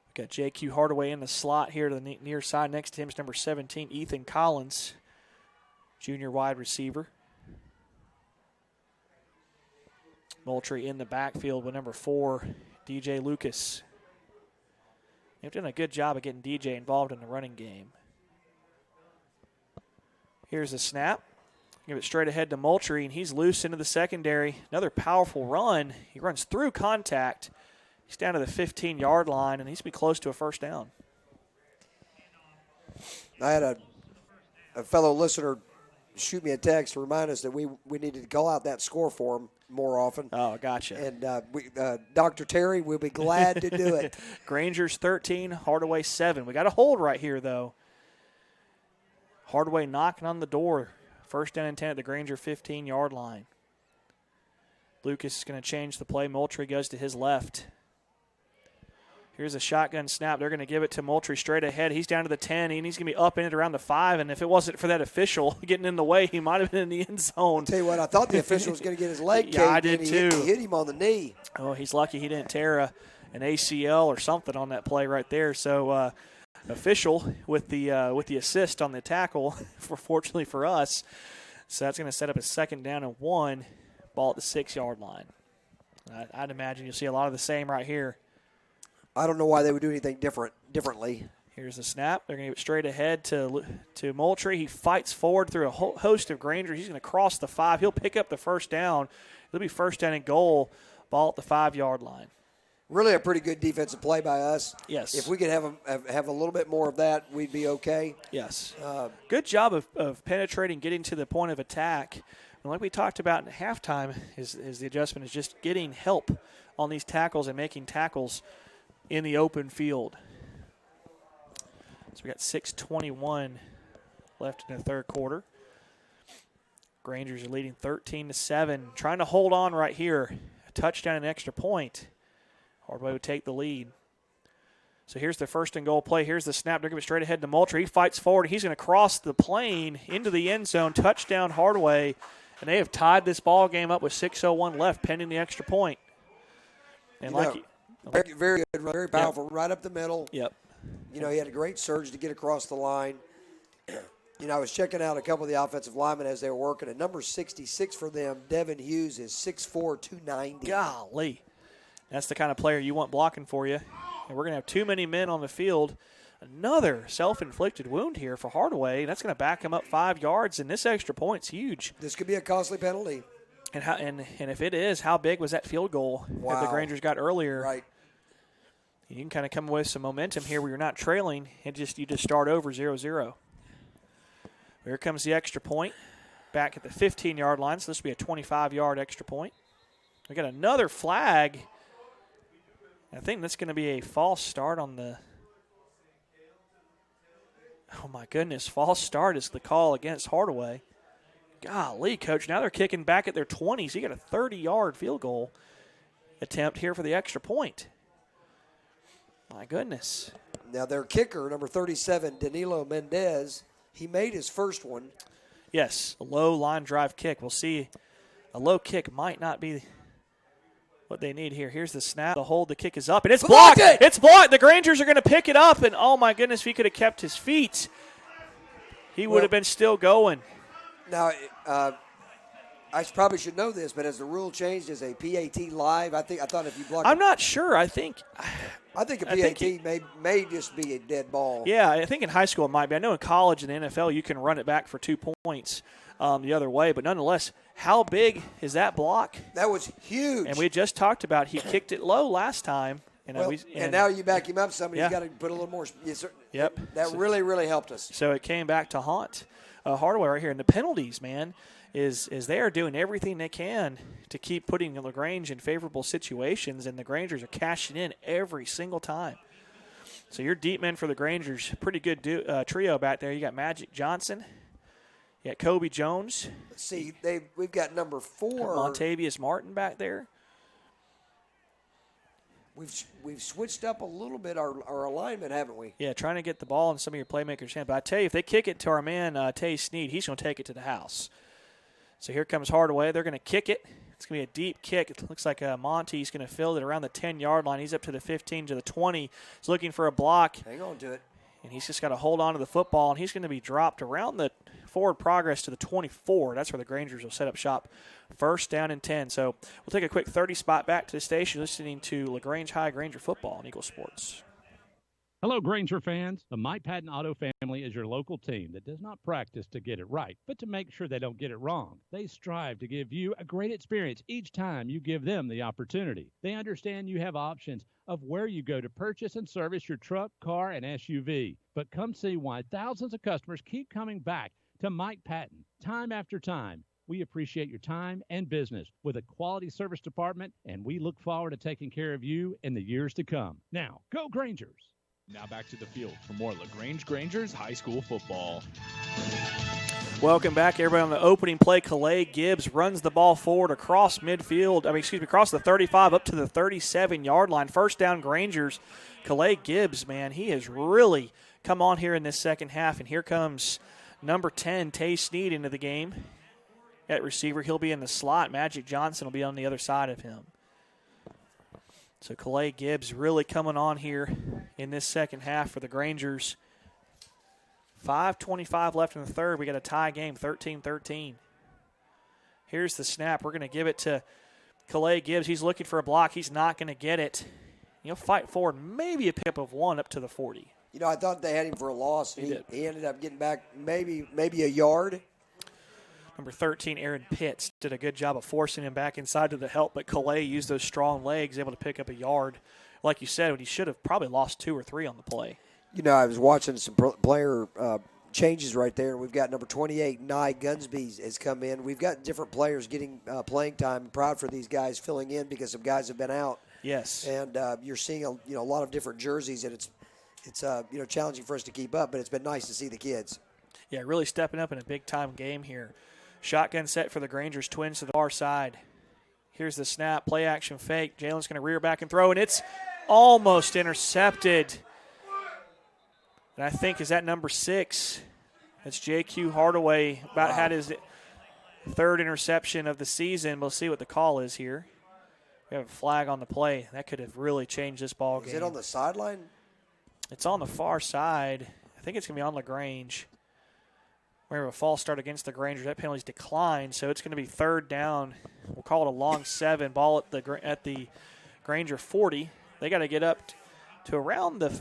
[SPEAKER 1] We've got J.Q. Hardaway in the slot here to the near side. Next to him is number 17, Ethan Collins, junior wide receiver. Moultrie in the backfield with number 4, DJ Lucas. They've done a good job of getting DJ involved in the running game. Here's the snap. Give it straight ahead to Moultrie, and he's loose into the secondary. Another powerful run. He runs through contact. He's down to the 15-yard line, and he's going to be close to a first down.
[SPEAKER 2] I had a fellow listener shoot me a text to remind us that we needed to call out that score for him more often.
[SPEAKER 1] Oh, gotcha.
[SPEAKER 2] And Dr. Terry will be glad to do it.
[SPEAKER 1] Grangers 13, Hardaway 7. We got a hold right here, though. Hardaway knocking on the door. First down and 10 at the Granger 15-yard line. Lucas is going to change the play. Moultrie goes to his left. Here's a shotgun snap. They're going to give it to Moultrie straight ahead. He's down to the 10, and he's going to be up in it around the 5. And if it wasn't for that official getting in the way, he might have been in the end zone.
[SPEAKER 2] I'll tell you what, I thought the official was going to get his leg kicked.
[SPEAKER 1] Yeah, I did too.
[SPEAKER 2] He hit him on the knee.
[SPEAKER 1] Oh, he's lucky he didn't tear an ACL or something on that play right there. So official with the assist on the tackle, fortunately for us. So that's going to set up a 2nd down and 1, ball at the 6-yard line. I'd imagine you'll see a lot of the same right here.
[SPEAKER 2] I don't know why they would do anything differently.
[SPEAKER 1] Here's the snap. They're going to give it straight ahead to Moultrie. He fights forward through a host of Grangers. He's going to cross the 5. He'll pick up the first down. It'll be 1st down and goal, ball at the 5-yard line.
[SPEAKER 2] Really a pretty good defensive play by us.
[SPEAKER 1] Yes.
[SPEAKER 2] If we could have a little bit more of that, we'd be okay.
[SPEAKER 1] Yes. Good job of penetrating, getting to the point of attack. And like we talked about in halftime, is the adjustment is just getting help on these tackles and making tackles in the open field. So we got 6:21 left in the third quarter. Grangers are leading 13-7, trying to hold on right here. A touchdown and extra point. Hardaway would take the lead. So here's the 1st and goal play. Here's the snap. They're going to be straight ahead to Moultrie. He fights forward. He's going to cross the plane into the end zone. Touchdown Hardaway. And they have tied this ball game up with 6:01 left, pending the extra point. And
[SPEAKER 2] very good, very powerful, right up the middle.
[SPEAKER 1] Yep.
[SPEAKER 2] He had a great surge to get across the line. I was checking out a couple of the offensive linemen as they were working. And number 66 for them, Devin Hughes, is 6'4", 290.
[SPEAKER 1] Golly. That's the kind of player you want blocking for you. And we're going to have too many men on the field. Another self-inflicted wound here for Hardaway. That's going to back him up 5 yards, and this extra point's huge.
[SPEAKER 2] This could be a costly penalty.
[SPEAKER 1] And if it is, how big was that field goal that the Grangers got earlier?
[SPEAKER 2] Right.
[SPEAKER 1] You can kind of come with some momentum here where you're not trailing, and you just start over 0-0. Here comes the extra point back at the 15-yard line, so this will be a 25-yard extra point. We got another flag. I think that's going to be a false start on the – oh, my goodness. False start is the call against Hardaway. Golly, Coach. Now they're kicking back at their 20s. You got a 30-yard field goal attempt here for the extra point. My goodness.
[SPEAKER 2] Now their kicker, number 37, Danilo Mendez, he made his first one.
[SPEAKER 1] Yes, a low line drive kick. We'll see. A low kick might not be what they need here. Here's the snap. The hold. The kick is up, and it's blocked. It's blocked. The Grangers are going to pick it up, and oh, my goodness, if he could have kept his feet, he would have been still going.
[SPEAKER 2] Now, I probably should know this, but has the rule changed as a PAT live? I thought if you block,
[SPEAKER 1] I'm not sure. I think
[SPEAKER 2] a PAT may just be a dead ball.
[SPEAKER 1] Yeah, I think in high school it might be. I know in college and the NFL you can run it back for 2 points the other way, but nonetheless, how big is that block?
[SPEAKER 2] That was huge.
[SPEAKER 1] And we just talked about he kicked it low last time. And,
[SPEAKER 2] and now you back him up. Somebody's got to put a little more.
[SPEAKER 1] Yep.
[SPEAKER 2] That really, really helped us.
[SPEAKER 1] So it came back to haunt Hardaway right here. And the penalties, man, is they are doing everything they can to keep putting LaGrange in favorable situations, and the Grangers are cashing in every single time. So your deep men for the Grangers, pretty good trio back there. You got Magic Johnson. You got Kobe Jones.
[SPEAKER 2] Let's see, we've got number 4.
[SPEAKER 1] Montavious Martin back there.
[SPEAKER 2] We've switched up a little bit our alignment, haven't we?
[SPEAKER 1] Yeah, trying to get the ball in some of your playmakers' hands. But I tell you, if they kick it to our man, Tay Sneed, he's going to take it to the house. So here comes Hardaway. They're going to kick it. It's going to be a deep kick. It looks like Monty's going to field it around the 10-yard line. He's up to the 15, to the 20. He's looking for a block.
[SPEAKER 2] Hang on to it.
[SPEAKER 1] And he's just got to hold on to the football, and he's going to be dropped around the forward progress to the 24. That's where the Grangers will set up shop. First down and 10. So we'll take a quick 30 spot back to the station, listening to LaGrange High Granger football on Eagle Sports.
[SPEAKER 3] Hello, Granger fans. The Mike Patton Auto Family is your local team that does not practice to get it right, but to make sure they don't get it wrong. They strive to give you a great experience each time you give them the opportunity. They understand you have options of where you go to purchase and service your truck, car, and SUV. but come see why thousands of customers keep coming back to Mike Patton time after time. We appreciate your time and business with a quality service department, and we look forward to taking care of you in the years to come. Now, go Grangers!
[SPEAKER 4] Now back to the field for more LaGrange Grangers high school football.
[SPEAKER 1] Welcome back, everybody. On the opening play, Calais Gibbs runs the ball forward across midfield. Across the 35 up to the 37-yard line. First down, Grangers. Calais Gibbs, man, he has really come on here in this second half. And here comes number 10, Tay Sneed, into the game. At receiver, he'll be in the slot. Magic Johnson will be on the other side of him. So Calais Gibbs really coming on here in this second half for the Grangers. 5:25 left in the third. We got a tie game, 13-13. Here's the snap. We're going to give it to Calais Gibbs. He's looking for a block. He's not going to get it. He'll fight forward, maybe a pickup of one up to the 40.
[SPEAKER 2] I thought they had him for a loss. He ended up getting back maybe a yard.
[SPEAKER 1] Number 13, Aaron Pitts, did a good job of forcing him back inside to the help, but Calais used those strong legs, able to pick up a yard. Like you said, he should have probably lost 2 or 3 on the play.
[SPEAKER 2] I was watching some player changes right there. We've got number 28, Nye Gunsby, has come in. We've got different players getting playing time. I'm proud for these guys filling in because some guys have been out.
[SPEAKER 1] Yes.
[SPEAKER 2] And you're seeing a lot of different jerseys, and it's challenging for us to keep up, but it's been nice to see the kids.
[SPEAKER 1] Yeah, really stepping up in a big-time game here. Shotgun set for the Grangers, twins to the far side. Here's the snap, play action fake. Jalen's going to rear back and throw, and it's almost intercepted. And I think, is that number 6? That's J.Q. Hardaway. Had his third interception of the season. We'll see what the call is here. We have a flag on the play. That could have really changed this ball game.
[SPEAKER 2] Is it on the sideline?
[SPEAKER 1] It's on the far side. I think it's going to be on LaGrange. We have a false start against the Grangers. That penalty's declined, so it's going to be third down. We'll call it a long 7. Ball at the Granger 40. They got to get up to around the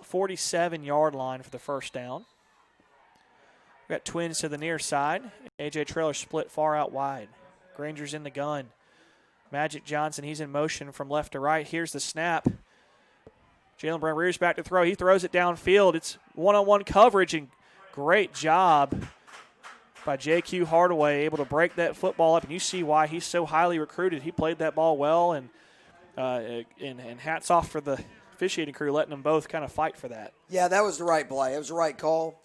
[SPEAKER 1] 47-yard line for the first down. We got twins to the near side. A.J. Trailer split far out wide. Granger's in the gun. Magic Johnson, he's in motion from left to right. Here's the snap. Jalen Brown rears back to throw. He throws it downfield. It's one-on-one coverage, and great job by J.Q. Hardaway, able to break that football up, and you see why he's so highly recruited. He played that ball well, and hats off for the officiating crew, letting them both kind of fight for that.
[SPEAKER 2] Yeah, that was the right play. It was the right call.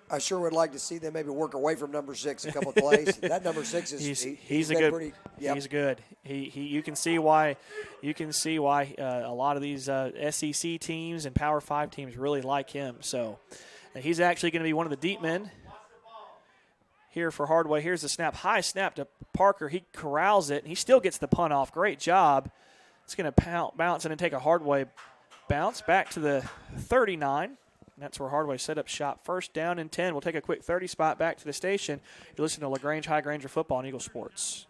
[SPEAKER 2] I sure would like to see them maybe work away from number 6 a couple of plays. That number 6 is
[SPEAKER 1] he's good. He's good. You can see why a lot of these SEC teams and Power 5 teams really like him. So he's actually going to be one of the deep men here for Hardaway. Here's the snap, high snap to Parker. He corrals it, and he still gets the punt off. Great job. It's going to bounce and then take a Hardaway bounce back to the 39. And that's where Hardaway set up shop. First down and 10. We'll take a quick 30 spot back to the station. You're listening to LaGrange High Granger Football on Eagle Sports.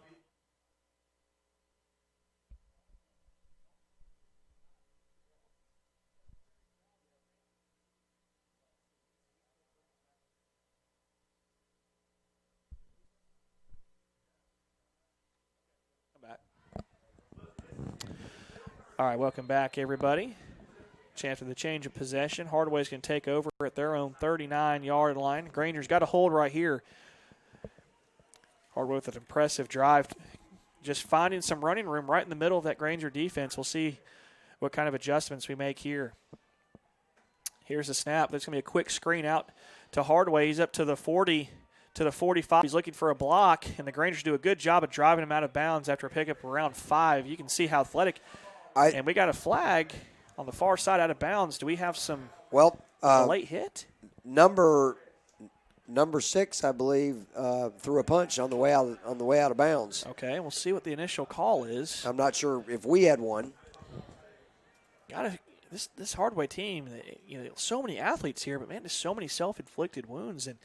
[SPEAKER 1] Come back. All right, welcome back, everybody. After the change of possession, Hardaway's going to take over at their own 39-yard line. Granger's got a hold right here. Hardaway with an impressive drive, just finding some running room right in the middle of that Granger defense. We'll see what kind of adjustments we make here. Here's the snap. There's going to be a quick screen out to Hardaway. He's up to the 40, to the 45. He's looking for a block, and the Grangers do a good job of driving him out of bounds after a pickup around 5. You can see how athletic. And we got a flag on the far side out of bounds. Do we have some late hit?
[SPEAKER 2] Number 6, I believe, threw a punch on the way out of bounds.
[SPEAKER 1] Okay, we'll see what the initial call is.
[SPEAKER 2] I'm not sure if we had one.
[SPEAKER 1] This Hardaway team, so many athletes here, but man, there's so many self-inflicted wounds, and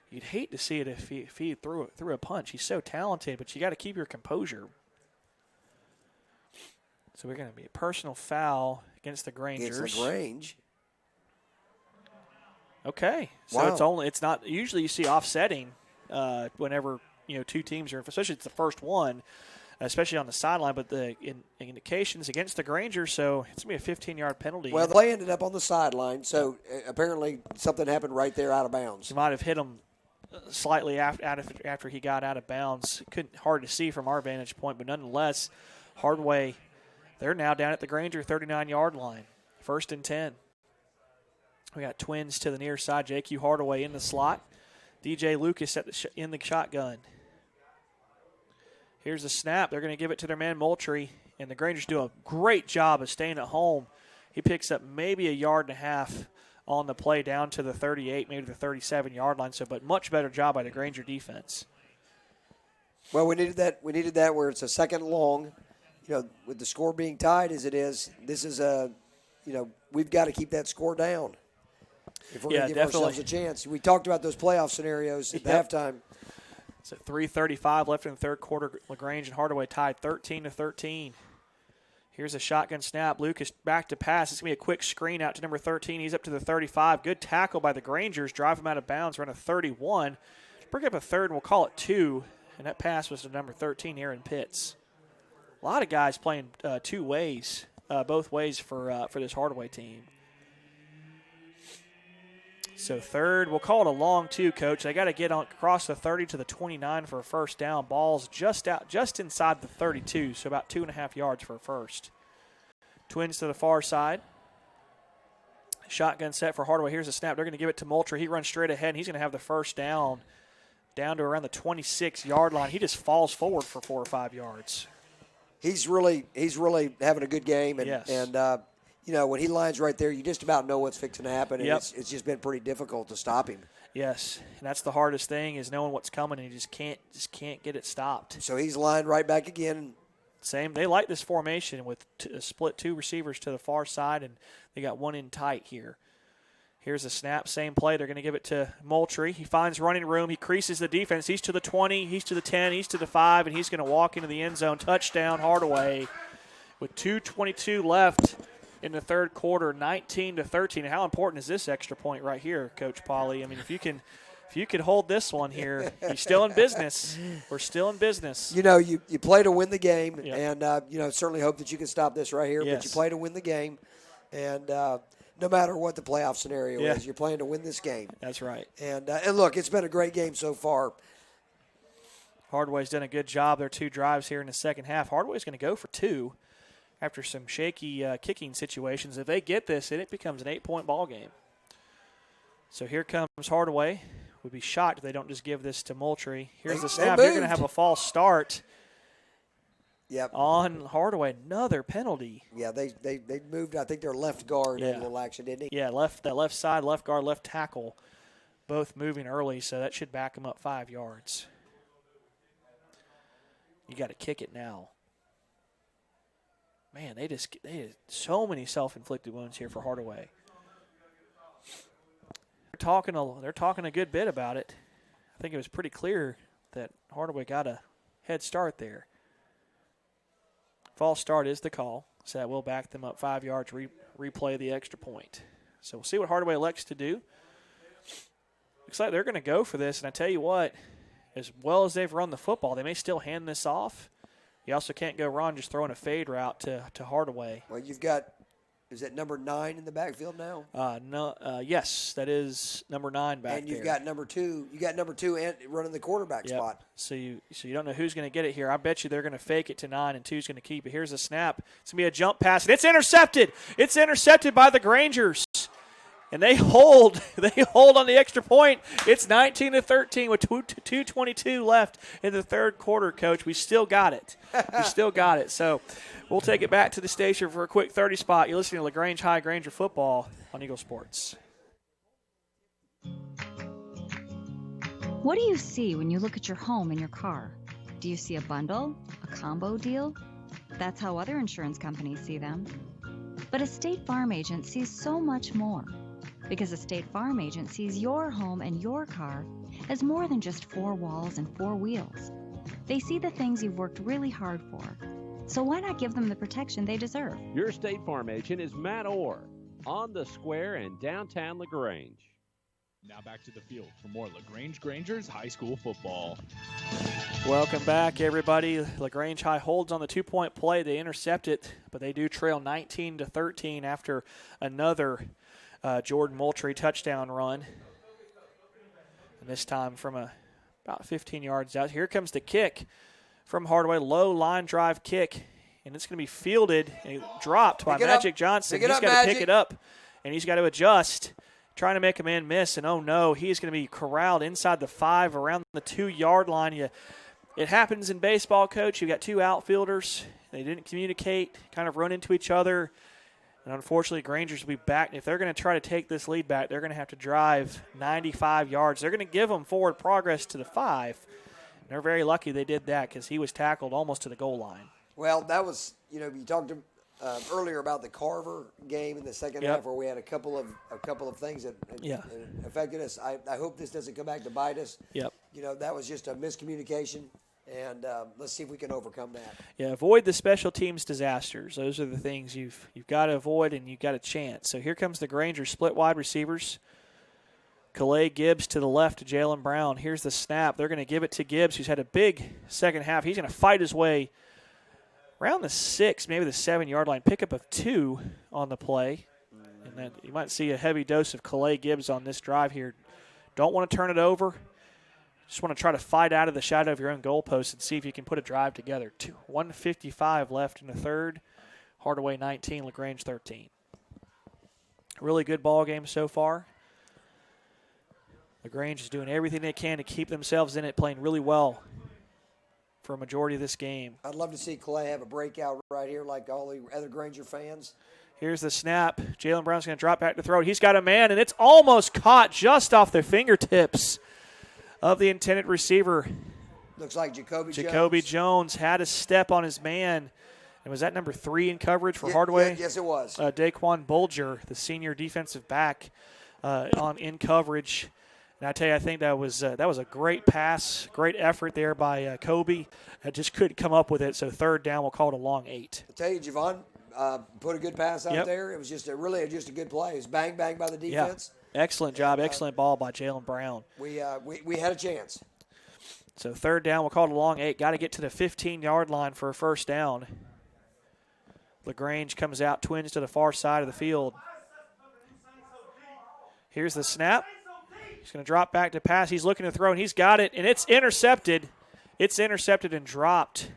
[SPEAKER 1] you'd hate to see it if he threw a punch. He's so talented, but you got to keep your composure. So we're going to be a personal foul against the Grangers.
[SPEAKER 2] Against LaGrange.
[SPEAKER 1] Okay. So it's not, usually you see offsetting whenever, two teams are, especially it's the first one. especially on the sideline, but the indications against the Grangers, so it's going to be a 15-yard penalty.
[SPEAKER 2] Well, the play ended up on the sideline, so apparently something happened right there out of bounds.
[SPEAKER 1] He might have hit him slightly after he got out of bounds. Hard to see from our vantage point, but nonetheless, Hardaway, they're now down at the Granger 39-yard line. 1st and 10. We got Twins to the near side. J.Q. Hardaway in the slot. DJ Lucas in the shotgun. Here's the snap. They're going to give it to their man Moultrie, and the Grangers do a great job of staying at home. He picks up maybe a yard and a half on the play down to the 38, maybe the 37-yard line. So, but much better job by the Granger defense.
[SPEAKER 2] Well, we needed that. We needed that where it's a second long. You know, with the score being tied as it is, this is we've got to keep that score down if we're going to give ourselves a chance. We talked about those playoff scenarios at halftime.
[SPEAKER 1] So 3:35 left in the third quarter. LaGrange and Hardaway tied 13-13. Here's a shotgun snap. Lucas back to pass. It's going to be a quick screen out to number 13. He's up to the 35. Good tackle by the Grangers. Drive him out of bounds. Run a 31. Bring up a third, and we'll call it 2. And that pass was to number 13, Aaron Pitts. A lot of guys playing two ways, both ways for this Hardaway team. So third, we'll call it a long 2, Coach. They got to get across the 30 to the 29 for a first down. Ball's just inside the 32, so about 2.5 yards for a first. Twins to the far side. Shotgun set for Hardaway. Here's a snap. They're going to give it to Moultrie. He runs straight ahead, and he's going to have the first down to around the 26-yard line. He just falls forward for 4 or 5 yards.
[SPEAKER 2] He's really having a good game, and
[SPEAKER 1] yes.
[SPEAKER 2] And when he lines right there, you just about know what's fixing to happen, and it's just been pretty difficult to stop him.
[SPEAKER 1] Yes, and that's the hardest thing is knowing what's coming, and you just can't get it stopped.
[SPEAKER 2] So he's lined right back again.
[SPEAKER 1] Same. They like this formation with split 2 receivers to the far side, and they got one in tight here. Here's a snap, same play. They're going to give it to Moultrie. He finds running room. He creases the defense. He's to the 20, he's to the 10, he's to the 5, and he's going to walk into the end zone. Touchdown, Hardaway. With 2:22 left in the third quarter, 19-13. How important is this extra point right here, Coach Pauly? I mean, if you could hold this one here, you're still in business. We're still in business.
[SPEAKER 2] You play to win the game, and certainly hope that you can stop this right here.
[SPEAKER 1] Yes.
[SPEAKER 2] But you play to win the game, and no matter what the playoff scenario is, you're playing to win this game.
[SPEAKER 1] That's right.
[SPEAKER 2] And look, it's been a great game so far.
[SPEAKER 1] Hardaway's done a good job. There are 2 drives here in the second half. Hardaway's going to go for 2 after some shaky kicking situations. If they get this, it becomes an 8-point ball game. So here comes Hardaway. Would be shocked if they don't just give this to Moultrie. Here's the snap. You're going to have a false start.
[SPEAKER 2] Yep.
[SPEAKER 1] On Hardaway, another penalty.
[SPEAKER 2] Yeah, they moved. I think their left guard in a little action, didn't he?
[SPEAKER 1] Yeah, left side, left guard, left tackle, both moving early, so that should back them up 5 yards. You got to kick it now. Man, they had so many self-inflicted wounds here for Hardaway. They're talking a good bit about it. I think it was pretty clear that Hardaway got a head start there. False start is the call, so that will back them up 5 yards, replay the extra point. So we'll see what Hardaway elects to do. Looks like they're going to go for this, and I tell you what, as well as they've run the football, they may still hand this off. You also can't go wrong just throwing a fade route to Hardaway.
[SPEAKER 2] Well, you've got, is that number 9 in the backfield now?
[SPEAKER 1] Yes, that is number 9 back there.
[SPEAKER 2] And you've got number 2. You got number 2 and running the quarterback spot.
[SPEAKER 1] So you don't know who's going to get it here. I bet you they're going to fake it to 9 and 2's going to keep it. Here's a snap. It's going to be a jump pass, and it's intercepted. It's intercepted by the Grangers. And they hold on the extra point. It's 19-13 with 2:22 left in the third quarter, Coach. We still got it. So we'll take it back to the station for a quick 30 spot. You're listening to LaGrange High Granger football on Eagle Sports.
[SPEAKER 12] What do you see when you look at your home and your car? Do you see a bundle? A combo deal? That's how other insurance companies see them. But a State Farm agent sees so much more. Because a State Farm agent sees your home and your car as more than just 4 walls and 4 wheels. They see the things you've worked really hard for. So why not give them the protection they deserve?
[SPEAKER 13] Your State Farm agent is Matt Orr on the Square in downtown LaGrange.
[SPEAKER 4] Now back to the field for more LaGrange Grangers high school football.
[SPEAKER 1] Welcome back, everybody. LaGrange High holds on the 2-point play. They intercept it, but they do trail 19-13 after another Jordan Moultrie touchdown run. And this time from about 15 yards out. Here comes the kick from Hardaway. Low line drive kick, and it's going to be fielded and dropped by Magic Johnson. He's got to pick it up, and he's got to adjust, trying to make a man miss. And, oh, no, he's going to be corralled inside the 5 around the 2-yard line. It happens in baseball, Coach. You got two outfielders. They didn't communicate, kind of run into each other. And unfortunately, Grangers will be back. If they're going to try to take this lead back, they're going to have to drive 95 yards. They're going to give them forward progress to the 5. And they're very lucky they did that because he was tackled almost to the goal line.
[SPEAKER 2] Well, that was, you talked earlier about the Carver game in the second half where we had a couple of things that affected us. I hope this doesn't come back to bite us.
[SPEAKER 1] Yep.
[SPEAKER 2] That was just a miscommunication. And let's see if we can overcome that.
[SPEAKER 1] Yeah, avoid the special teams disasters. Those are the things you've got to avoid, and you've got a chance. So here comes the Grangers split wide receivers. Calais Gibbs to the left to Jalen Brown. Here's the snap. They're going to give it to Gibbs, who's had a big second half. He's going to fight his way around the 6, maybe the 7-yard line. Pickup of 2 on the play. And then you might see a heavy dose of Calais Gibbs on this drive here. Don't want to turn it over. Just want to try to fight out of the shadow of your own goalpost and see if you can put a drive together. 1:55 left in the third. Hardaway 19, LaGrange 13. Really good ball game so far. LaGrange is doing everything they can to keep themselves in it, playing really well for a majority of this game.
[SPEAKER 2] I'd love to see Clay have a breakout right here like all the other Granger fans.
[SPEAKER 1] Here's the snap. Jalen Brown's going to drop back to throw it. He's got a man, and it's almost caught just off the fingertips of the intended receiver.
[SPEAKER 2] Looks like
[SPEAKER 1] Jacoby Jones had a step on his man. And was that number 3 in coverage for Hardaway?
[SPEAKER 2] Yes, it was.
[SPEAKER 1] Daquan Bulger, the senior defensive back, in coverage. And I tell you, I think that was a great pass, great effort there by Kobe. I just couldn't come up with it. So third down, we'll call it a long 8.
[SPEAKER 2] I tell you, Javon put a good pass out there. It was just a good play. It was bang bang by the defense.
[SPEAKER 1] Yeah. Excellent job, excellent ball by Jalen Brown.
[SPEAKER 2] We had a chance.
[SPEAKER 1] So third down, we'll call it a long 8. Got to get to the 15-yard line for a first down. LaGrange comes out, twins to the far side of the field. Here's the snap. He's going to drop back to pass. He's looking to throw, and he's got it, and it's intercepted. It's intercepted and dropped.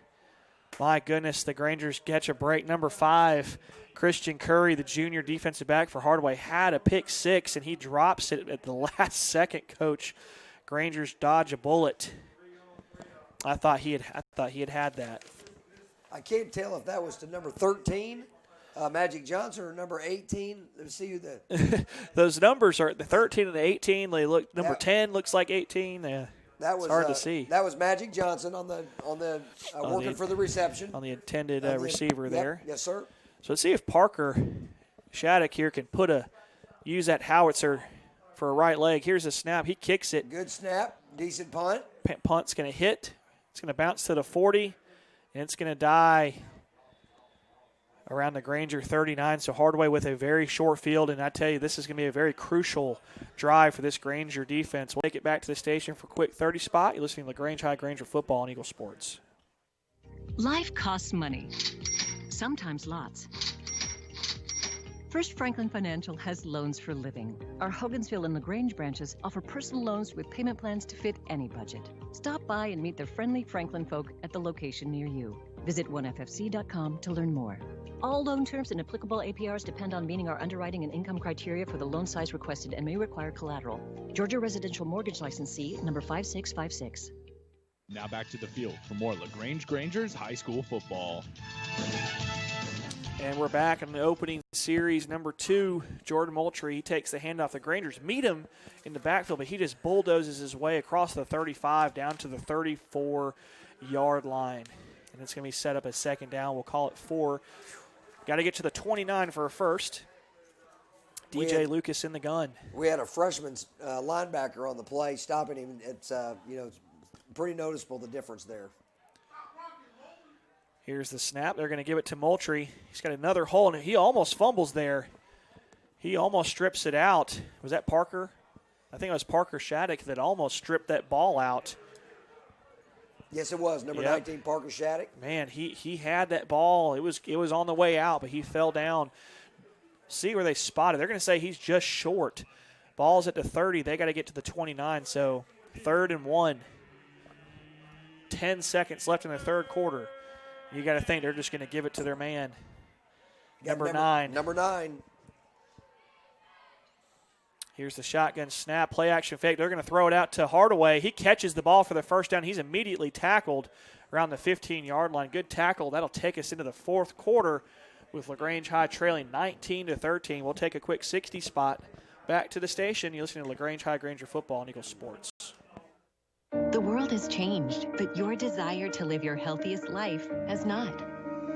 [SPEAKER 1] My goodness, the Grangers catch a break. Number 5, Christian Curry, the junior defensive back for Hardaway, had a pick 6, and he drops it at the last second, Coach. Grangers dodge a bullet. I thought he had that.
[SPEAKER 2] I can't tell if that was to number 13, Magic Johnson, or number 18. Let's see who the
[SPEAKER 1] those numbers are the 13 and the 18. They look 10 looks like 18. Yeah.
[SPEAKER 2] That was
[SPEAKER 1] hard to see.
[SPEAKER 2] That was Magic Johnson on the working for the reception.
[SPEAKER 1] On the intended receiver there.
[SPEAKER 2] Yes, sir.
[SPEAKER 1] So let's see if Parker Shattuck here can use that howitzer for a right leg. Here's a snap. He kicks it.
[SPEAKER 2] Good snap. Decent punt.
[SPEAKER 1] Punt's going to hit. It's going to bounce to the 40, and it's going to die around the Granger 39. So Hardaway with a very short field, and I tell you, this is going to be a very crucial drive for this Granger defense. We'll take it back to the station for a quick 30 spot. You're listening to LaGrange High Granger Football on Eagle Sports.
[SPEAKER 6] Life costs money, sometimes lots. First Franklin Financial has loans for living. Our Hogansville and LaGrange branches offer personal loans with payment plans to fit any budget. Stop by and meet the friendly Franklin folk at the location near you. Visit onefc.com to learn more. All loan terms and applicable APRs depend on meeting our underwriting and income criteria for the loan size requested and may require collateral. Georgia Residential Mortgage Licensee number 5656.
[SPEAKER 4] Now back to the field for more LaGrange Grangers high school football.
[SPEAKER 1] And we're back in the opening series, number 2, Jordan Moultrie. He takes the handoff. The Grangers meet him in the backfield, but he just bulldozes his way across the 35 down to the 34-yard line. And it's going to be set up as second down. We'll call it 4. Got to get to the 29 for a first. DJ Lucas in the gun.
[SPEAKER 2] We had a freshman linebacker on the play stopping him. It's pretty noticeable, the difference there.
[SPEAKER 1] Here's the snap. They're going to give it to Moultrie. He's got another hole, and he almost fumbles there. He almost strips it out. Was that Parker? I think it was Parker Shattuck that almost stripped that ball out.
[SPEAKER 2] Yes, it was. Number 19, Parker Shattuck.
[SPEAKER 1] Man, he had that ball. It was on the way out, but he fell down. See where they spotted. They're going to say he's just short. Ball's at the 30. They got to get to the 29, so 3rd and 1. 10 seconds left in the third quarter. You got to think they're just going to give it to their man. Number 9.
[SPEAKER 2] Number 9.
[SPEAKER 1] Here's the shotgun snap, play action fake. They're going to throw it out to Hardaway. He catches the ball for the first down. He's immediately tackled around the 15-yard line. Good tackle. That'll take us into the fourth quarter with LaGrange High trailing 19-13. We'll take a quick 60 spot back to the station. You're listening to LaGrange High Granger Football on Eagle Sports.
[SPEAKER 17] The world has changed, but your desire to live your healthiest life has not.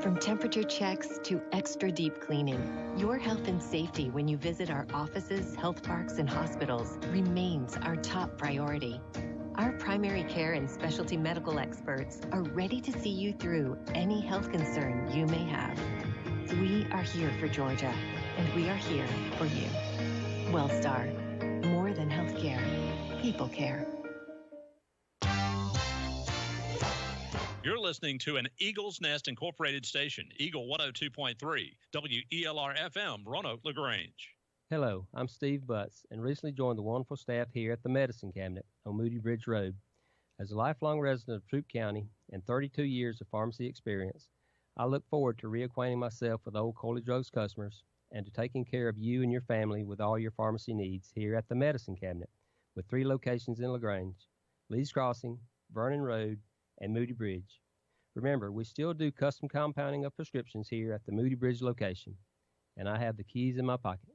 [SPEAKER 17] From temperature checks to extra deep cleaning, your health and safety when you visit our offices, health parks, and hospitals remains our top priority. Our primary care and specialty medical experts are ready to see you through any health concern you may have. We are here for Georgia, and we are here for you. WellStar, more than healthcare, people care.
[SPEAKER 19] You're listening to an Eagles Nest Incorporated station, Eagle 102.3, WELR-FM, Roanoke, LaGrange.
[SPEAKER 14] Hello, I'm Steve Butts, and recently joined the wonderful staff here at the Medicine Cabinet on Moody Bridge Road. As a lifelong resident of Troup County and 32 years of pharmacy experience, I look forward to reacquainting myself with old Coley Drugs customers and to taking care of you and your family with all your pharmacy needs here at the Medicine Cabinet, with 3 locations in LaGrange, Lee's Crossing, Vernon Road, and Moody Bridge. Remember, we still do custom compounding of prescriptions here at the Moody Bridge location, and I have the keys in my pocket.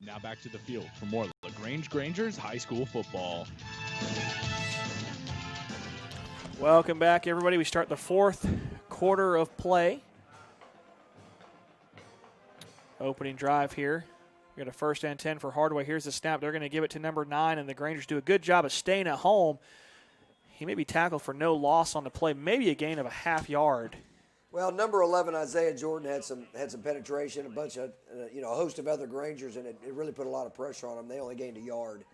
[SPEAKER 4] Now back to the field for more LaGrange Grangers high school football.
[SPEAKER 1] Welcome back, everybody. We start the fourth quarter of play. Opening drive here. We got a 1st and 10 for Hardaway. Here's the snap. They're going to give it to number 9, and the Grangers do a good job of staying at home. He may be tackled for no loss on the play, maybe a gain of a half yard.
[SPEAKER 2] Well, number 11, Isaiah Jordan had some penetration, a bunch of a host of other Grangers, and it really put a lot of pressure on them. They only gained a yard.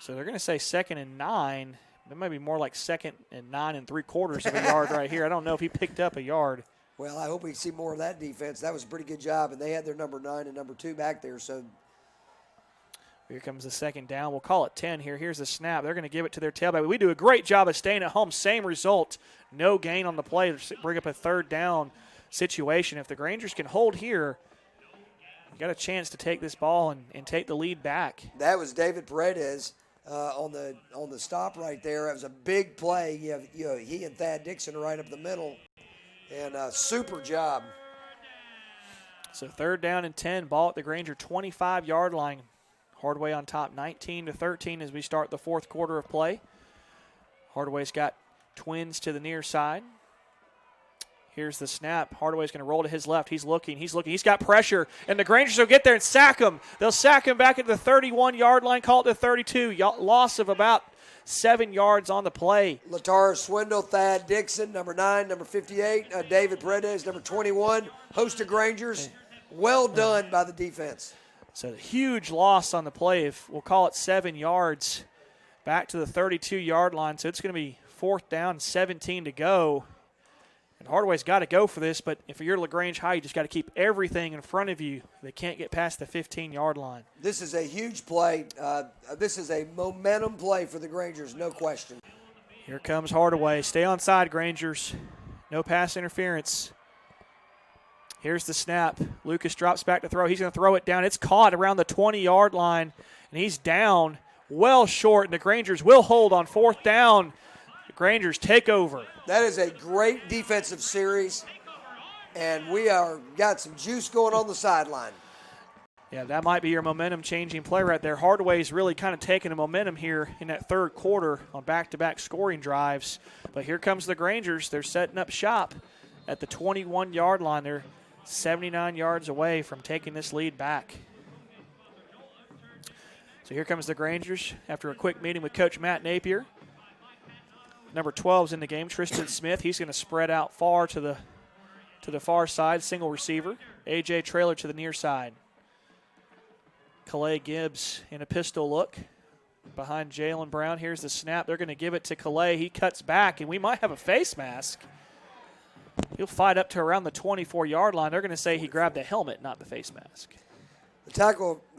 [SPEAKER 1] So they're going to say 2nd and 9. It might be more like 2nd and 9 3/4 of a yard right here. I don't know if he picked up a yard.
[SPEAKER 2] Well, I hope we see more of that defense. That was a pretty good job, and they had their number 9 and number 2 back there, so.
[SPEAKER 1] Here comes the 2nd down. We'll call it 10 here. Here's the snap. They're going to give it to their tailback. We do a great job of staying at home. Same result. No gain on the play to bring up a 3rd down situation. If the Grangers can hold here, you got a chance to take this ball and take the lead back.
[SPEAKER 2] That was David Paredes on the stop right there. It was a big play. He and Thad Dixon are right up the middle, and super job.
[SPEAKER 1] So 3rd down and 10. Ball at the Granger 25-yard line. Hardaway on top, 19-13 as we start the fourth quarter of play. Hardaway's got twins to the near side. Here's the snap. Hardaway's going to roll to his left. He's looking. He's got pressure, and the Grangers will get there and sack him. They'll sack him back at the 31-yard line, call it the 32. Loss of about 7 yards on the play.
[SPEAKER 2] Latar Swindle, Thad Dixon, number 9, number 58. David Paredes, number 21. Host of Grangers. Well done by the defense.
[SPEAKER 1] So a huge loss on the play. We'll call it 7 yards back to the 32-yard line. So it's going to be 4th down, 17 to go. And Hardaway's got to go for this, but if you're LaGrange High, you just got to keep everything in front of you. They can't get past the 15-yard line.
[SPEAKER 2] This is a huge play. This is a momentum play for the Grangers, no question.
[SPEAKER 1] Here comes Hardaway. Stay on side, Grangers. No pass interference. Here's the snap. Lucas drops back to throw. He's going to throw it down. It's caught around the 20-yard line, and he's down well short, and the Grangers will hold on 4th down. The Grangers take over.
[SPEAKER 2] That is a great defensive series, and we got some juice going on the sideline.
[SPEAKER 1] Yeah, that might be your momentum-changing play right there. Hardaway's really kind of taking a momentum here in that third quarter on back-to-back scoring drives. But here comes the Grangers. They're setting up shop at the 21-yard line. They're 79 yards away from taking this lead back. So here comes the Grangers after a quick meeting with Coach Matt Napier. Number 12's in the game, Tristan Smith. He's going to spread out far to the far side, single receiver. A.J. Traylor to the near side. Calais Gibbs in a pistol look behind Jalen Brown. Here's the snap. They're going to give it to Calais. He cuts back, and we might have a face mask. He'll fight up to around the 24-yard line. They're going to say he grabbed the helmet, not the face mask.
[SPEAKER 2] The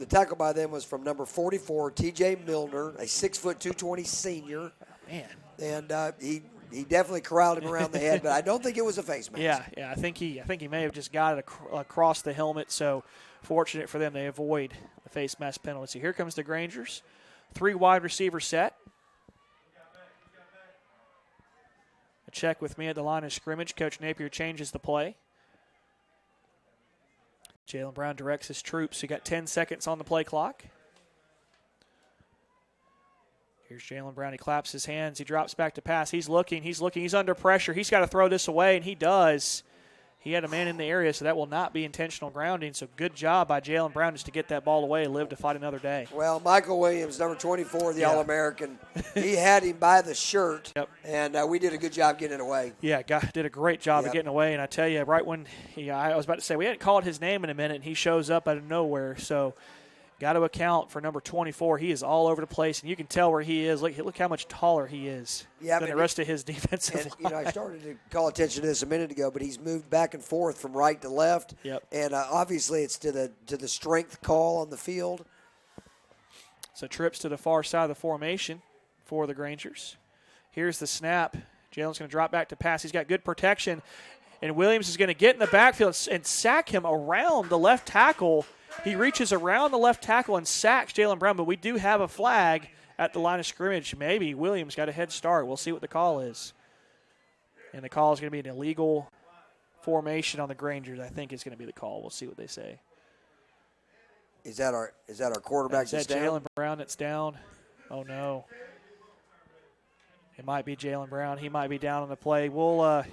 [SPEAKER 2] tackle by them was from number 44, T.J. Milner, a 6'2", 220 senior.
[SPEAKER 1] Man.
[SPEAKER 2] And he definitely corralled him around the head, but I don't think it was a face mask.
[SPEAKER 1] Yeah. I think he may have just got it across the helmet. So fortunate for them, they avoid the face mask penalty. So here comes the Grangers. 3 wide receiver set. A check with me at the line of scrimmage. Coach Napier changes the play. Jalen Brown directs his troops. He got 10 seconds on the play clock. Here's Jalen Brown. He claps his hands. He drops back to pass. He's looking. He's under pressure. He's got to throw this away, and he does. He had a man in the area, so that will not be intentional grounding. So good job by Jalen Brown just to get that ball away and live to fight another day.
[SPEAKER 2] Well, Michael Williams, number 24, the All-American, he had him by the shirt, and we did a good job getting it away.
[SPEAKER 1] Yeah, did a great job of getting away. And I tell you, right when I was about to say, we hadn't called his name in a minute, and he shows up out of nowhere. So got to account for number 24. He is all over the place, and you can tell where he is. Look how much taller he is than the rest of his defensive line.
[SPEAKER 2] I started to call attention to this a minute ago, but he's moved back and forth from right to left. And obviously it's to the strength call on the field.
[SPEAKER 1] So trips to the far side of the formation for the Grangers. Here's the snap. Jalen's going to drop back to pass. He's got good protection, and Williams is going to get in the backfield and sack him around the left tackle. He reaches around the left tackle and sacks Jalen Brown, but we do have a flag at the line of scrimmage. Maybe Williams got a head start. We'll see what the call is. And the call is going to be an illegal formation on the Grangers, I think is going to be the call. We'll see what they say.
[SPEAKER 2] Is that our quarterback that's down?
[SPEAKER 1] Is that Jalen Brown that's down? Oh, no. It might be Jalen Brown. He might be down on the play. We'll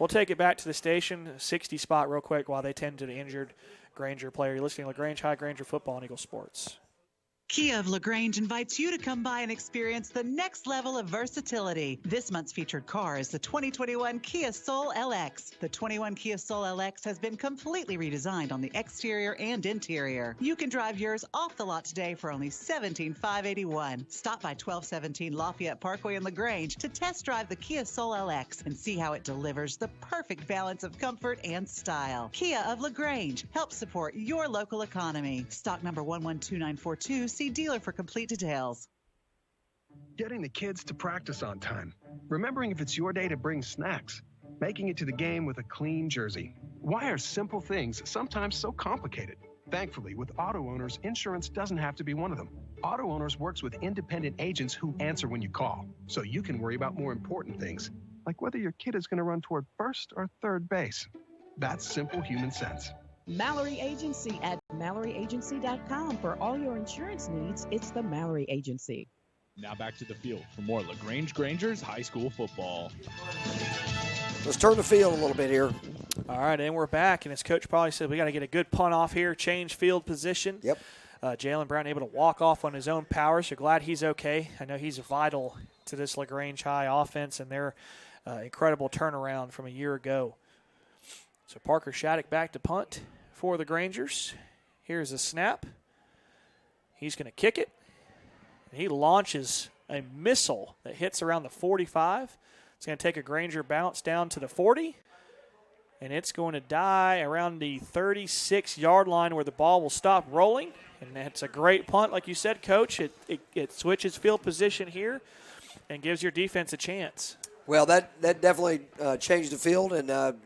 [SPEAKER 1] take it back to the station, 60 spot real quick while they tend to the injured Granger player. You're listening to LaGrange High Granger Football on Eagle Sports.
[SPEAKER 8] Kia of LaGrange invites you to come by and experience the next level of versatility. This month's featured car is the 2021 Kia Soul LX. The 21 Kia Soul LX has been completely redesigned on the exterior and interior. You can drive yours off the lot today for only $17,581. Stop by 1217 Lafayette Parkway in LaGrange to test drive the Kia Soul LX and see how it delivers the perfect balance of comfort and style. Kia of LaGrange helps support your local economy. Stock number 112942. See dealer for complete details.
[SPEAKER 9] Getting the kids to practice on time. Remembering if it's your day to bring snacks. Making it to the game with a clean jersey. Why are simple things sometimes so complicated? Thankfully, with auto owners, insurance doesn't have to be one of them. Auto Owners works with independent agents who answer when you call, so you can worry about more important things, like whether your kid is going to run toward first or third base. That's simple human sense.
[SPEAKER 10] Mallory Agency at MalloryAgency.com. For all your insurance needs, it's the Mallory Agency.
[SPEAKER 4] Now back to the field for more LaGrange Grangers high school football.
[SPEAKER 2] Let's turn the field a little bit here.
[SPEAKER 1] All right, and we're back, and as Coach probably said, we got to get a good punt off here, change field position.
[SPEAKER 2] Yep.
[SPEAKER 1] Jalen Brown able to walk off on his own power, so glad he's okay. I know he's vital to this LaGrange High offense and their incredible turnaround from a year ago. So Parker Shattuck back to punt for the Grangers. Here's a snap. He's going to kick it. And he launches a missile that hits around the 45. It's going to take a Granger bounce down to the 40. And it's going to die around the 36-yard line where the ball will stop rolling. And that's a great punt, like you said, Coach. It switches field position here and gives your defense a chance.
[SPEAKER 2] Well, that definitely changed the field, and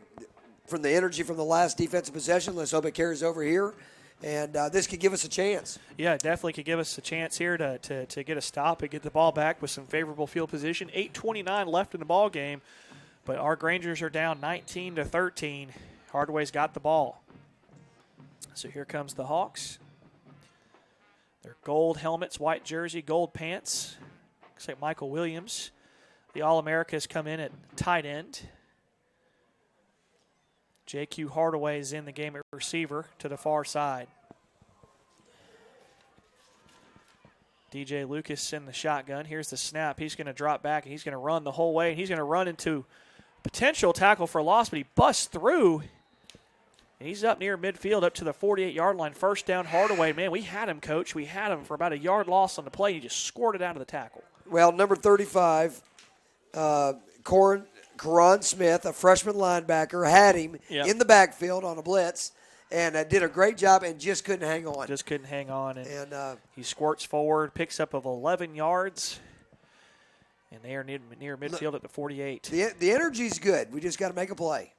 [SPEAKER 2] from the energy from the last defensive possession, let's hope it carries over here. And this could give us a chance.
[SPEAKER 1] Yeah, it definitely could give us a chance here to get a stop and get the ball back with some favorable field position. 8:29 left in the ball game, but our Grangers are down 19-13. Hardaway's got the ball. So here comes the Hawks. Their gold helmets, white jersey, gold pants. Looks like Michael Williams, the All-America, has come in at tight end. J.Q. Hardaway is in the game at receiver to the far side. DJ Lucas in the shotgun. Here's the snap. He's going to drop back, and he's going to run the whole way, and he's going to run into potential tackle for loss, but he busts through. And he's up near midfield, up to the 48-yard line. First down, Hardaway. Man, we had him, Coach. We had him for about a yard loss on the play. He just scored it out of the tackle.
[SPEAKER 2] Well, number 35, Karan Smith, a freshman linebacker, had him in the backfield on a blitz and did a great job and just couldn't hang on.
[SPEAKER 1] Just couldn't hang on. And he squirts forward, picks up of 11 yards. And they are near midfield at the 48.
[SPEAKER 2] The energy's good. We just got to make a play.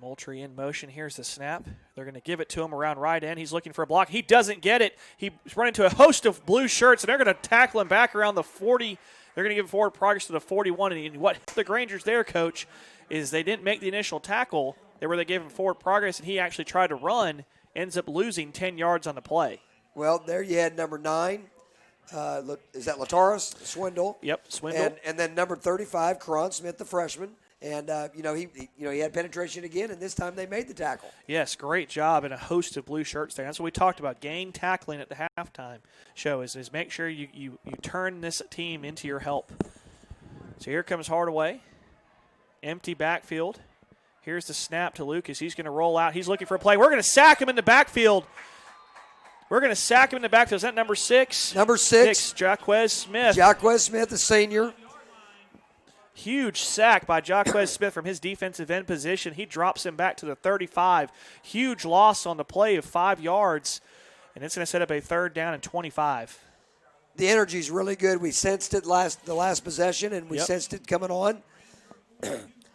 [SPEAKER 1] Moultrie in motion. Here's the snap. They're going to give it to him around right end. He's looking for a block. He doesn't get it. He's running into a host of blue shirts, and they're going to tackle him back around the 40. They're going to give forward progress to the 41. And what the Grangers there, Coach, is they didn't make the initial tackle. They gave him forward progress, and he actually tried to run, ends up losing 10 yards on the play.
[SPEAKER 2] Well, there you had number 9. Is that Lataris Swindle?
[SPEAKER 1] Yep, Swindle.
[SPEAKER 2] And then number 35, Karan Smith, the freshman. And, he had penetration again, and this time they made the tackle.
[SPEAKER 1] Yes, great job, and a host of blue shirts there. That's what we talked about, gang tackling at the halftime show, is make sure you turn this team into your help. So here comes Hardaway. Empty backfield. Here's the snap to Lucas. He's going to roll out. He's looking for a play. We're going to sack him in the backfield. Is that number 6?
[SPEAKER 2] Number 6.
[SPEAKER 1] Jaquez Smith.
[SPEAKER 2] Jaquez Smith, the senior.
[SPEAKER 1] Huge sack by Jaquez Smith from his defensive end position. He drops him back to the 35. Huge loss on the play of 5 yards. And it's going to set up a 3rd down and 25.
[SPEAKER 2] The energy's really good. We sensed it the last possession, and we sensed it coming on.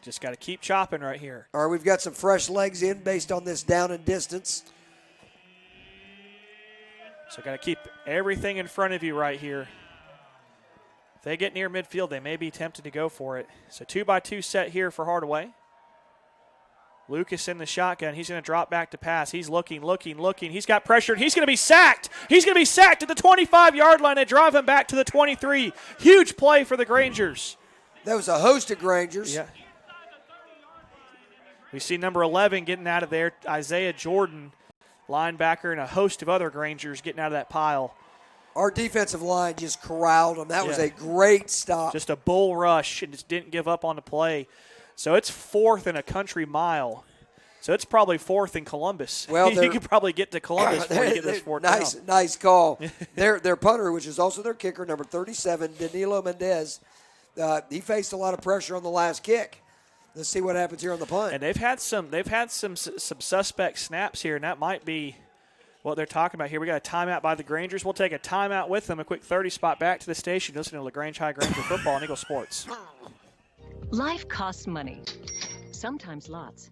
[SPEAKER 1] Just got to keep chopping right here.
[SPEAKER 2] All right, we've got some fresh legs in based on this down and distance.
[SPEAKER 1] So got to keep everything in front of you right here. If they get near midfield, they may be tempted to go for it. So 2-by-2 set here for Hardaway. Lucas in the shotgun. He's going to drop back to pass. He's looking. He's got pressured. He's going to be sacked. He's going to be sacked at the 25-yard line. They drive him back to the 23. Huge play for the Grangers.
[SPEAKER 2] That was a host of Grangers.
[SPEAKER 1] Yeah. We see number 11 getting out of there, Isaiah Jordan, linebacker, and a host of other Grangers getting out of that pile.
[SPEAKER 2] Our defensive line just corralled them. That was a great stop.
[SPEAKER 1] Just a bull rush and just didn't give up on the play. So it's 4th and a country mile. So it's probably 4th in Columbus.
[SPEAKER 2] Well,
[SPEAKER 1] you could probably get to Columbus before you get this 4th down.
[SPEAKER 2] Nice call. Their punter, which is also their kicker, number 37, Danilo Mendez, he faced a lot of pressure on the last kick. Let's see what happens here on the punt.
[SPEAKER 1] And they've had some suspect snaps here, and that might be what they're talking about here. We got a timeout by the Grangers. We'll take a timeout with them. A quick 30 spot back to the station. Listen to LaGrange High Granger Football on Eagle Sports.
[SPEAKER 6] Life costs money, sometimes lots.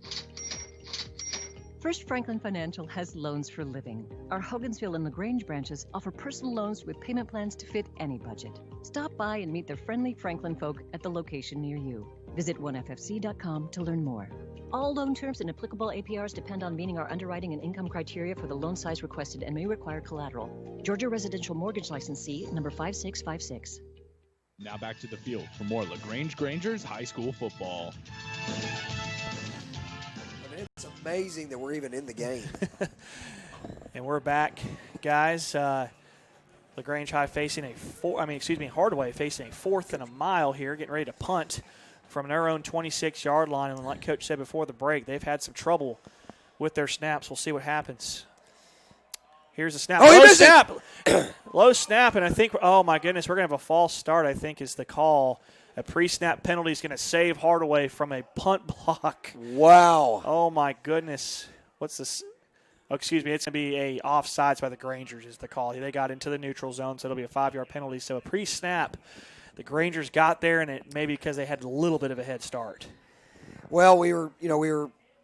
[SPEAKER 6] First Franklin Financial has loans for living. Our Hogansville and LaGrange branches offer personal loans with payment plans to fit any budget. Stop by and meet the friendly Franklin folk at the location near you. Visit oneffc.com to learn more. All loan terms and applicable APRs depend on meeting our underwriting and income criteria for the loan size requested and may require collateral. Georgia Residential Mortgage Licensee number 5656.
[SPEAKER 4] Now back to the field for more LaGrange Grangers high school football.
[SPEAKER 2] It's amazing that we're even in the game.
[SPEAKER 1] And we're back, guys. LaGrange High Hardaway facing a 4th and a mile here, getting ready to punt from their own 26-yard line. And like Coach said before the break, they've had some trouble with their snaps. We'll see what happens. Here's a snap.
[SPEAKER 2] Oh, low snap.
[SPEAKER 1] Low snap, and I think, oh, my goodness, we're going to have a false start, I think, is the call. A pre-snap penalty is going to save Hardaway from a punt block.
[SPEAKER 2] Wow.
[SPEAKER 1] Oh, my goodness. What's this? Oh, excuse me. It's going to be a offsides by the Grangers is the call. They got into the neutral zone, so it'll be a 5-yard penalty. So a pre-snap, the Grangers got there, and it maybe because they had a little bit of a head start.
[SPEAKER 2] Well,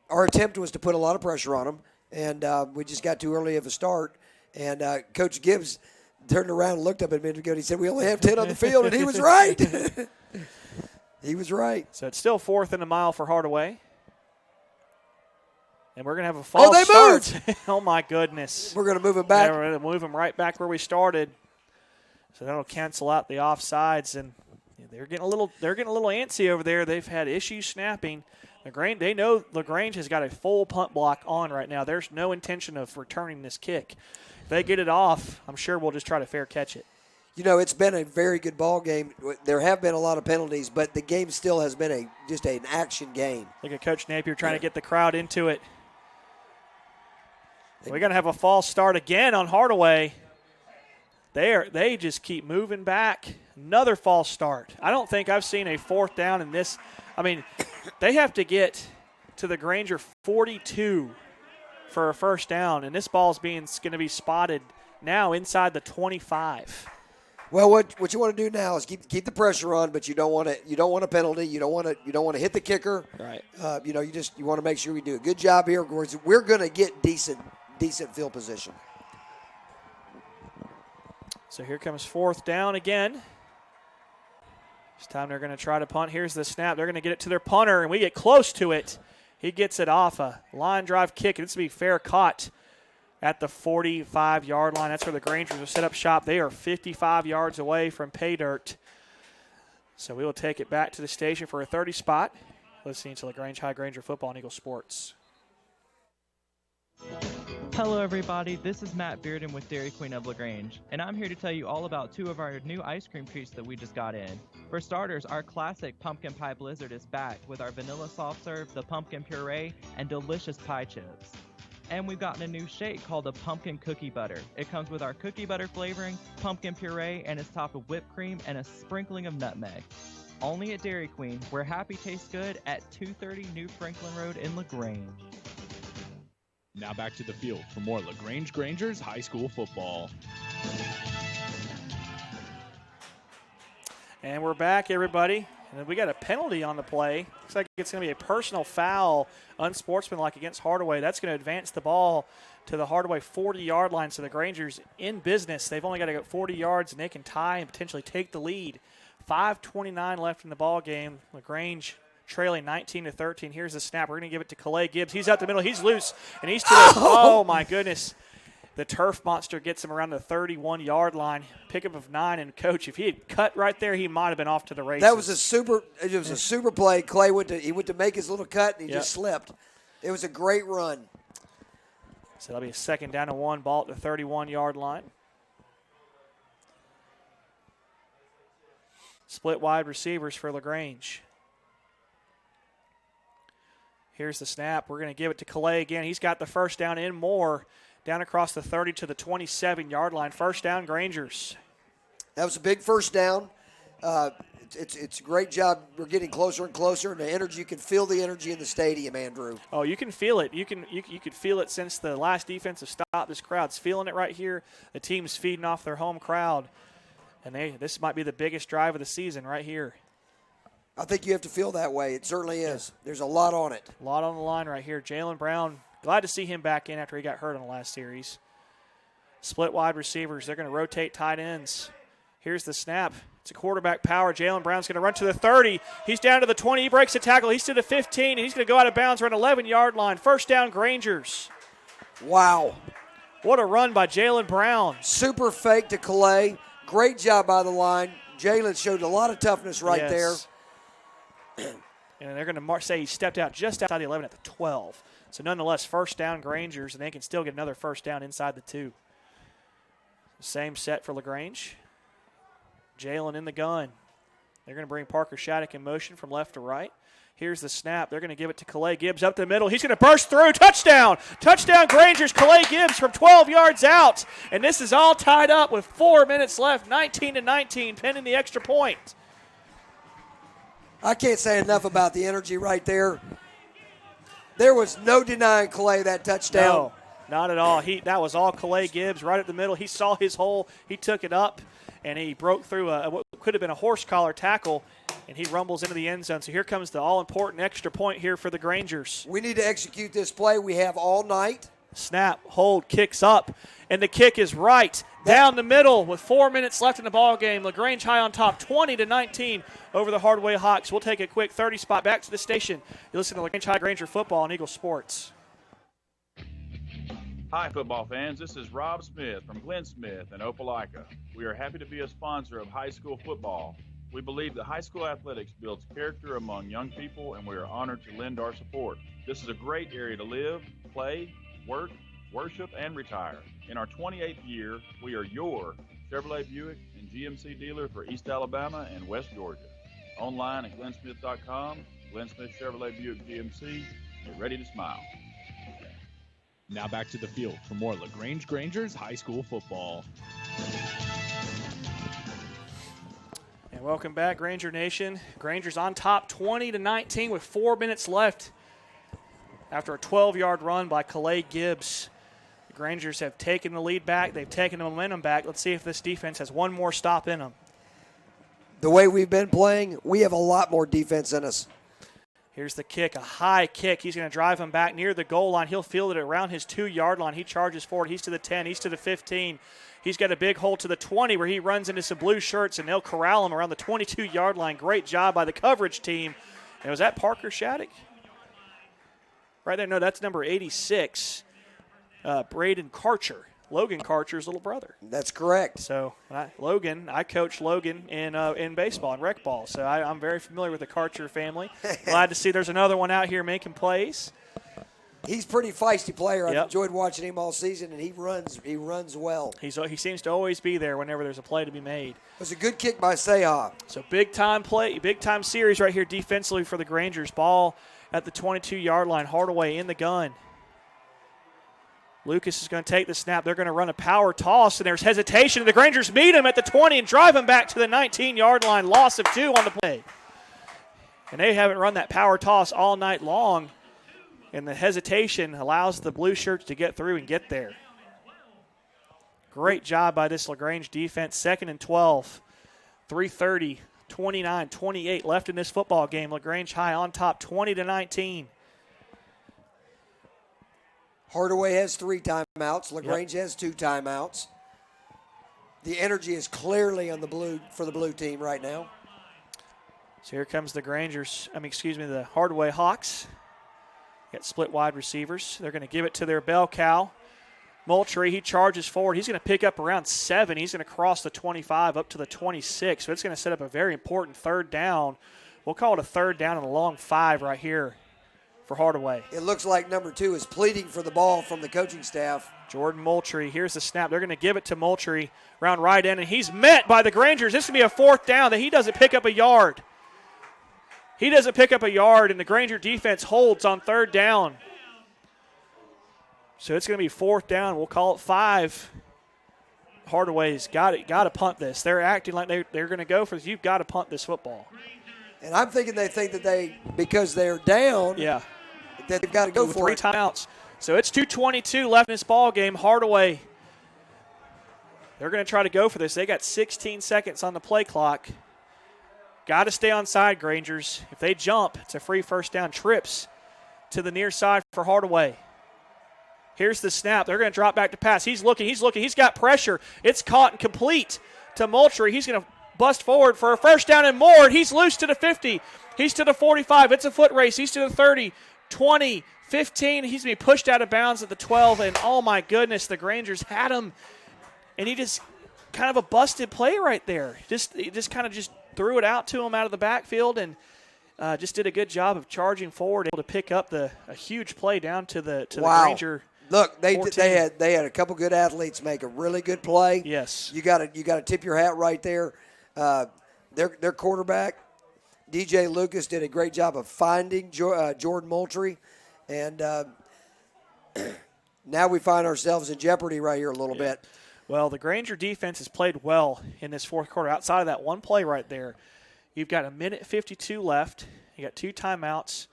[SPEAKER 2] our attempt was to put a lot of pressure on them, and we just got too early of a start. And Coach Gibbs turned around and looked up at a minute ago, and he said, we only have 10 on the field, and he was right. He was right.
[SPEAKER 1] So it's still 4th and a mile for Hardaway. And we're going to have a false start.
[SPEAKER 2] Moved.
[SPEAKER 1] Oh, my goodness.
[SPEAKER 2] We're going to move him back.
[SPEAKER 1] Yeah, we're going to move him right back where we started. So that'll cancel out the offsides. And they're getting a little antsy over there. They've had issues snapping. They know LaGrange has got a full punt block on right now. There's no intention of returning this kick. If they get it off, I'm sure we'll just try to fair catch it.
[SPEAKER 2] It's been a very good ball game. There have been a lot of penalties, but the game still has been just an action game.
[SPEAKER 1] Look at Coach Napier trying to get the crowd into it. We're going to have a false start again on Hardaway. They just keep moving back. Another false start. I don't think I've seen a fourth down in this. I mean, they have to get to the Granger 42 for a first down, and this ball's going to be spotted now inside the 25.
[SPEAKER 2] Well, what you want to do now is keep the pressure on, but you don't want a penalty. You don't want to hit the kicker.
[SPEAKER 1] Right.
[SPEAKER 2] You want to make sure we do a good job here. We're going to get decent field position.
[SPEAKER 1] So here comes fourth down again. This time they're going to try to punt. Here's the snap. They're going to get it to their punter, and we get close to it. He gets it off a line drive kick, and this will be fair caught at the 45-yard line. That's where the Grangers will set up shop. They are 55 yards away from pay dirt. So we will take it back to the station for a 30 spot. Listening to LaGrange High Granger Football and Eagle Sports.
[SPEAKER 7] Hello everybody, this is Matt Bearden with Dairy Queen of LaGrange, and I'm here to tell you all about two of our new ice cream treats that we just got in. For starters, our classic pumpkin pie blizzard is back with our vanilla soft serve, the pumpkin puree, and delicious pie chips. And we've gotten a new shake called the pumpkin cookie butter. It comes with our cookie butter flavoring, pumpkin puree, and is topped with whipped cream and a sprinkling of nutmeg. Only at Dairy Queen, where happy tastes good at 230 New Franklin Road in LaGrange.
[SPEAKER 4] Now back to the field for more LaGrange Grangers high school football.
[SPEAKER 1] And we're back, everybody. And we got a penalty on the play. Looks like it's going to be a personal foul, unsportsmanlike against Hardaway. That's going to advance the ball to the Hardaway 40-yard line. So the Grangers in business. They've only got to go 40 yards, and they can tie and potentially take the lead. 5:29 left in the ball game. LaGrange trailing 19-13. Here's the snap. We're going to give it to Calais Gibbs. He's out the middle. He's loose, and he's to the oh, my goodness. The turf monster gets him around the 31-yard line. Pickup of 9, and Coach, if he had cut right there, he might have been off to the races.
[SPEAKER 2] That was a super play. Clay went to make his little cut, and he just slipped. It was a great run.
[SPEAKER 1] So that'll be a 2nd down and 1, ball at the 31-yard line. Split wide receivers for LaGrange. Here's the snap. We're going to give it to Calais again. He's got the first down and more. Down across the 30 to the 27-yard line. First down, Grangers.
[SPEAKER 2] That was a big first down. It's a great job. We're getting closer and closer, and the energy. You can feel the energy in the stadium, Andrew.
[SPEAKER 1] Oh, you can feel it. You could feel it since the last defensive stop. This crowd's feeling it right here. The team's feeding off their home crowd, and this might be the biggest drive of the season right here.
[SPEAKER 2] I think you have to feel that way. It certainly is. There's a lot on it.
[SPEAKER 1] A lot on the line right here. Jalen Brown. Glad to see him back in after he got hurt in the last series. Split wide receivers. They're going to rotate tight ends. Here's the snap. It's a quarterback power. Jalen Brown's going to run to the 30. He's down to the 20. He breaks a tackle. He's to the 15, and he's going to go out of bounds around 11-yard line. First down, Grangers.
[SPEAKER 2] Wow.
[SPEAKER 1] What a run by Jalen Brown.
[SPEAKER 2] Super fake to Calais. Great job by the line. Jalen showed a lot of toughness right there.
[SPEAKER 1] And they're going to say he stepped out just outside the 11 at the 12. So nonetheless, first down Grangers, and they can still get another first down inside the 2. Same set for LaGrange. Jalen in the gun. They're going to bring Parker Shattuck in motion from left to right. Here's the snap. They're going to give it to Calais Gibbs up the middle. He's going to burst through. Touchdown. Touchdown Grangers. Calais Gibbs from 12 yards out. And this is all tied up with 4 minutes left, 19-19, pending the extra point.
[SPEAKER 2] I can't say enough about the energy right there. There was no denying Calais that touchdown.
[SPEAKER 1] No, not at all. That was all Calais Gibbs right at the middle. He saw his hole. He took it up, and he broke through what could have been a horse collar tackle, and he rumbles into the end zone. So here comes the all-important extra point here for the Grangers.
[SPEAKER 2] We need to execute this play. We have all night.
[SPEAKER 1] Snap, hold, kicks up, and the kick is right down the middle with 4 minutes left in the ball game. LaGrange high on top, 20-19 over the Hardaway Hawks. We'll take a quick 30 spot back to the station. You listen to LaGrange High Granger Football on Eagle Sports.
[SPEAKER 20] Hi, football fans. This is Rob Smith from Glenn Smith in Opelika. We are happy to be a sponsor of high school football. We believe that high school athletics builds character among young people, and we are honored to lend our support. This is a great area to live, play, work, worship, and retire. In our 28th year, we are your Chevrolet Buick and GMC dealer for East Alabama and West Georgia. Online at glennsmith.com. Glenn Smith Chevrolet Buick GMC. Get ready to smile.
[SPEAKER 4] Now back to the field for more LaGrange Grangers high school football.
[SPEAKER 1] And welcome back, Granger Nation. Granger's on top 20-19 with 4 minutes left after a 12-yard run by Calais Gibbs. The Grangers have taken the lead back. They've taken the momentum back. Let's see if this defense has one more stop in them.
[SPEAKER 2] The way we've been playing, we have a lot more defense in us.
[SPEAKER 1] Here's the kick, a high kick. He's going to drive him back near the goal line. He'll field it around his 2-yard line. He charges forward. He's to the 10. He's to the 15. He's got a big hole to the 20 where he runs into some blue shirts, and they'll corral him around the 22-yard line. Great job by the coverage team. And was that Parker Shattuck? Right there. No, that's number 86, Braden Karcher. Logan Karcher's little brother.
[SPEAKER 2] That's correct.
[SPEAKER 1] So, I coached Logan in baseball and rec ball, so I'm very familiar with the Karcher family. Glad to see there's another one out here making plays.
[SPEAKER 2] He's a pretty feisty player. I've enjoyed watching him all season, and he runs well.
[SPEAKER 1] He seems to always be there whenever there's a play to be made.
[SPEAKER 2] It was a good kick by Seha.
[SPEAKER 1] So big-time play, big-time series right here defensively for the Grangers. Ball at the 22-yard line. Hardaway in the gun. Lucas is going to take the snap. They're going to run a power toss, and there's hesitation. The Grangers meet him at the 20 and drive him back to the 19-yard line. Loss of 2 on the play. And they haven't run that power toss all night long, and the hesitation allows the blue shirts to get through and get there. Great job by this LaGrange defense. 2nd and 12. 3:30, 29-28 left in this football game. LaGrange High on top 20-19.
[SPEAKER 2] Hardaway has 3 timeouts. LaGrange has 2 timeouts. The energy is clearly on the blue team right now.
[SPEAKER 1] So here comes the the Hardaway Hawks. Got split wide receivers. They're going to give it to their bell cow. Moultrie, he charges forward. He's going to pick up around 7. He's going to cross the 25 up to the 26. So it's going to set up a very important 3rd down. We'll call it a 3rd down and a long 5 right here for Hardaway.
[SPEAKER 2] It looks like number 2 is pleading for the ball from the coaching staff.
[SPEAKER 1] Jordan Moultrie, here's the snap. They're going to give it to Moultrie around right end, and he's met by the Grangers. This is going to be a 4th down that he doesn't pick up a yard. He doesn't pick up a yard, and the Granger defense holds on 3rd down. So it's going to be 4th down. We'll call it 5. Hardaway's got to punt this. They're acting like they're going to go for this. You've got to punt this football.
[SPEAKER 2] And I'm thinking they think that because they're down, that they've got to go for
[SPEAKER 1] 3 timeouts. So it's 2:22 left in this ball game. Hardaway, they're going to try to go for this. They got 16 seconds on the play clock. Got to stay on side, Grangers. If they jump, it's a free 1st down. Trips to the near side for Hardaway. Here's the snap. They're going to drop back to pass. He's looking. He's got pressure. It's caught and complete to Moultrie. He's going to bust forward for a 1st down and more. He's loose to the 50. He's to the 45. It's a foot race. He's to the 30, 20, 15. He's going to be pushed out of bounds at the 12. And, oh, my goodness, the Grangers had him. And he just kind of a busted play right there. He just kind of threw it out to him out of the backfield and just did a good job of charging forward, able to pick up a huge play down to the Granger.
[SPEAKER 2] Look, they had a couple good athletes make a really good play.
[SPEAKER 1] Yes,
[SPEAKER 2] you got to tip your hat right there. Their quarterback, DJ Lucas, did a great job of finding Jordan Moultrie, and now we find ourselves in jeopardy right here a little bit.
[SPEAKER 1] Well, the Granger defense has played well in this 4th quarter. Outside of that one play right there, you've got 1:52 left. You got 2 timeouts.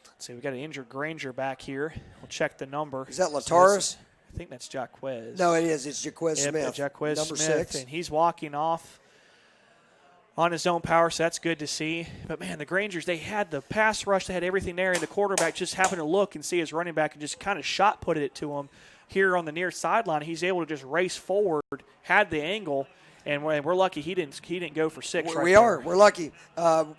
[SPEAKER 1] Let's see, we've got an injured Granger back here. We'll check the number.
[SPEAKER 2] Is that Lataris?
[SPEAKER 1] I think that's Jaquez.
[SPEAKER 2] No, it is. It's Jaquez Smith.
[SPEAKER 1] Jaquez
[SPEAKER 2] number
[SPEAKER 1] Smith,
[SPEAKER 2] 6.
[SPEAKER 1] and he's walking off on his own power, so that's good to see. But, man, the Grangers, they had the pass rush. They had everything there, and the quarterback just happened to look and see his running back and just kind of shot-putted it to him here on the near sideline. He's able to just race forward, had the angle, and we're lucky he didn't go for 6 right there.
[SPEAKER 2] We're lucky.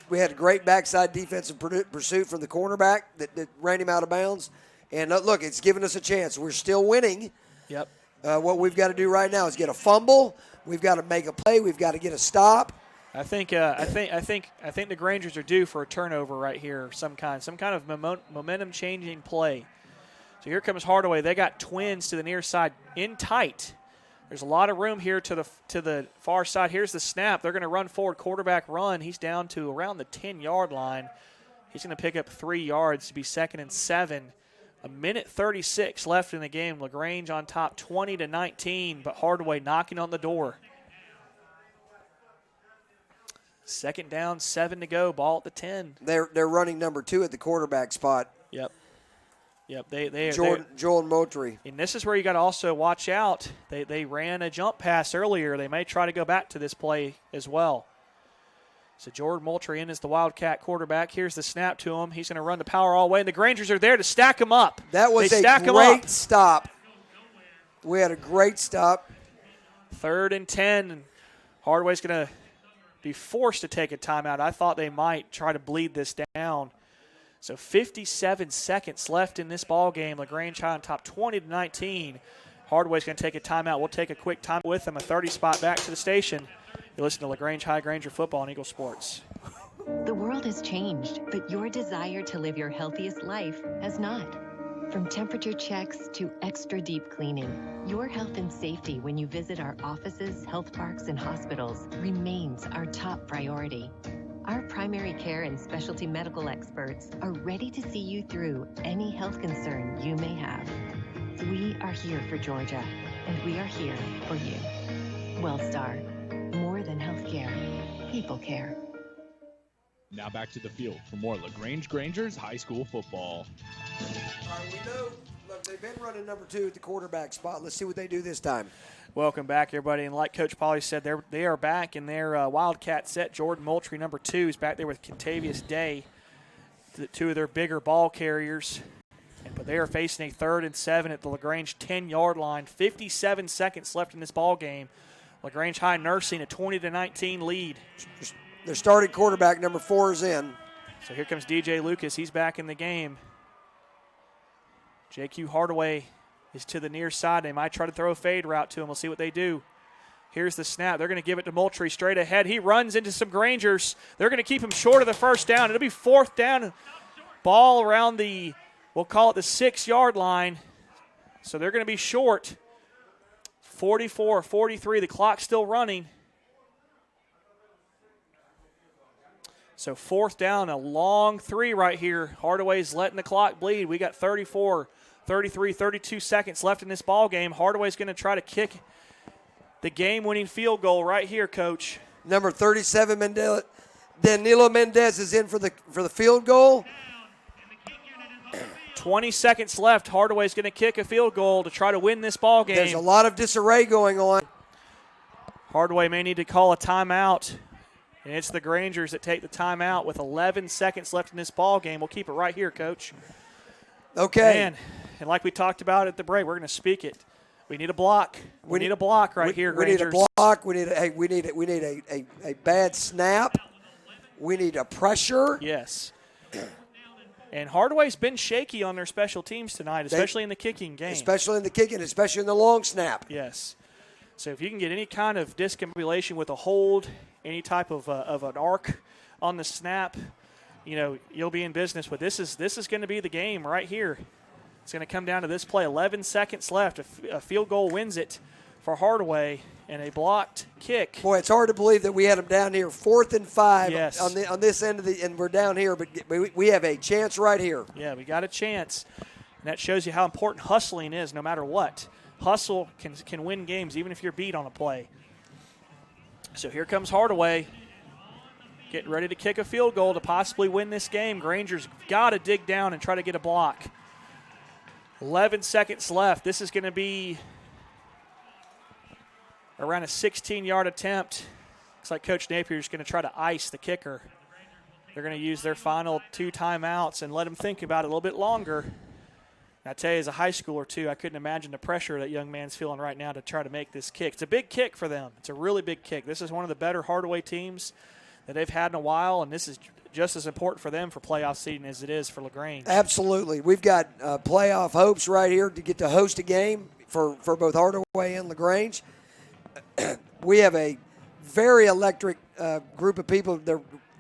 [SPEAKER 2] We had a great backside defensive pursuit from the cornerback that ran him out of bounds. And, look, it's given us a chance. We're still winning.
[SPEAKER 1] Yep.
[SPEAKER 2] What we've got to do right now is get a fumble. We've got to make a play. We've got to get a stop.
[SPEAKER 1] I think the Grangers are due for a turnover right here, some kind of momentum-changing play. So here comes Hardaway. They got twins to the near side in tight. There's a lot of room here to the far side. Here's the snap. They're going to run forward, quarterback run. He's down to around the 10-yard line. He's going to pick up 3 yards to be 2nd and 7. 1:36 left in the game. LaGrange on top 20-19, but Hardaway knocking on the door. 2nd down, 7 to go, ball at the 10.
[SPEAKER 2] They're running number 2 at the quarterback spot.
[SPEAKER 1] Yep.
[SPEAKER 2] Jordan Moultrie.
[SPEAKER 1] And this is where you got to also watch out. They ran a jump pass earlier. They may try to go back to this play as well. So Jordan Moultrie in as the Wildcat quarterback. Here's the snap to him. He's going to run the power all the way, and the Grangers are there to stack him up.
[SPEAKER 2] That was a great stop. We had a great stop.
[SPEAKER 1] 3rd and 10. And Hardaway's going to be forced to take a timeout. I thought they might try to bleed this down. So 57 seconds left in this ball game. LaGrange High on top 20-19. Hardaway's going to take a timeout. We'll take a quick time with them. A 30 spot back to the station. You listen to LaGrange High Granger Football on Eagle Sports.
[SPEAKER 17] The world has changed, but your desire to live your healthiest life has not. From temperature checks to extra deep cleaning, your health and safety when you visit our offices, health parks, and hospitals remains our top priority. Our primary care and specialty medical experts are ready to see you through any health concern you may have. We are here for Georgia, and we are here for you. WellStar, more than healthcare, people care.
[SPEAKER 4] Now back to the field for more LaGrange Grangers high school football.
[SPEAKER 2] All right, we know they've been running number 2 at the quarterback spot. Let's see what they do this time.
[SPEAKER 1] Welcome back, everybody. And like Coach Pauly said, they are back in their Wildcat set. Jordan Moultrie, number 2, is back there with Contavious Day, 2 of their bigger ball carriers. But they are facing a 3rd and 7 at the LaGrange 10-yard line. 57 seconds left in this ball game. LaGrange High nursing a 20-19 lead.
[SPEAKER 2] Their starting quarterback, number 4, is in.
[SPEAKER 1] So here comes DJ Lucas. He's back in the game. JQ Hardaway is to the near side. They might try to throw a fade route to him. We'll see what they do. Here's the snap. They're going to give it to Moultrie straight ahead. He runs into some Grangers. They're going to keep him short of the 1st down. It'll be 4th down. Ball around the, we'll call it the 6-yard line. So they're going to be short. 44-43. The clock's still running. So 4th down, a long 3 right here. Hardaway's letting the clock bleed. We got 34, 33, 32 seconds left in this ball game. Hardaway's going to try to kick the game-winning field goal right here, Coach.
[SPEAKER 2] Number 37, Danilo Mendez is in for the field goal.
[SPEAKER 1] 20 seconds left. Hardaway's going to kick a field goal to try to win this ball game.
[SPEAKER 2] There's a lot of disarray going on.
[SPEAKER 1] Hardaway may need to call a timeout. And it's the Grangers that take the timeout with 11 seconds left in this ball game. We'll keep it right here, Coach.
[SPEAKER 2] Okay.
[SPEAKER 1] And like we talked about at the break, we're going to speak it. We need a block. We need a block right here, Grangers.
[SPEAKER 2] We need a block. We need a bad snap. We need a pressure.
[SPEAKER 1] Yes. And Hardaway's been shaky on their special teams tonight, especially in the kicking game.
[SPEAKER 2] Especially in the kicking, especially in the long snap.
[SPEAKER 1] Yes. So if you can get any kind of discombobulation with a hold, any type of an arc on the snap, you'll be in business. But this is going to be the game right here. It's going to come down to this play. 11 seconds left. A field goal wins it for Hardaway, and a blocked kick.
[SPEAKER 2] Boy, it's hard to believe that we had them down here 4th and 5
[SPEAKER 1] yes.
[SPEAKER 2] on this end of and we're down here, but we have a chance right here.
[SPEAKER 1] Yeah, we got a chance, and that shows you how important hustling is no matter what. Hustle can win games even if you're beat on a play. So here comes Hardaway getting ready to kick a field goal to possibly win this game. Granger's got to dig down and try to get a block. 11 seconds left. This is going to be around a 16-yard attempt. Looks like Coach Napier's going to try to ice the kicker. They're going to use their final 2 timeouts and let him think about it a little bit longer. And I tell you, as a high schooler, too, I couldn't imagine the pressure that young man's feeling right now to try to make this kick. It's a big kick for them. It's a really big kick. This is one of the better Hardaway teams that they've had in a while, and this is just as important for them for playoff seeding as it is for LaGrange.
[SPEAKER 2] Absolutely. We've got playoff hopes right here to get to host a game for both Hardaway and LaGrange. We have a very electric group of people.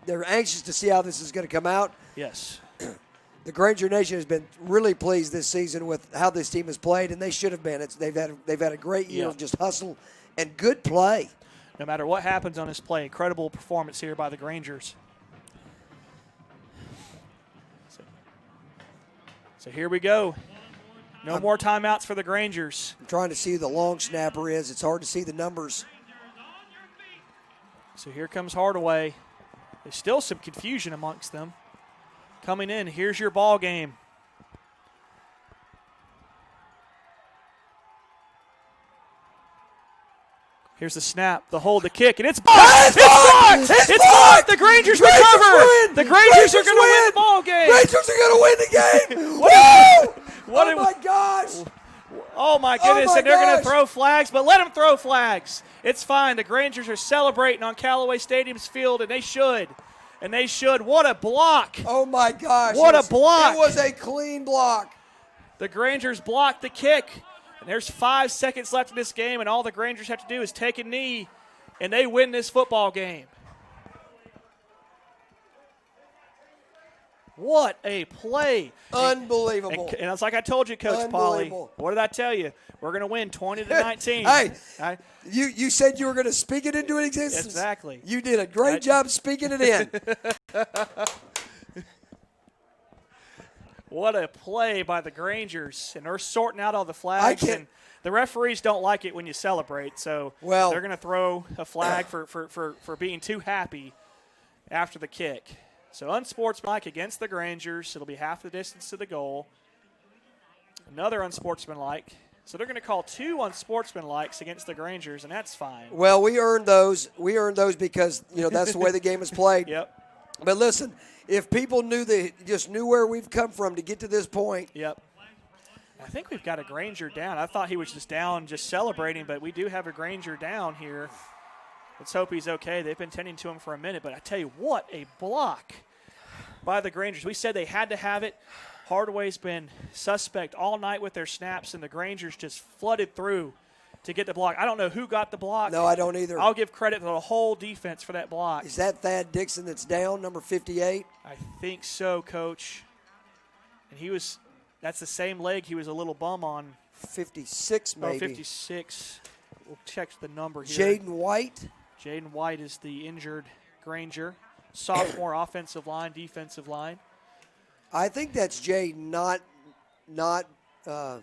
[SPEAKER 2] They're anxious to see how this is going to come out.
[SPEAKER 1] Yes.
[SPEAKER 2] The Granger Nation has been really pleased this season with how this team has played, and they should have been. They've had a great year of just hustle and good play.
[SPEAKER 1] No matter what happens on this play, incredible performance here by the Grangers. So here we go. No more timeouts for the Grangers.
[SPEAKER 2] I'm trying to see who the long snapper is. It's hard to see the numbers.
[SPEAKER 1] So here comes Hardaway. There's still some confusion amongst them. Coming in, here's your ball game. Here's the snap, the hold, the kick, and it's blocked! It's blocked! The Grangers recover! The Grangers are going to win the ball game!
[SPEAKER 2] Grangers are going to win the game! Woo! Oh, my gosh!
[SPEAKER 1] Oh, my goodness, and they're going to throw flags, but let them throw flags. It's fine. The Grangers are celebrating on Callaway Stadium's field, and they should. And they should. What a block.
[SPEAKER 2] Oh, my gosh.
[SPEAKER 1] What a block.
[SPEAKER 2] It was a clean block.
[SPEAKER 1] The Grangers blocked the kick. And there's 5 seconds left in this game, and all the Grangers have to do is take a knee, and they win this football game. What a play.
[SPEAKER 2] Unbelievable.
[SPEAKER 1] And it's like I told you, Coach Pauly. What did I tell you? We're going to win 20-19.
[SPEAKER 2] Hey, you said you were going to speak it into existence.
[SPEAKER 1] Exactly.
[SPEAKER 2] You did a great job speaking it in.
[SPEAKER 1] What a play by the Grangers. And they're sorting out all the flags. And the referees don't like it when you celebrate, so they're going to throw a flag for being too happy after the kick. So unsportsmanlike against the Grangers. It'll be half the distance to the goal. Another unsportsmanlike. So they're going to call 2 unsportsmanlikes against the Grangers, and that's fine.
[SPEAKER 2] Well, we earned those. We earned those because, that's the way the game is played.
[SPEAKER 1] Yep.
[SPEAKER 2] But listen, if people just knew where we've come from to get to this point.
[SPEAKER 1] Yep. I think we've got a Granger down. I thought he was just down just celebrating, but we do have a Granger down here. Let's hope he's okay. They've been tending to him for a minute, but I tell you what, a block by the Grangers. We said they had to have it. Hardaway's been suspect all night with their snaps, and the Grangers just flooded through to get the block. I don't know who got the block.
[SPEAKER 2] No, I don't either.
[SPEAKER 1] I'll give credit to the whole defense for that block.
[SPEAKER 2] Is that Thad Dixon that's down, number 58?
[SPEAKER 1] I think so, Coach. And that's the same leg he was a little bum on.
[SPEAKER 2] 56, maybe.
[SPEAKER 1] Oh, 56. We'll check the number here.
[SPEAKER 2] Jaden White.
[SPEAKER 1] Jaden White is the injured Granger. Sophomore offensive line, defensive line.
[SPEAKER 2] I think that's Jaden, not
[SPEAKER 1] Thad.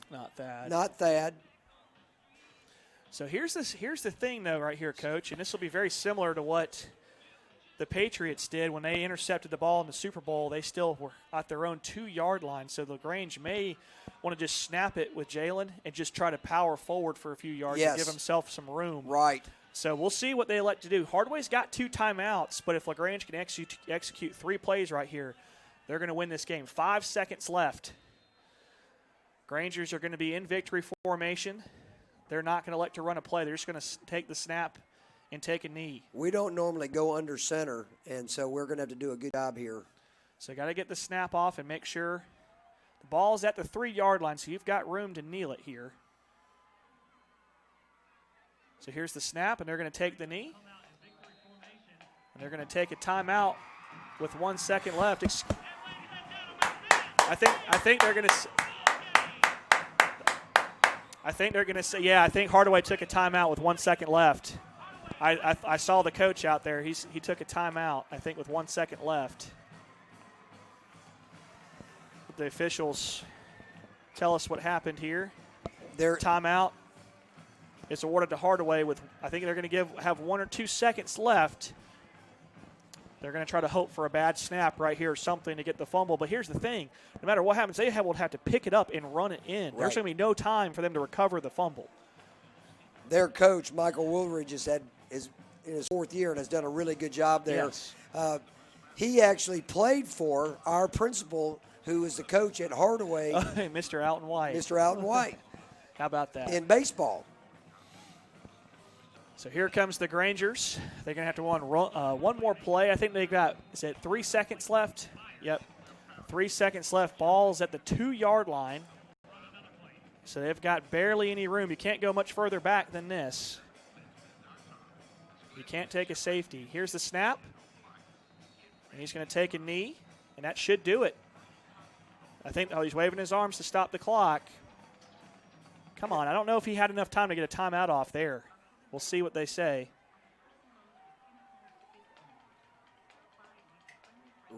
[SPEAKER 2] Not Thad.
[SPEAKER 1] So here's the thing, though, right here, Coach, and this will be very similar to what the Patriots did when they intercepted the ball in the Super Bowl. They still were at their own 2-yard line, so LaGrange may want to just snap it with Jalen and just try to power forward for a few yards and give himself some room.
[SPEAKER 2] Right.
[SPEAKER 1] So we'll see what they elect to do. Hardaway's got 2 timeouts, but if LaGrange can execute 3 plays right here, they're going to win this game. 5 seconds left. Grangers are going to be in victory formation. They're not going to elect to run a play. They're just going to take the snap and take a knee.
[SPEAKER 2] We don't normally go under center, and so we're going to have to do a good job here.
[SPEAKER 1] So got to get the snap off and make sure the ball's at the 3-yard line, so you've got room to kneel it here. So here's the snap, and they're going to take the knee. And they're going to take a timeout with 1 second left. I think they're going to. I think they're going to say, I think Hardaway took a timeout with 1 second left. I saw the coach out there. He took a timeout, I think, with 1 second left. The officials tell us what happened here. Their timeout is awarded to Hardaway with, I think they're going to have 1 or 2 seconds left. They're going to try to hope for a bad snap right here or something to get the fumble. But here's the thing. No matter what happens, they will have to pick it up and run it in. Right. There's going to be no time for them to recover the fumble.
[SPEAKER 2] Their coach, Michael Woolridge, is in his 4th year and has done a really good job there.
[SPEAKER 1] Yes.
[SPEAKER 2] He actually played for our principal, who is the coach at Hardaway.
[SPEAKER 1] Mr. Alton White.
[SPEAKER 2] Mr. Alton White.
[SPEAKER 1] How about that?
[SPEAKER 2] In baseball.
[SPEAKER 1] So here comes the Grangers. They're going to have to run one more play. I think they've got, 3 seconds left? Yep. 3 seconds left. Ball's at the 2-yard line. So they've got barely any room. You can't go much further back than this. You can't take a safety. Here's the snap. And he's going to take a knee, and that should do it. I think he's waving his arms to stop the clock. Come on, I don't know if he had enough time to get a timeout off there. We'll see what they say.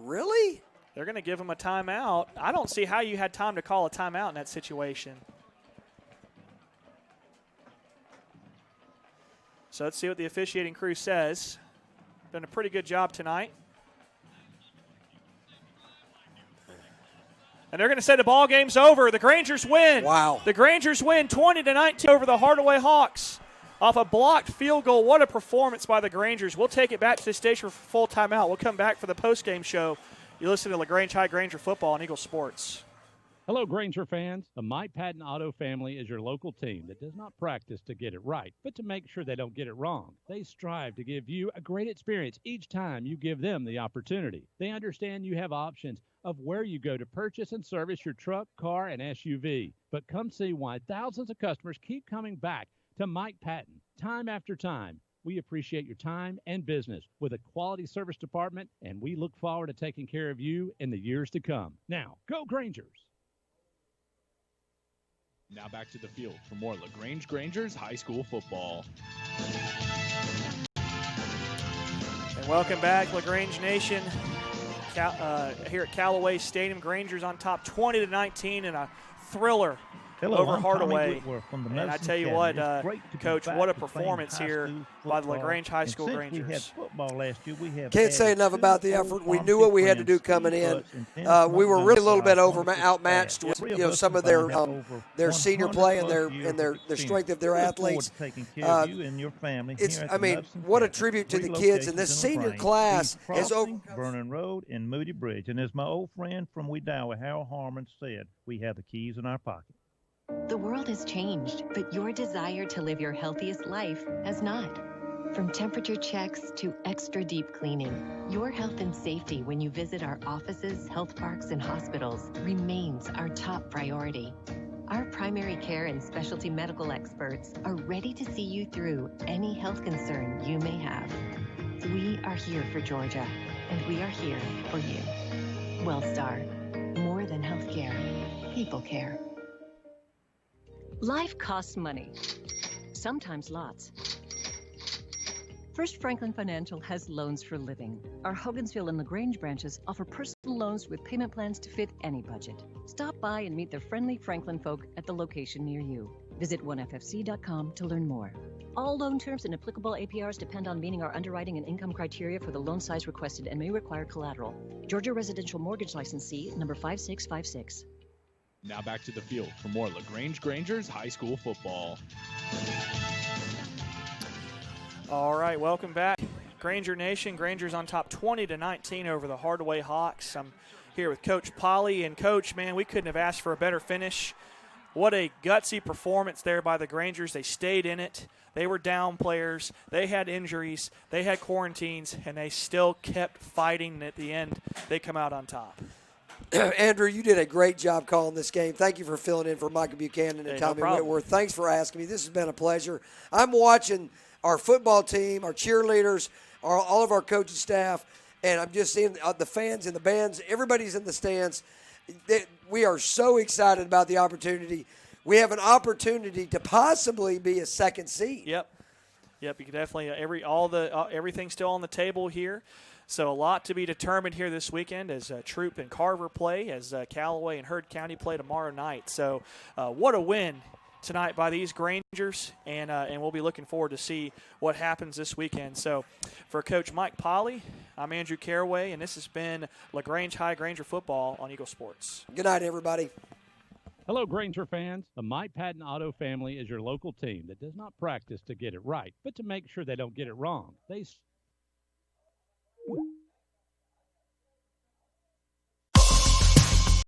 [SPEAKER 2] Really?
[SPEAKER 1] They're going to give him a timeout. I don't see how you had time to call a timeout in that situation. So let's see what the officiating crew says. Done a pretty good job tonight. And they're going to say the ball game's over. The Grangers win.
[SPEAKER 2] Wow.
[SPEAKER 1] The Grangers win 20-19 over the Hardaway Hawks off a blocked field goal. What a performance by the Grangers. We'll take it back to the station for full timeout. We'll come back for the postgame show. You listen to LaGrange High Granger Football on Eagle Sports.
[SPEAKER 3] Hello, Granger fans. The Mike Patton Auto family is your local team that does not practice to get it right, but to make sure they don't get it wrong. They strive to give you a great experience each time you give them the opportunity. They understand you have options of where you go to purchase and service your truck, car, and SUV. But come see why thousands of customers keep coming back to Mike Patton time after time. We appreciate your time and business with a quality service department, and we look forward to taking care of you in the years to come. Now, go Grangers!
[SPEAKER 4] Now back to the field for more LaGrange Grangers high school football.
[SPEAKER 1] And welcome back, LaGrange Nation. Here at Callaway Stadium, Grangers on top 20-19 in a thriller over Hardaway. And I tell you what, Coach, what a performance here by the LaGrange High School Grangers.
[SPEAKER 15] We had football last year.
[SPEAKER 2] Can't say enough about the effort. We knew what we had to do coming in. We were really a little bit outmatched with some of their senior play and their strength of their athletes. What a tribute to the kids. And this senior class is over.
[SPEAKER 15] Vernon Road and Moody Bridge. And as my old friend from Wedowee, Harold Harmon, said, we have the keys in our pocket.
[SPEAKER 17] The world has changed, but your desire to live your healthiest life has not. From temperature checks to extra deep cleaning, your health and safety when you visit our offices, health parks, and hospitals remains our top priority. Our primary care and specialty medical experts are ready to see you through any health concern you may have. We are here for Georgia, and we are here for you. WellStar, more than healthcare, people care.
[SPEAKER 6] Life costs money, sometimes lots. First Franklin Financial has loans for living. Our Hogansville and LaGrange branches offer personal loans with payment plans to fit any budget. Stop by and meet the friendly Franklin folk at the location near you. Visit oneffc.com to learn more. All loan terms and applicable APRs depend on meeting our underwriting and income criteria for the loan size requested and may require collateral. Georgia Residential Mortgage Licensee number 5656.
[SPEAKER 4] Now back to the field for more LaGrange Grangers high school football.
[SPEAKER 1] All right, welcome back. Granger Nation, Grangers on top 20-19 over the Hardaway Hawks. I'm here with Coach Polly. And, Coach, man, we couldn't have asked for a better finish. What a gutsy performance there by the Grangers. They stayed in it. They were down players. They had injuries. They had quarantines, and they still kept fighting. And at the end, they come out on top.
[SPEAKER 2] Andrew, you did a great job calling this game. Thank you for filling in for Micah Buchanan and Tommy Whitworth. Thanks for asking me. This has been a pleasure. I'm watching our football team, our cheerleaders, all of our coaching staff, and I'm just seeing the fans and the bands. Everybody's in the stands. We are so excited about the opportunity. We have an opportunity to possibly be a second seed.
[SPEAKER 1] Yep. You can definitely everything's still on the table here. So a lot to be determined here this weekend as Troop and Carver play, as Callaway and Heard County play tomorrow night. So what a win tonight by these Grangers, and we'll be looking forward to see what happens this weekend. So for Coach Mike Polly, I'm Andrew Caraway, and this has been LaGrange High Granger Football on Eagle Sports.
[SPEAKER 2] Good night, everybody.
[SPEAKER 3] Hello, Granger fans. The Mike Patton Auto family is your local team that does not practice to get it right, but to make sure they don't get it wrong. They